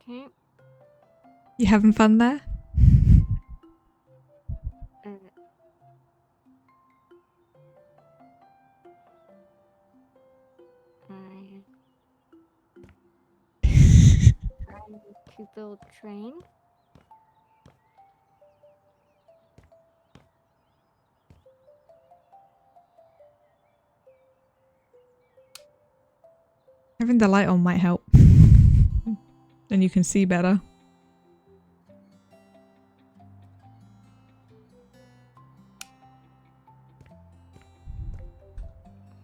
Okay. You having fun there? Uh, I'm trying to build train. Having the light on might help. Then you can see better.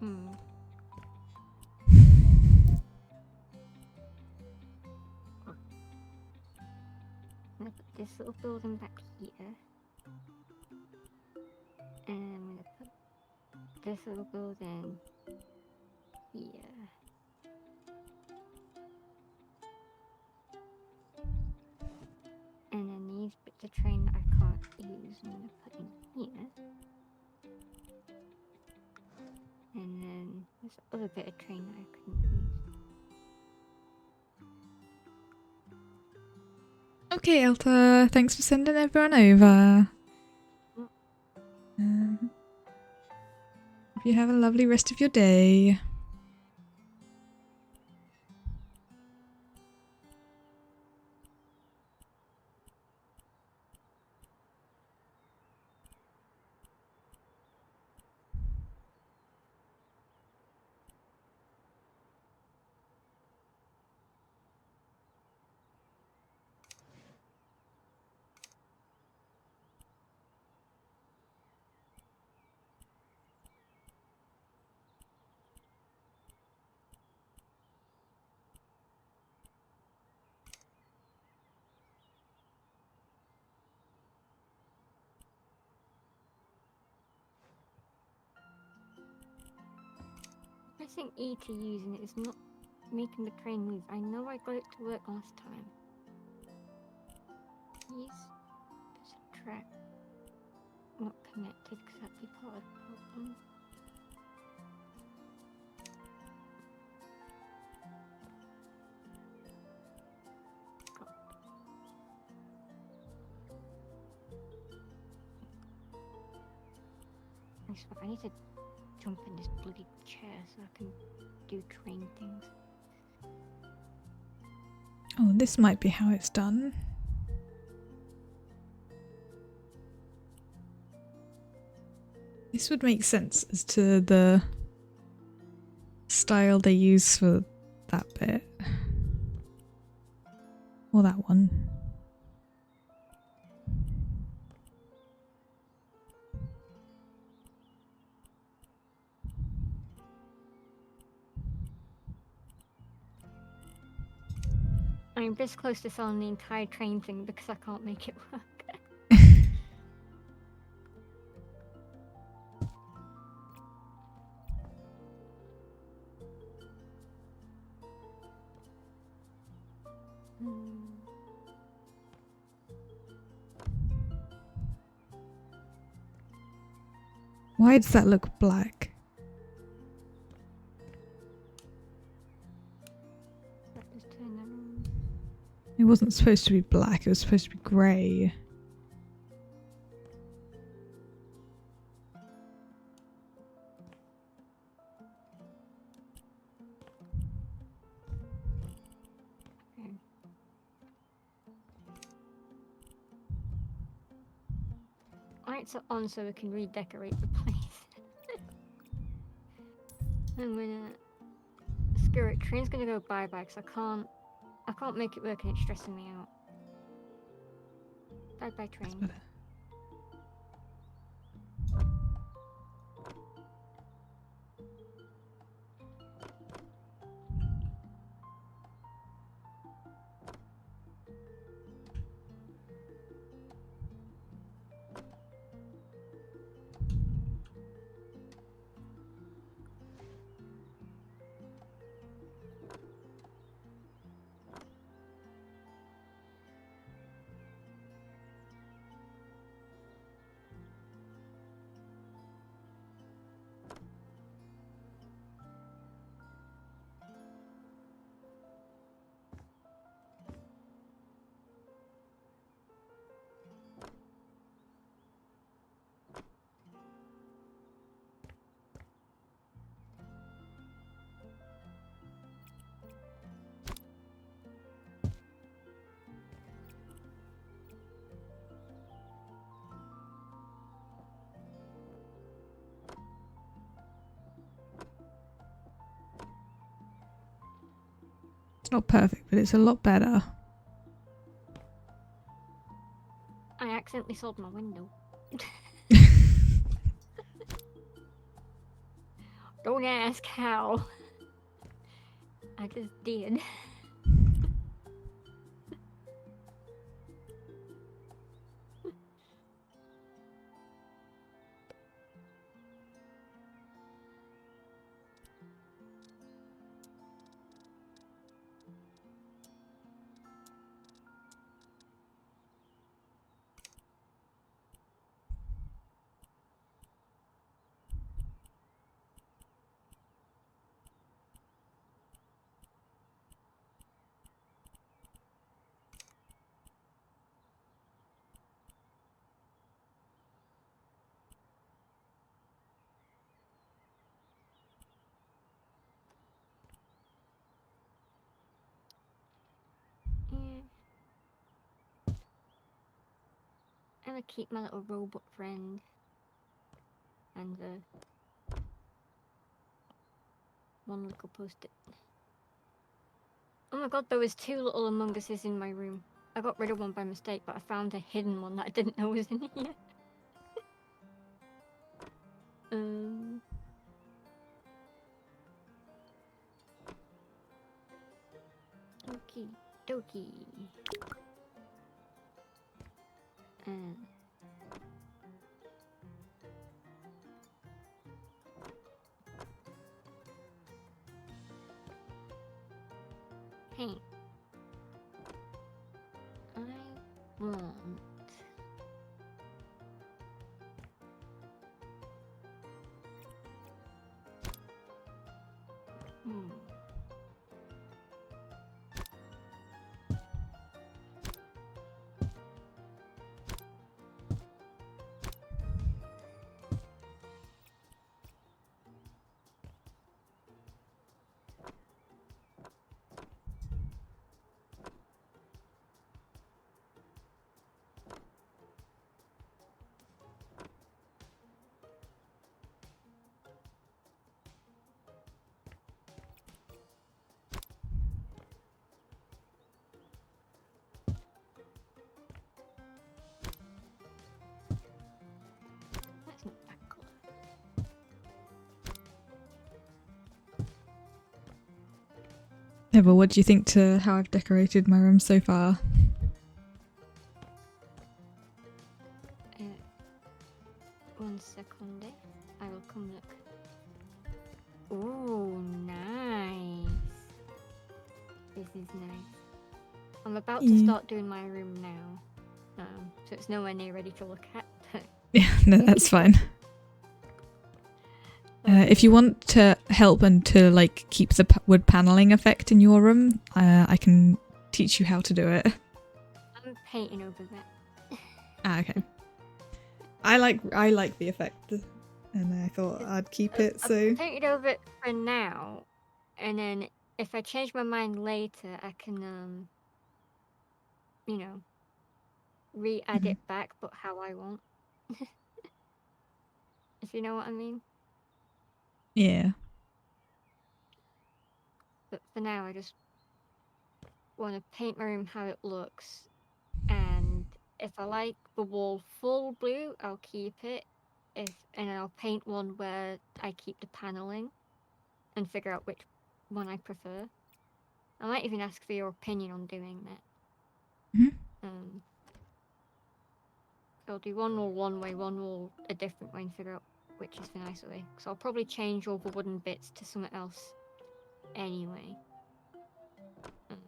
I'm gonna put this little building back here. And I'm gonna put this little building here. And then these bits of train that I can't use, I'm gonna put in here. And then this other bit of train that I couldn't use. Okay, Elta, thanks for sending everyone over. Hope you have a lovely rest of your day. Pressing E to use and it is not making the train move. I know I got it to work last time. Please subtract not connected because that'd be part of the problem. I swear, I need to jump in this bloody chair so I can do train things. Oh, this might be how it's done. This would make sense as to the style they use for that bit. Or that one. I'm this close to selling the entire train thing because I can't make it work. Why does that look black? Let's just turn that on. It wasn't supposed to be black, it was supposed to be grey. Okay. Lights are on so we can redecorate the place. I'm gonna screw it. Train's gonna go bye-bye because I can't make it work and it's stressing me out. Bye-bye, train. Better. It's not perfect, but it's a lot better. I accidentally sold my window. Don't ask how. I just did. I'm gonna keep my little robot friend and one little post-it. Oh my god, there was 2 little Among Uses in my room. I got rid of one by mistake, but I found a hidden one that I didn't know was in here. Okie dokie. Hey. I want... Eva, what do you think to how I've decorated my room so far? One second. I will come look. Oh, nice. This is nice. I'm about to start doing my room now. So it's nowhere near ready to look at. Yeah, no, that's fine. If you want to help and to like keep the wood paneling effect in your room, I can teach you how to do it. I'm painting over that. Okay. I like the effect, and I thought I'd keep it. I've So painted over it for now, and then if I change my mind later, I can you know, re-add it back, but how I want. If you know what I mean. yeah. But for now, I just want to paint my room how it looks, and if I like the wall full blue, I'll keep it. And I'll paint one where I keep the paneling, and figure out which one I prefer. I might even ask for your opinion on doing that. Mhm. I'll do one wall one way, one wall a different way, and figure out which is the nicer way. So I'll probably change all the wooden bits to something else anyway. Um,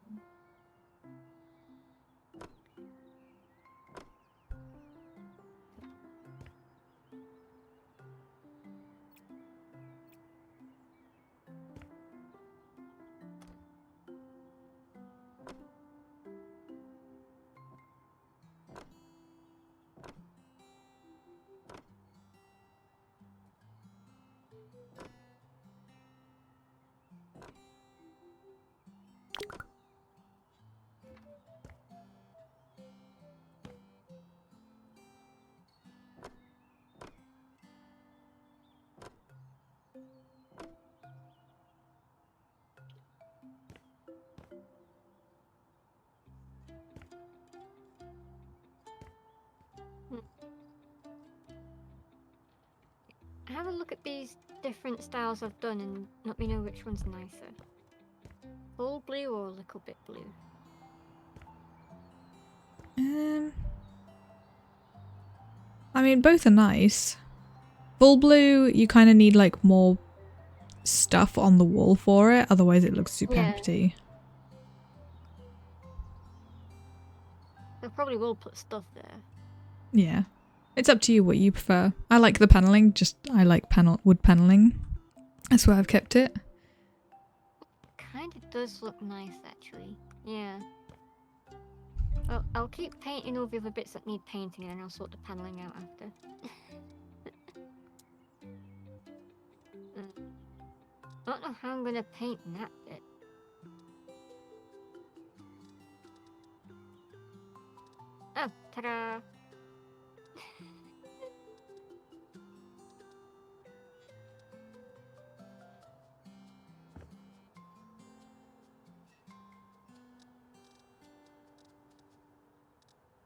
Have a look at these different styles I've done and let me know which one's nicer. Full blue or a little bit blue? I mean, both are nice. Full blue, you kind of need like more stuff on the wall for it, otherwise it looks super Yeah. empty. I probably will put stuff there. Yeah. It's up to you what you prefer. I like the paneling, just I like wood paneling. That's where I've kept it. Kinda does look nice actually. Yeah. Well, I'll keep painting all the other bits that need painting and then I'll sort the paneling out after. I don't know how I'm gonna paint that bit. Oh, ta-da!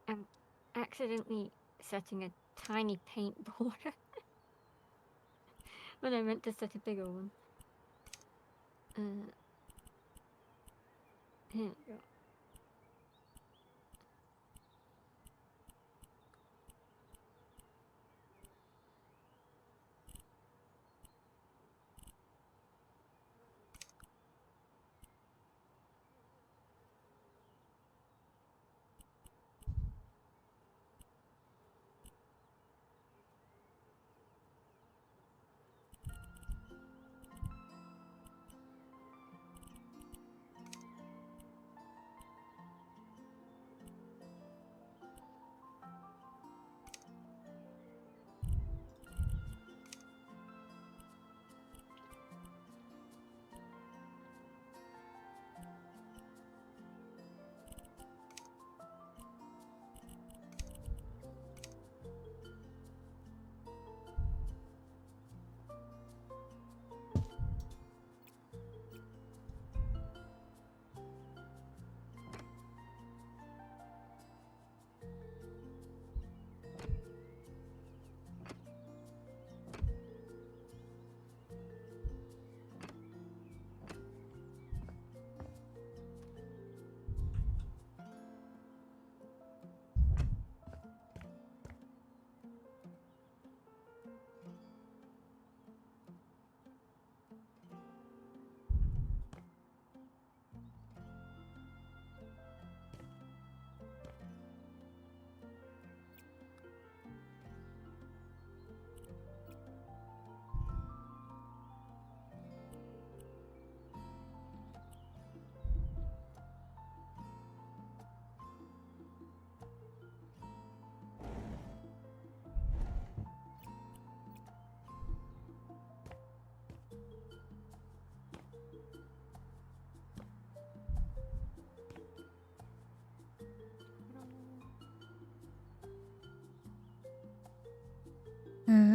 I'm accidentally setting a tiny paint border when I meant to set a bigger one. Here we go.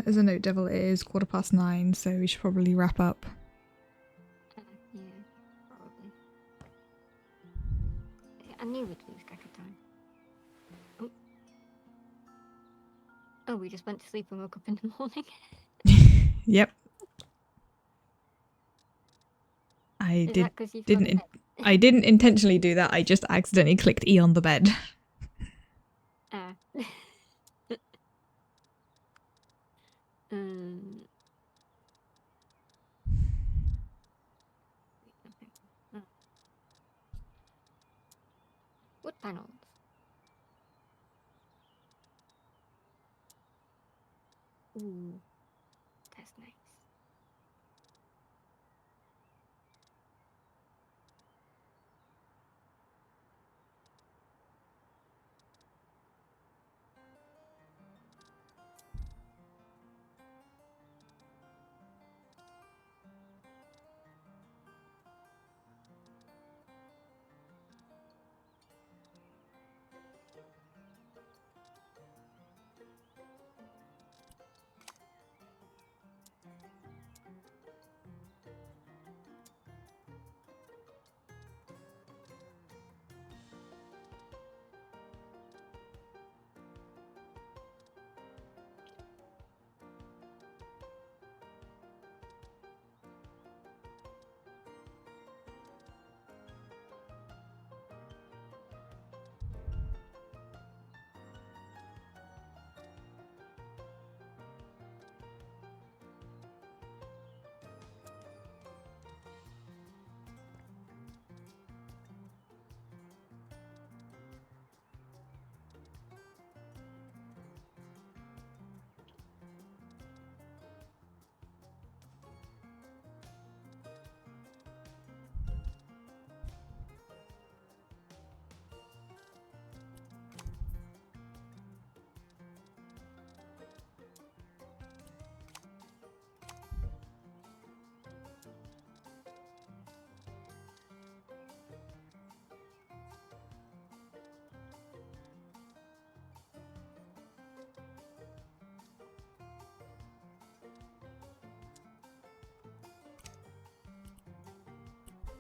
as a note, Devil, it is 9:15, so we should probably wrap up. Yeah, probably. I knew we'd lose track of time. Oh. Oh, we just went to sleep and woke up in the morning. Yep. Is that because you I didn't intentionally do that. I just accidentally clicked E on the bed. Wood panels. Ooh, that's nice.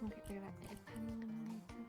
We'll get rid of that bit of paneling later.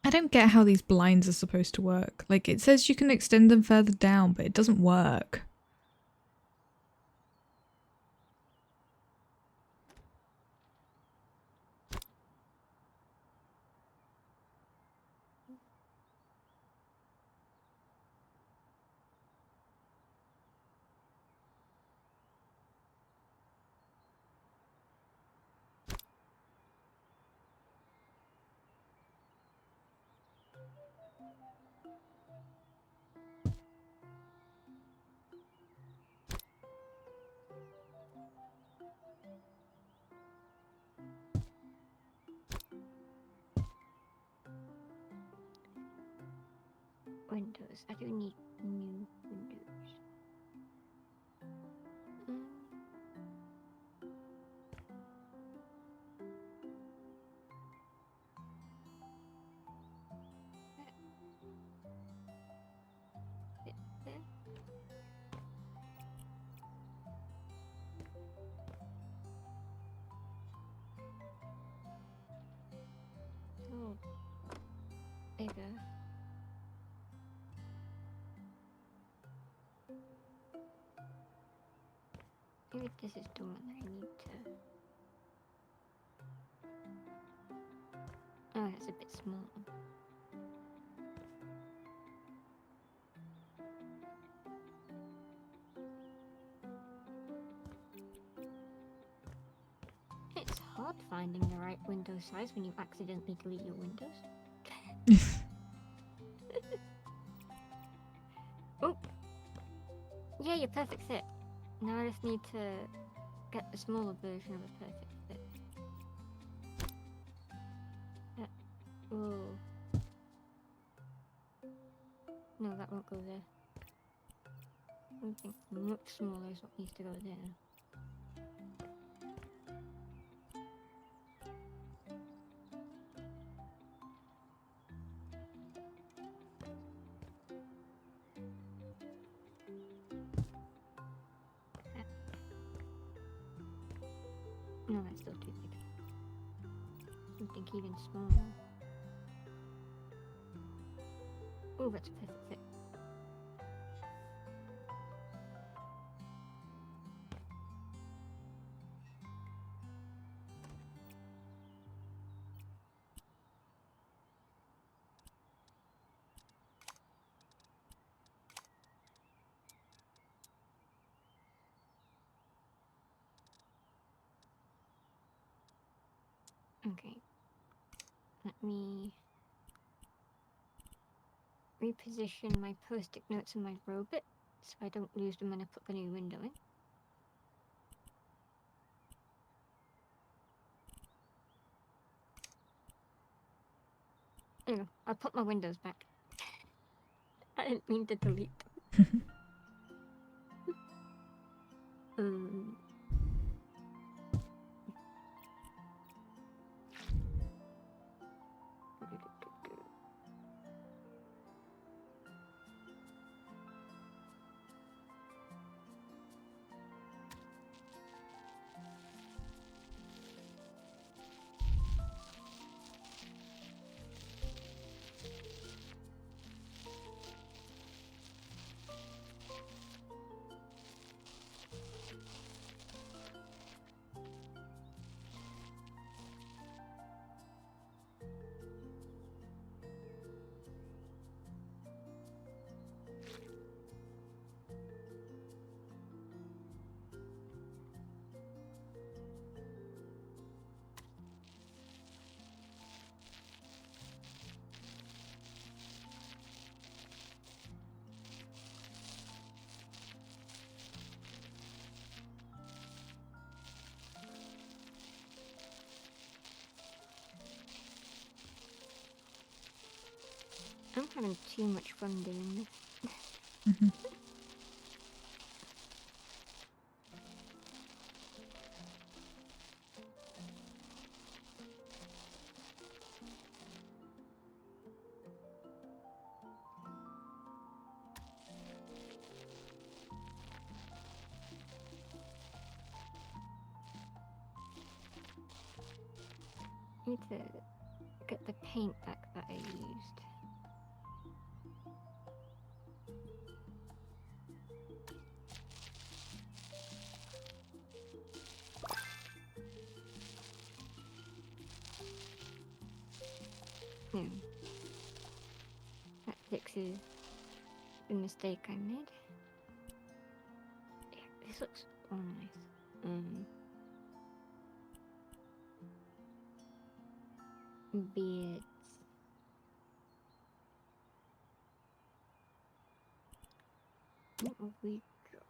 I don't get how these blinds are supposed to work. Like, it says you can extend them further down, but it doesn't work. windows. I do need new windows. Oh, bigger. Maybe this is the one I need to. Oh, that's a bit small. It's hard finding the right window size when you accidentally delete your windows. Oh! Yeah, your perfect fit. Now I just need to get the smaller version of a perfect fit. Oh. No, that won't go there. Something much smaller is what needs to go there. No, that's still too big. Something even smaller. Oh, that's a perfect fit. Okay. Let me reposition my post-it notes in my robot so I don't lose them when I put the new window in. There you go. I'll put my windows back. I didn't mean to delete them. I'm having too much fun doing this. Need to get the paint back that I used. That fixes the mistake I made. Yeah, this looks all nice. Beards. What have we got?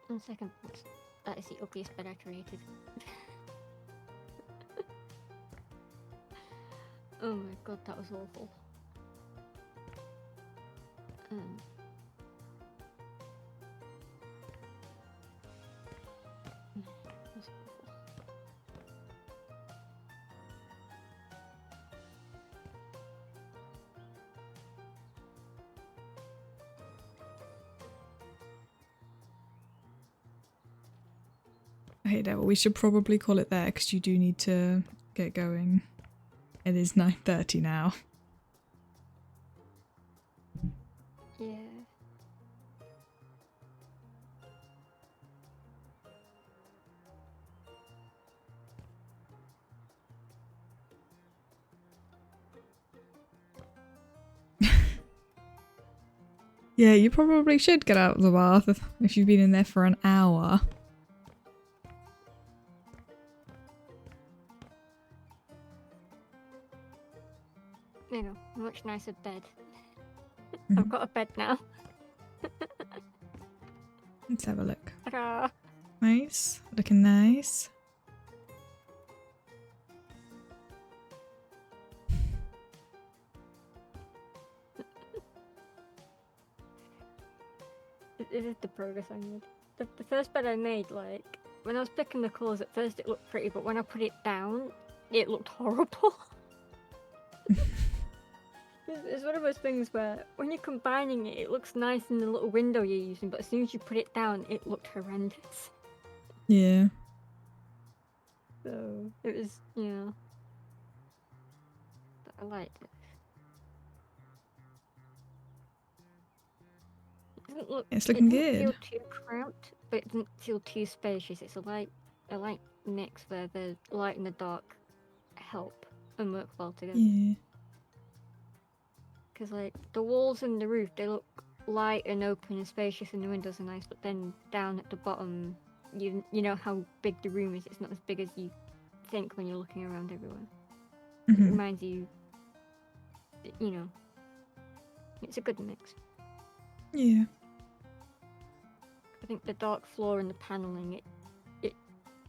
On second thoughts, that is the ugliest bed I created. Oh my god, that was awful. That's awful. Hey Devil, we should probably call it there because you do need to get going. It is 9:30 now. Yeah. Yeah, you probably should get out of the bath if you've been in there for an hour. There you go. Much nicer bed. I've got a bed now. Let's have a look. Ta-da! Nice. Looking nice. This is the progress I made. The first bed I made, like, when I was picking the colours, at first it looked pretty, but when I put it down, it looked horrible. It's one of those things where, when you're combining it, it looks nice in the little window you're using, but as soon as you put it down, it looked horrendous. Yeah. So, it was, yeah. But I liked it. It doesn't look, It's looking it doesn't good. feel too cramped, but it doesn't feel too spacious. It's a light mix where the light and the dark help and work well together. Yeah. Because, like, the walls and the roof, they look light and open and spacious, and the windows are nice, but then down at the bottom, you know how big the room is. It's not as big as you think when you're looking around everywhere. It Mhm. reminds you, you know, it's a good mix. Yeah. I think the dark floor and the paneling,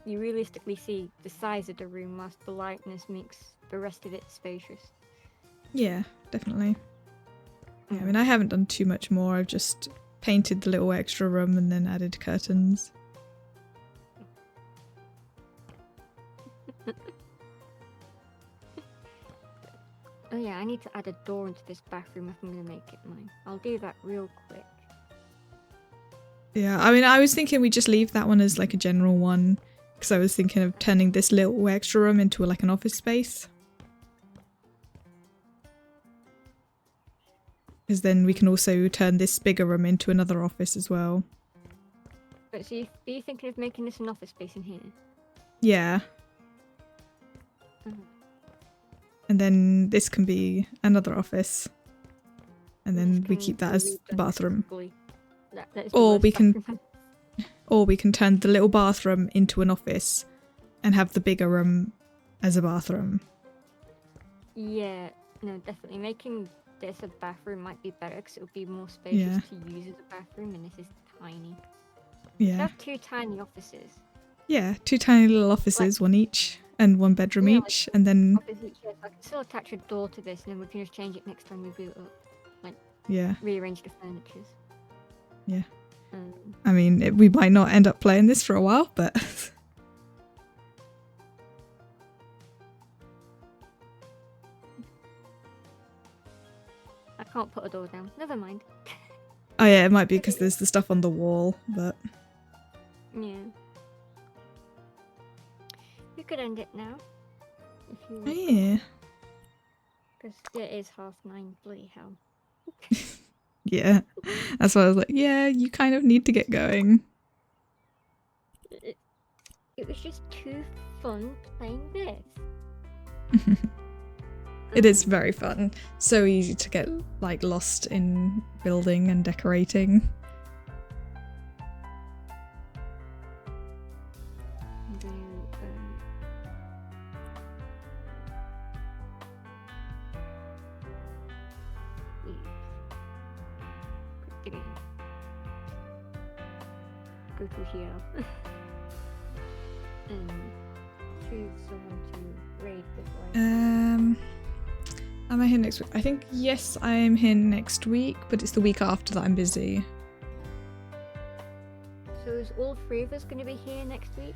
you realistically see the size of the room, whilst the lightness makes the rest of it spacious. Yeah, definitely. Yeah, I mean, I haven't done too much more. I've just painted the little extra room and then added curtains. Oh yeah, I need to add a door into this bathroom if I'm going to make it mine. I'll do that real quick. Yeah, I mean, I was thinking we just leave that one as like a general one because I was thinking of turning this little extra room into like an office space. Because then we can also turn this bigger room into another office as well. But so are you thinking of making this an office space in here? Yeah. Mhm. And then this can be another office. And then This we can keep that be as used the bathroom. ugly. That is the Or worst we can- bathroom. Or we can turn the little bathroom into an office and have the bigger room as a bathroom. Yeah, no, definitely. Making this a bathroom might be better because it'll be more spacious Yeah. to use as a bathroom, and this is tiny. I Yeah. have two tiny offices. Yeah, two tiny little offices, one each, and one bedroom Yeah, like- each, and then, Office each, yeah, so I can still attach a door to this, and then we can just change it next time we boot up. yeah. Rearrange the furnitures. Yeah. Um, I mean, we might not end up playing this for a while, but I can't put a door down. Never mind. oh yeah, it might be because there's the stuff on the wall, but Yeah. We could end it now. If you oh, yeah. Because it is 9:30. Bloody hell. Yeah. That's why I was like, yeah, you kind of need to get going. It was just too fun playing this. It is very fun. So easy to get like lost in building and decorating. I'm gonna, quit the game. go through here and choose someone to raid before. Am I here next week? I think yes, I am here next week, but it's the week after that I'm busy. So is all three of us going to be here next week?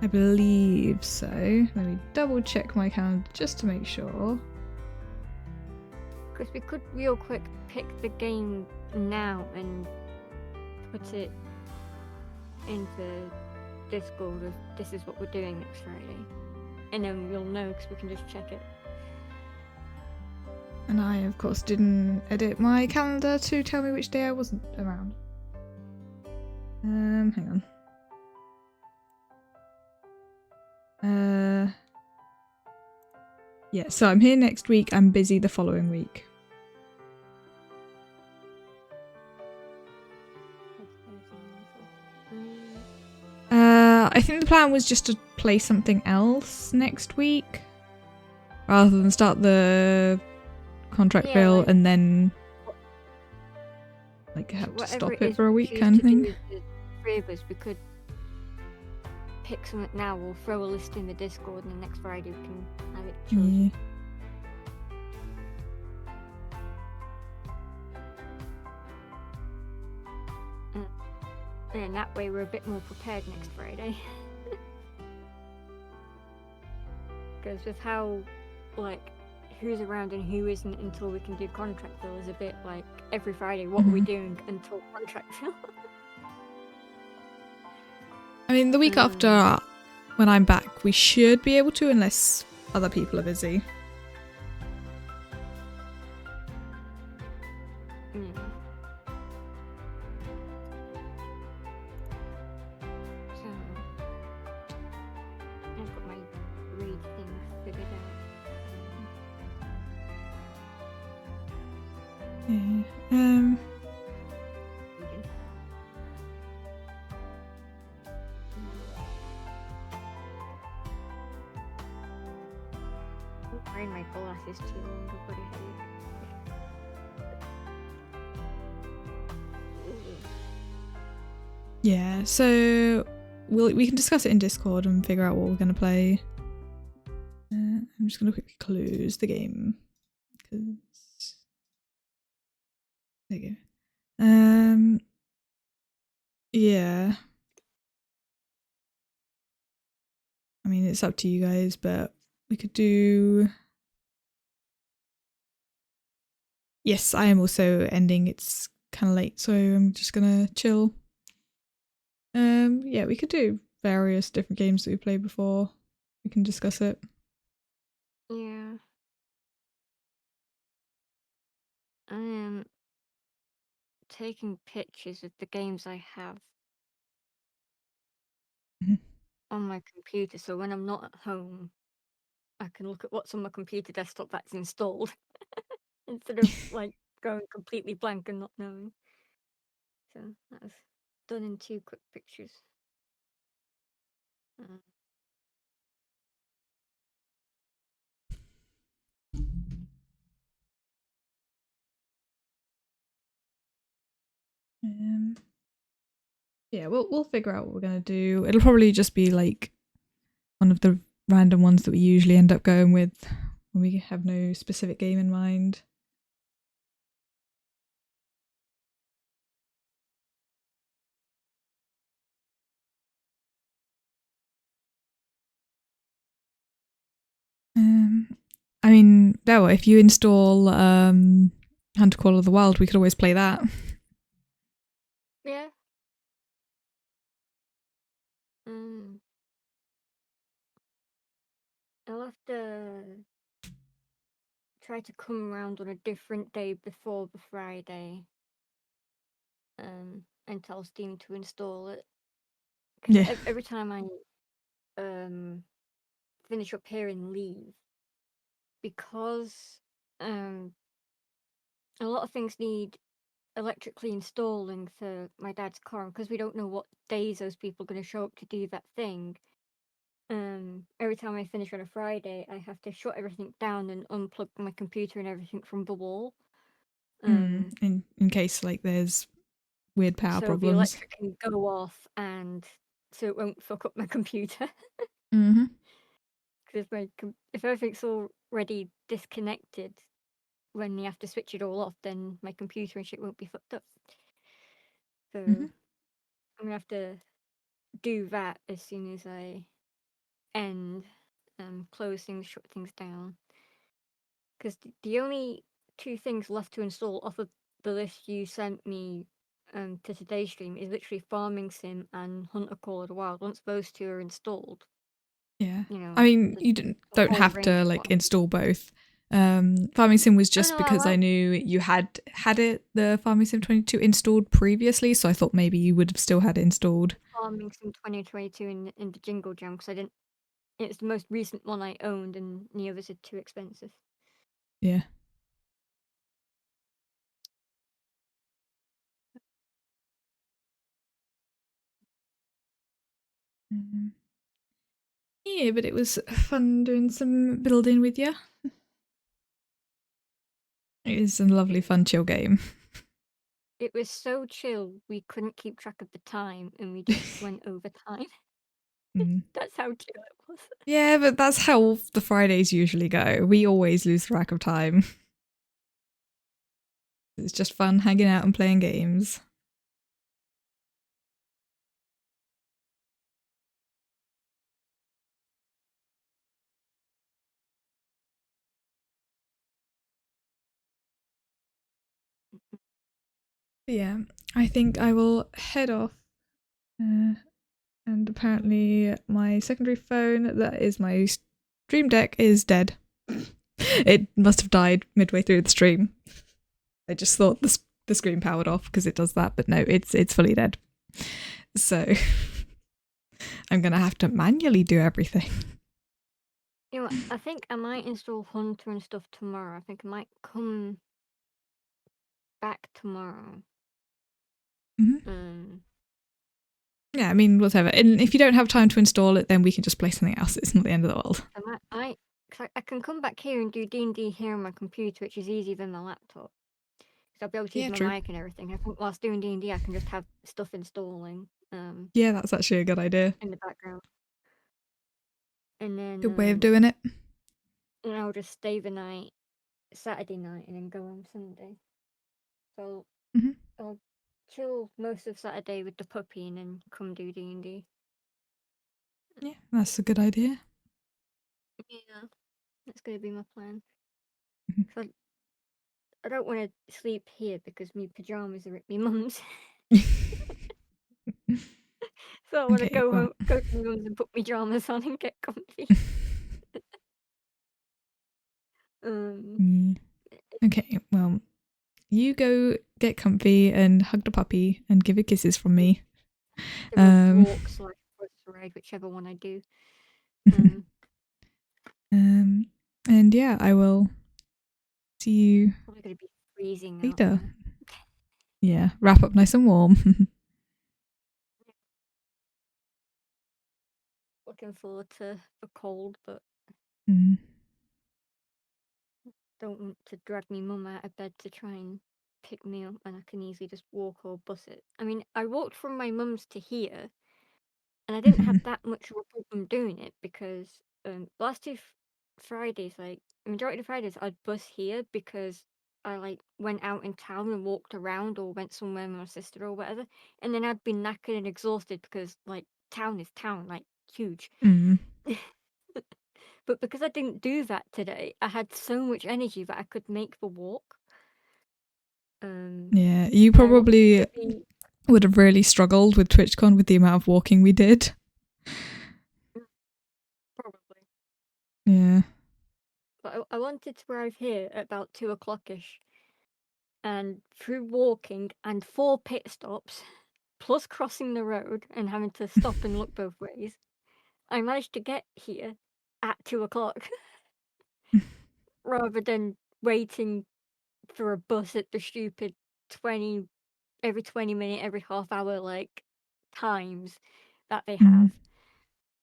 I believe so. Let me double check my calendar just to make sure. Because we could real quick pick the game now and put it into Discord of this is what we're doing next Friday. And then we'll know because we can just check it. And I, of course, didn't edit my calendar to tell me which day I wasn't around. Hang on. Yeah, so I'm here next week. I'm busy the following week. I think the plan was just to play something else next week, rather than start the contract bill and then like have to stop it for a week kind of thing. The three of us, we could pick something now. We'll throw a list in the Discord, and then next Friday we can have it chosen. And that way we're a bit more prepared next Friday. Because with how, like, who's around and who isn't until we can do contract bill is a bit like every Friday, what are we doing until contract bill? I mean, the week after, when I'm back, we should be able to, unless other people are busy. Wearing my glasses too long, I've got a headache. Yeah, so we can discuss it in Discord and figure out what we're going to play. I'm just going to quickly close the game. Because... There you go. Yeah. I mean, it's up to you guys, but we could do... Yes, I am also ending. It's kind of late, so I'm just going to chill. Yeah, we could do various different games that we played before. We can discuss it. Yeah. I am taking pictures of the games I have on my computer, so when I'm not at home, I can look at what's on my computer desktop that's installed instead of like going completely blank and not knowing. So that was done in 2 quick pictures. Yeah, we'll figure out what we're gonna do. It'll probably just be like one of the random ones that we usually end up going with when we have no specific game in mind. I mean, Dell, if you install Hunter Call of the Wild, we could always play that. Yeah. I'll have to try to come around on a different day before the Friday. And tell Steam to install it. Yeah. Every time I finish up here and leave, because a lot of things need electrically installing for my dad's car, because we don't know what days those people are going to show up to do that thing. Every time I finish on a Friday, I have to shut everything down and unplug my computer and everything from the wall. In case like there's weird power so the problems. electric can go off, and so it won't fuck up my computer. Mm-hmm. Because if everything's already disconnected when you have to switch it all off, then my computer and shit won't be fucked up. So Mhm. I'm gonna have to do that as soon as I end, close things, shut things down. Because the only two things left to install off of the list you sent me to today's stream is literally Farming Sim and Hunter Call of the Wild. Once those two are installed, Yeah. you know, I mean, the, you the don't whole have range to of like what install both. Farming Sim was just no, because I like knew you had it, the Farming Sim 22 installed previously, so I thought maybe you would have still had it installed. Farming Sim 2022 in the Jingle Jam because I didn't. It's the most recent one I owned, and the others are too expensive. Yeah. Mhm. Yeah, but it was fun doing some building with you. It is a lovely, fun, chill game. It was so chill, we couldn't keep track of the time, and we just went over time. Mm. That's how chill it was. Yeah, but that's how the Fridays usually go. We always lose track of time. It's just fun hanging out and playing games. But yeah, I think I will head off. And apparently my secondary phone, that is my Stream Deck, is dead. It must have died midway through the stream. I just thought the screen powered off because it does that, but no, it's fully dead. So I'm gonna have to manually do everything. You know what, I think I might install Hunter and stuff tomorrow. I think I might come back tomorrow. Mhm. Yeah, I mean, whatever. And if you don't have time to install it, then we can just play something else. It's not the end of the world. I can come back here and do D&D here on my computer, which is easier than my laptop. Because I'll be able to use my true. mic and everything. I think whilst doing D&D, I can just have stuff installing. Yeah, that's actually a good idea. In the background. And then Good way of doing it. And I'll just stay the night, Saturday night, and then go on Sunday. So I'll chill most of Saturday with the puppy, and then come do D&D. Yeah, that's a good idea. Yeah, that's gonna be my plan. So I don't want to sleep here because my pajamas are at my mum's. So I want to go home, go to my mum's and put my pajamas on and get comfy. Okay, well, you go get comfy and hug the puppy and give it kisses from me. Walks like bus ride, whichever one I do. And yeah, I will see you Probably gonna be freezing later. Yeah, wrap up nice and warm. Looking forward to the cold, but don't want to drag me mum out of bed to try and pick me up when I can easily just walk or bus it. I mean, I walked from my mum's to here, and I didn't have that much of a problem doing it because last two Fridays, like majority of Fridays, I'd bus here because I like went out in town and walked around or went somewhere with my sister or whatever, and then I'd be knackered and exhausted because like town is town, like huge. But because I didn't do that today, I had so much energy that I could make the walk. Yeah, you probably would have really struggled with TwitchCon with the amount of walking we did. Probably. Yeah. But I wanted to arrive here at about 2 o'clock-ish. And through walking and 4 pit stops, plus crossing the road and having to stop and look both ways, I managed to get here at 2 o'clock. Rather than waiting for a bus at the stupid every 20 minute, every half hour, like, times that they have.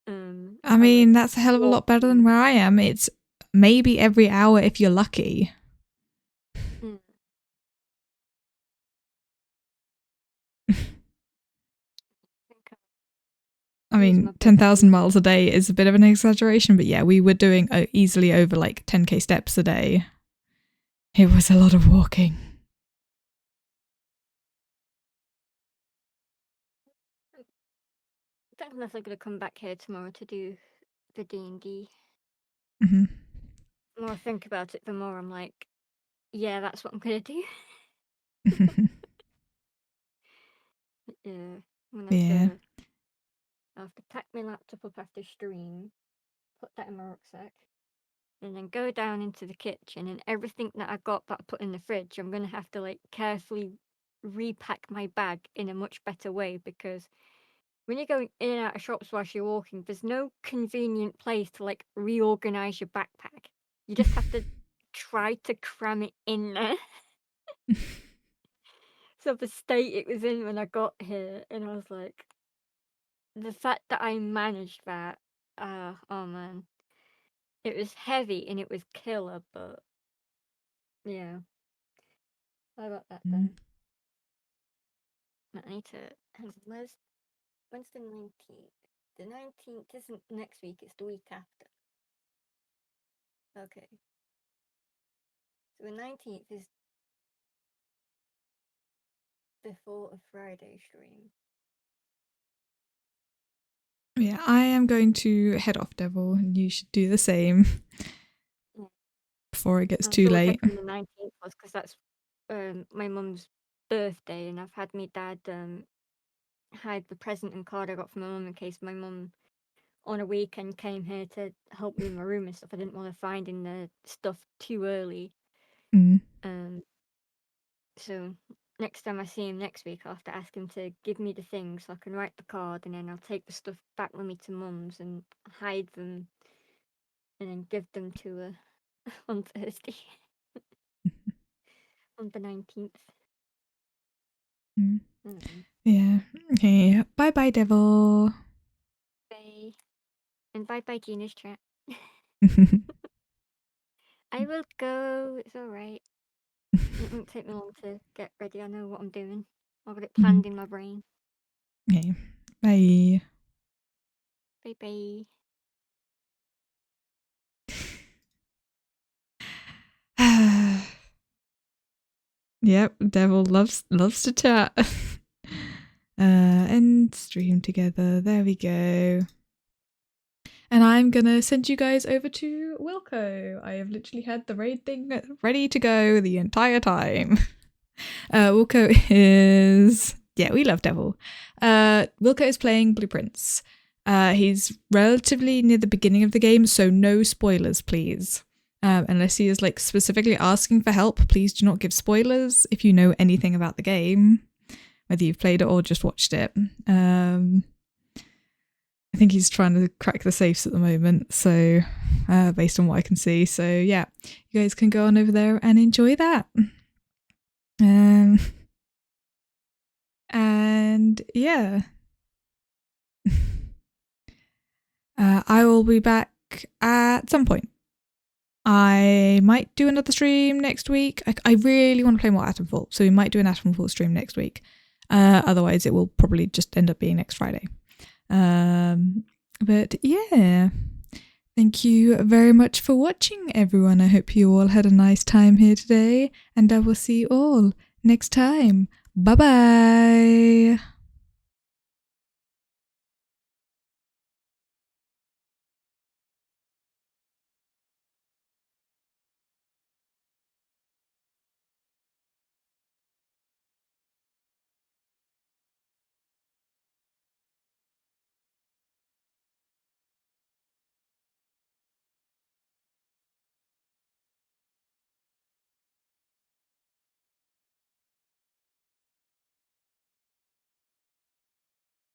I mean, that's a hell of a lot better than where I am. It's maybe every hour if you're lucky. mean, 10,000 miles a day is a bit of an exaggeration, but yeah, we were doing easily over like 10k steps a day. It was a lot of walking. Unless I'm gonna come back here tomorrow to do the D&D. Mm-hmm. The more I think about it, the more I'm like, yeah, that's what I'm gonna do. Yeah, I'm gonna Yeah. have to pack my laptop up after stream, put that in my rucksack, and then go down into the kitchen, and everything that I got that I put in the fridge, I'm gonna have to like carefully repack my bag in a much better way, because when you're going in and out of shops whilst you're walking, there's no convenient place to like reorganize your backpack. You just have to try to cram it in there. So the state it was in when I got here, and I was like, the fact that I managed that, oh man, it was heavy and it was killer, but yeah, I got that done. I need to. When's the 19th? The 19th isn't next week, it's the week after. Okay. So the 19th is before a Friday stream. Yeah, I am going to head off, Devil, and you should do the same before it gets too late. The 19th was because that's my mum's birthday, and I've had my dad hide the present and card I got from my mum in case my mum on a weekend came here to help me in my room and stuff. I didn't want to find in the stuff too early. So next time I see him next week, I'll have to ask him to give me the things so I can write the card, and then I'll take the stuff back with me to mum's and hide them, and then give them to her on Thursday. On the 19th. Yeah. Okay. Bye bye, Devil. Bye. And bye bye, Gina's chat. I will go. It's alright. It won't take me long to get ready. I know what I'm doing. I've got it planned in my brain. Okay. Bye. Bye bye. Yep, Devil loves to chat. End stream together. There we go. And I'm gonna send you guys over to Wilco. I have literally had the raid thing ready to go the entire time. Wilco is... Yeah, we love Devil. Wilco is playing Blueprints. He's relatively near the beginning of the game, so no spoilers, please. Unless he is like specifically asking for help, please do not give spoilers if you know anything about the game, whether you've played it or just watched it. I think he's trying to crack the safes at the moment, so based on what I can see. So yeah, you guys can go on over there and enjoy that. And yeah. I will be back at some point. I might do another stream next week. I really want to play more Atomfall, so we might do an Atomfall stream next week. Otherwise, it will probably just end up being next Friday. But yeah, thank you very much for watching, everyone. I hope you all had a nice time here today, and I will see you all next time. Bye bye.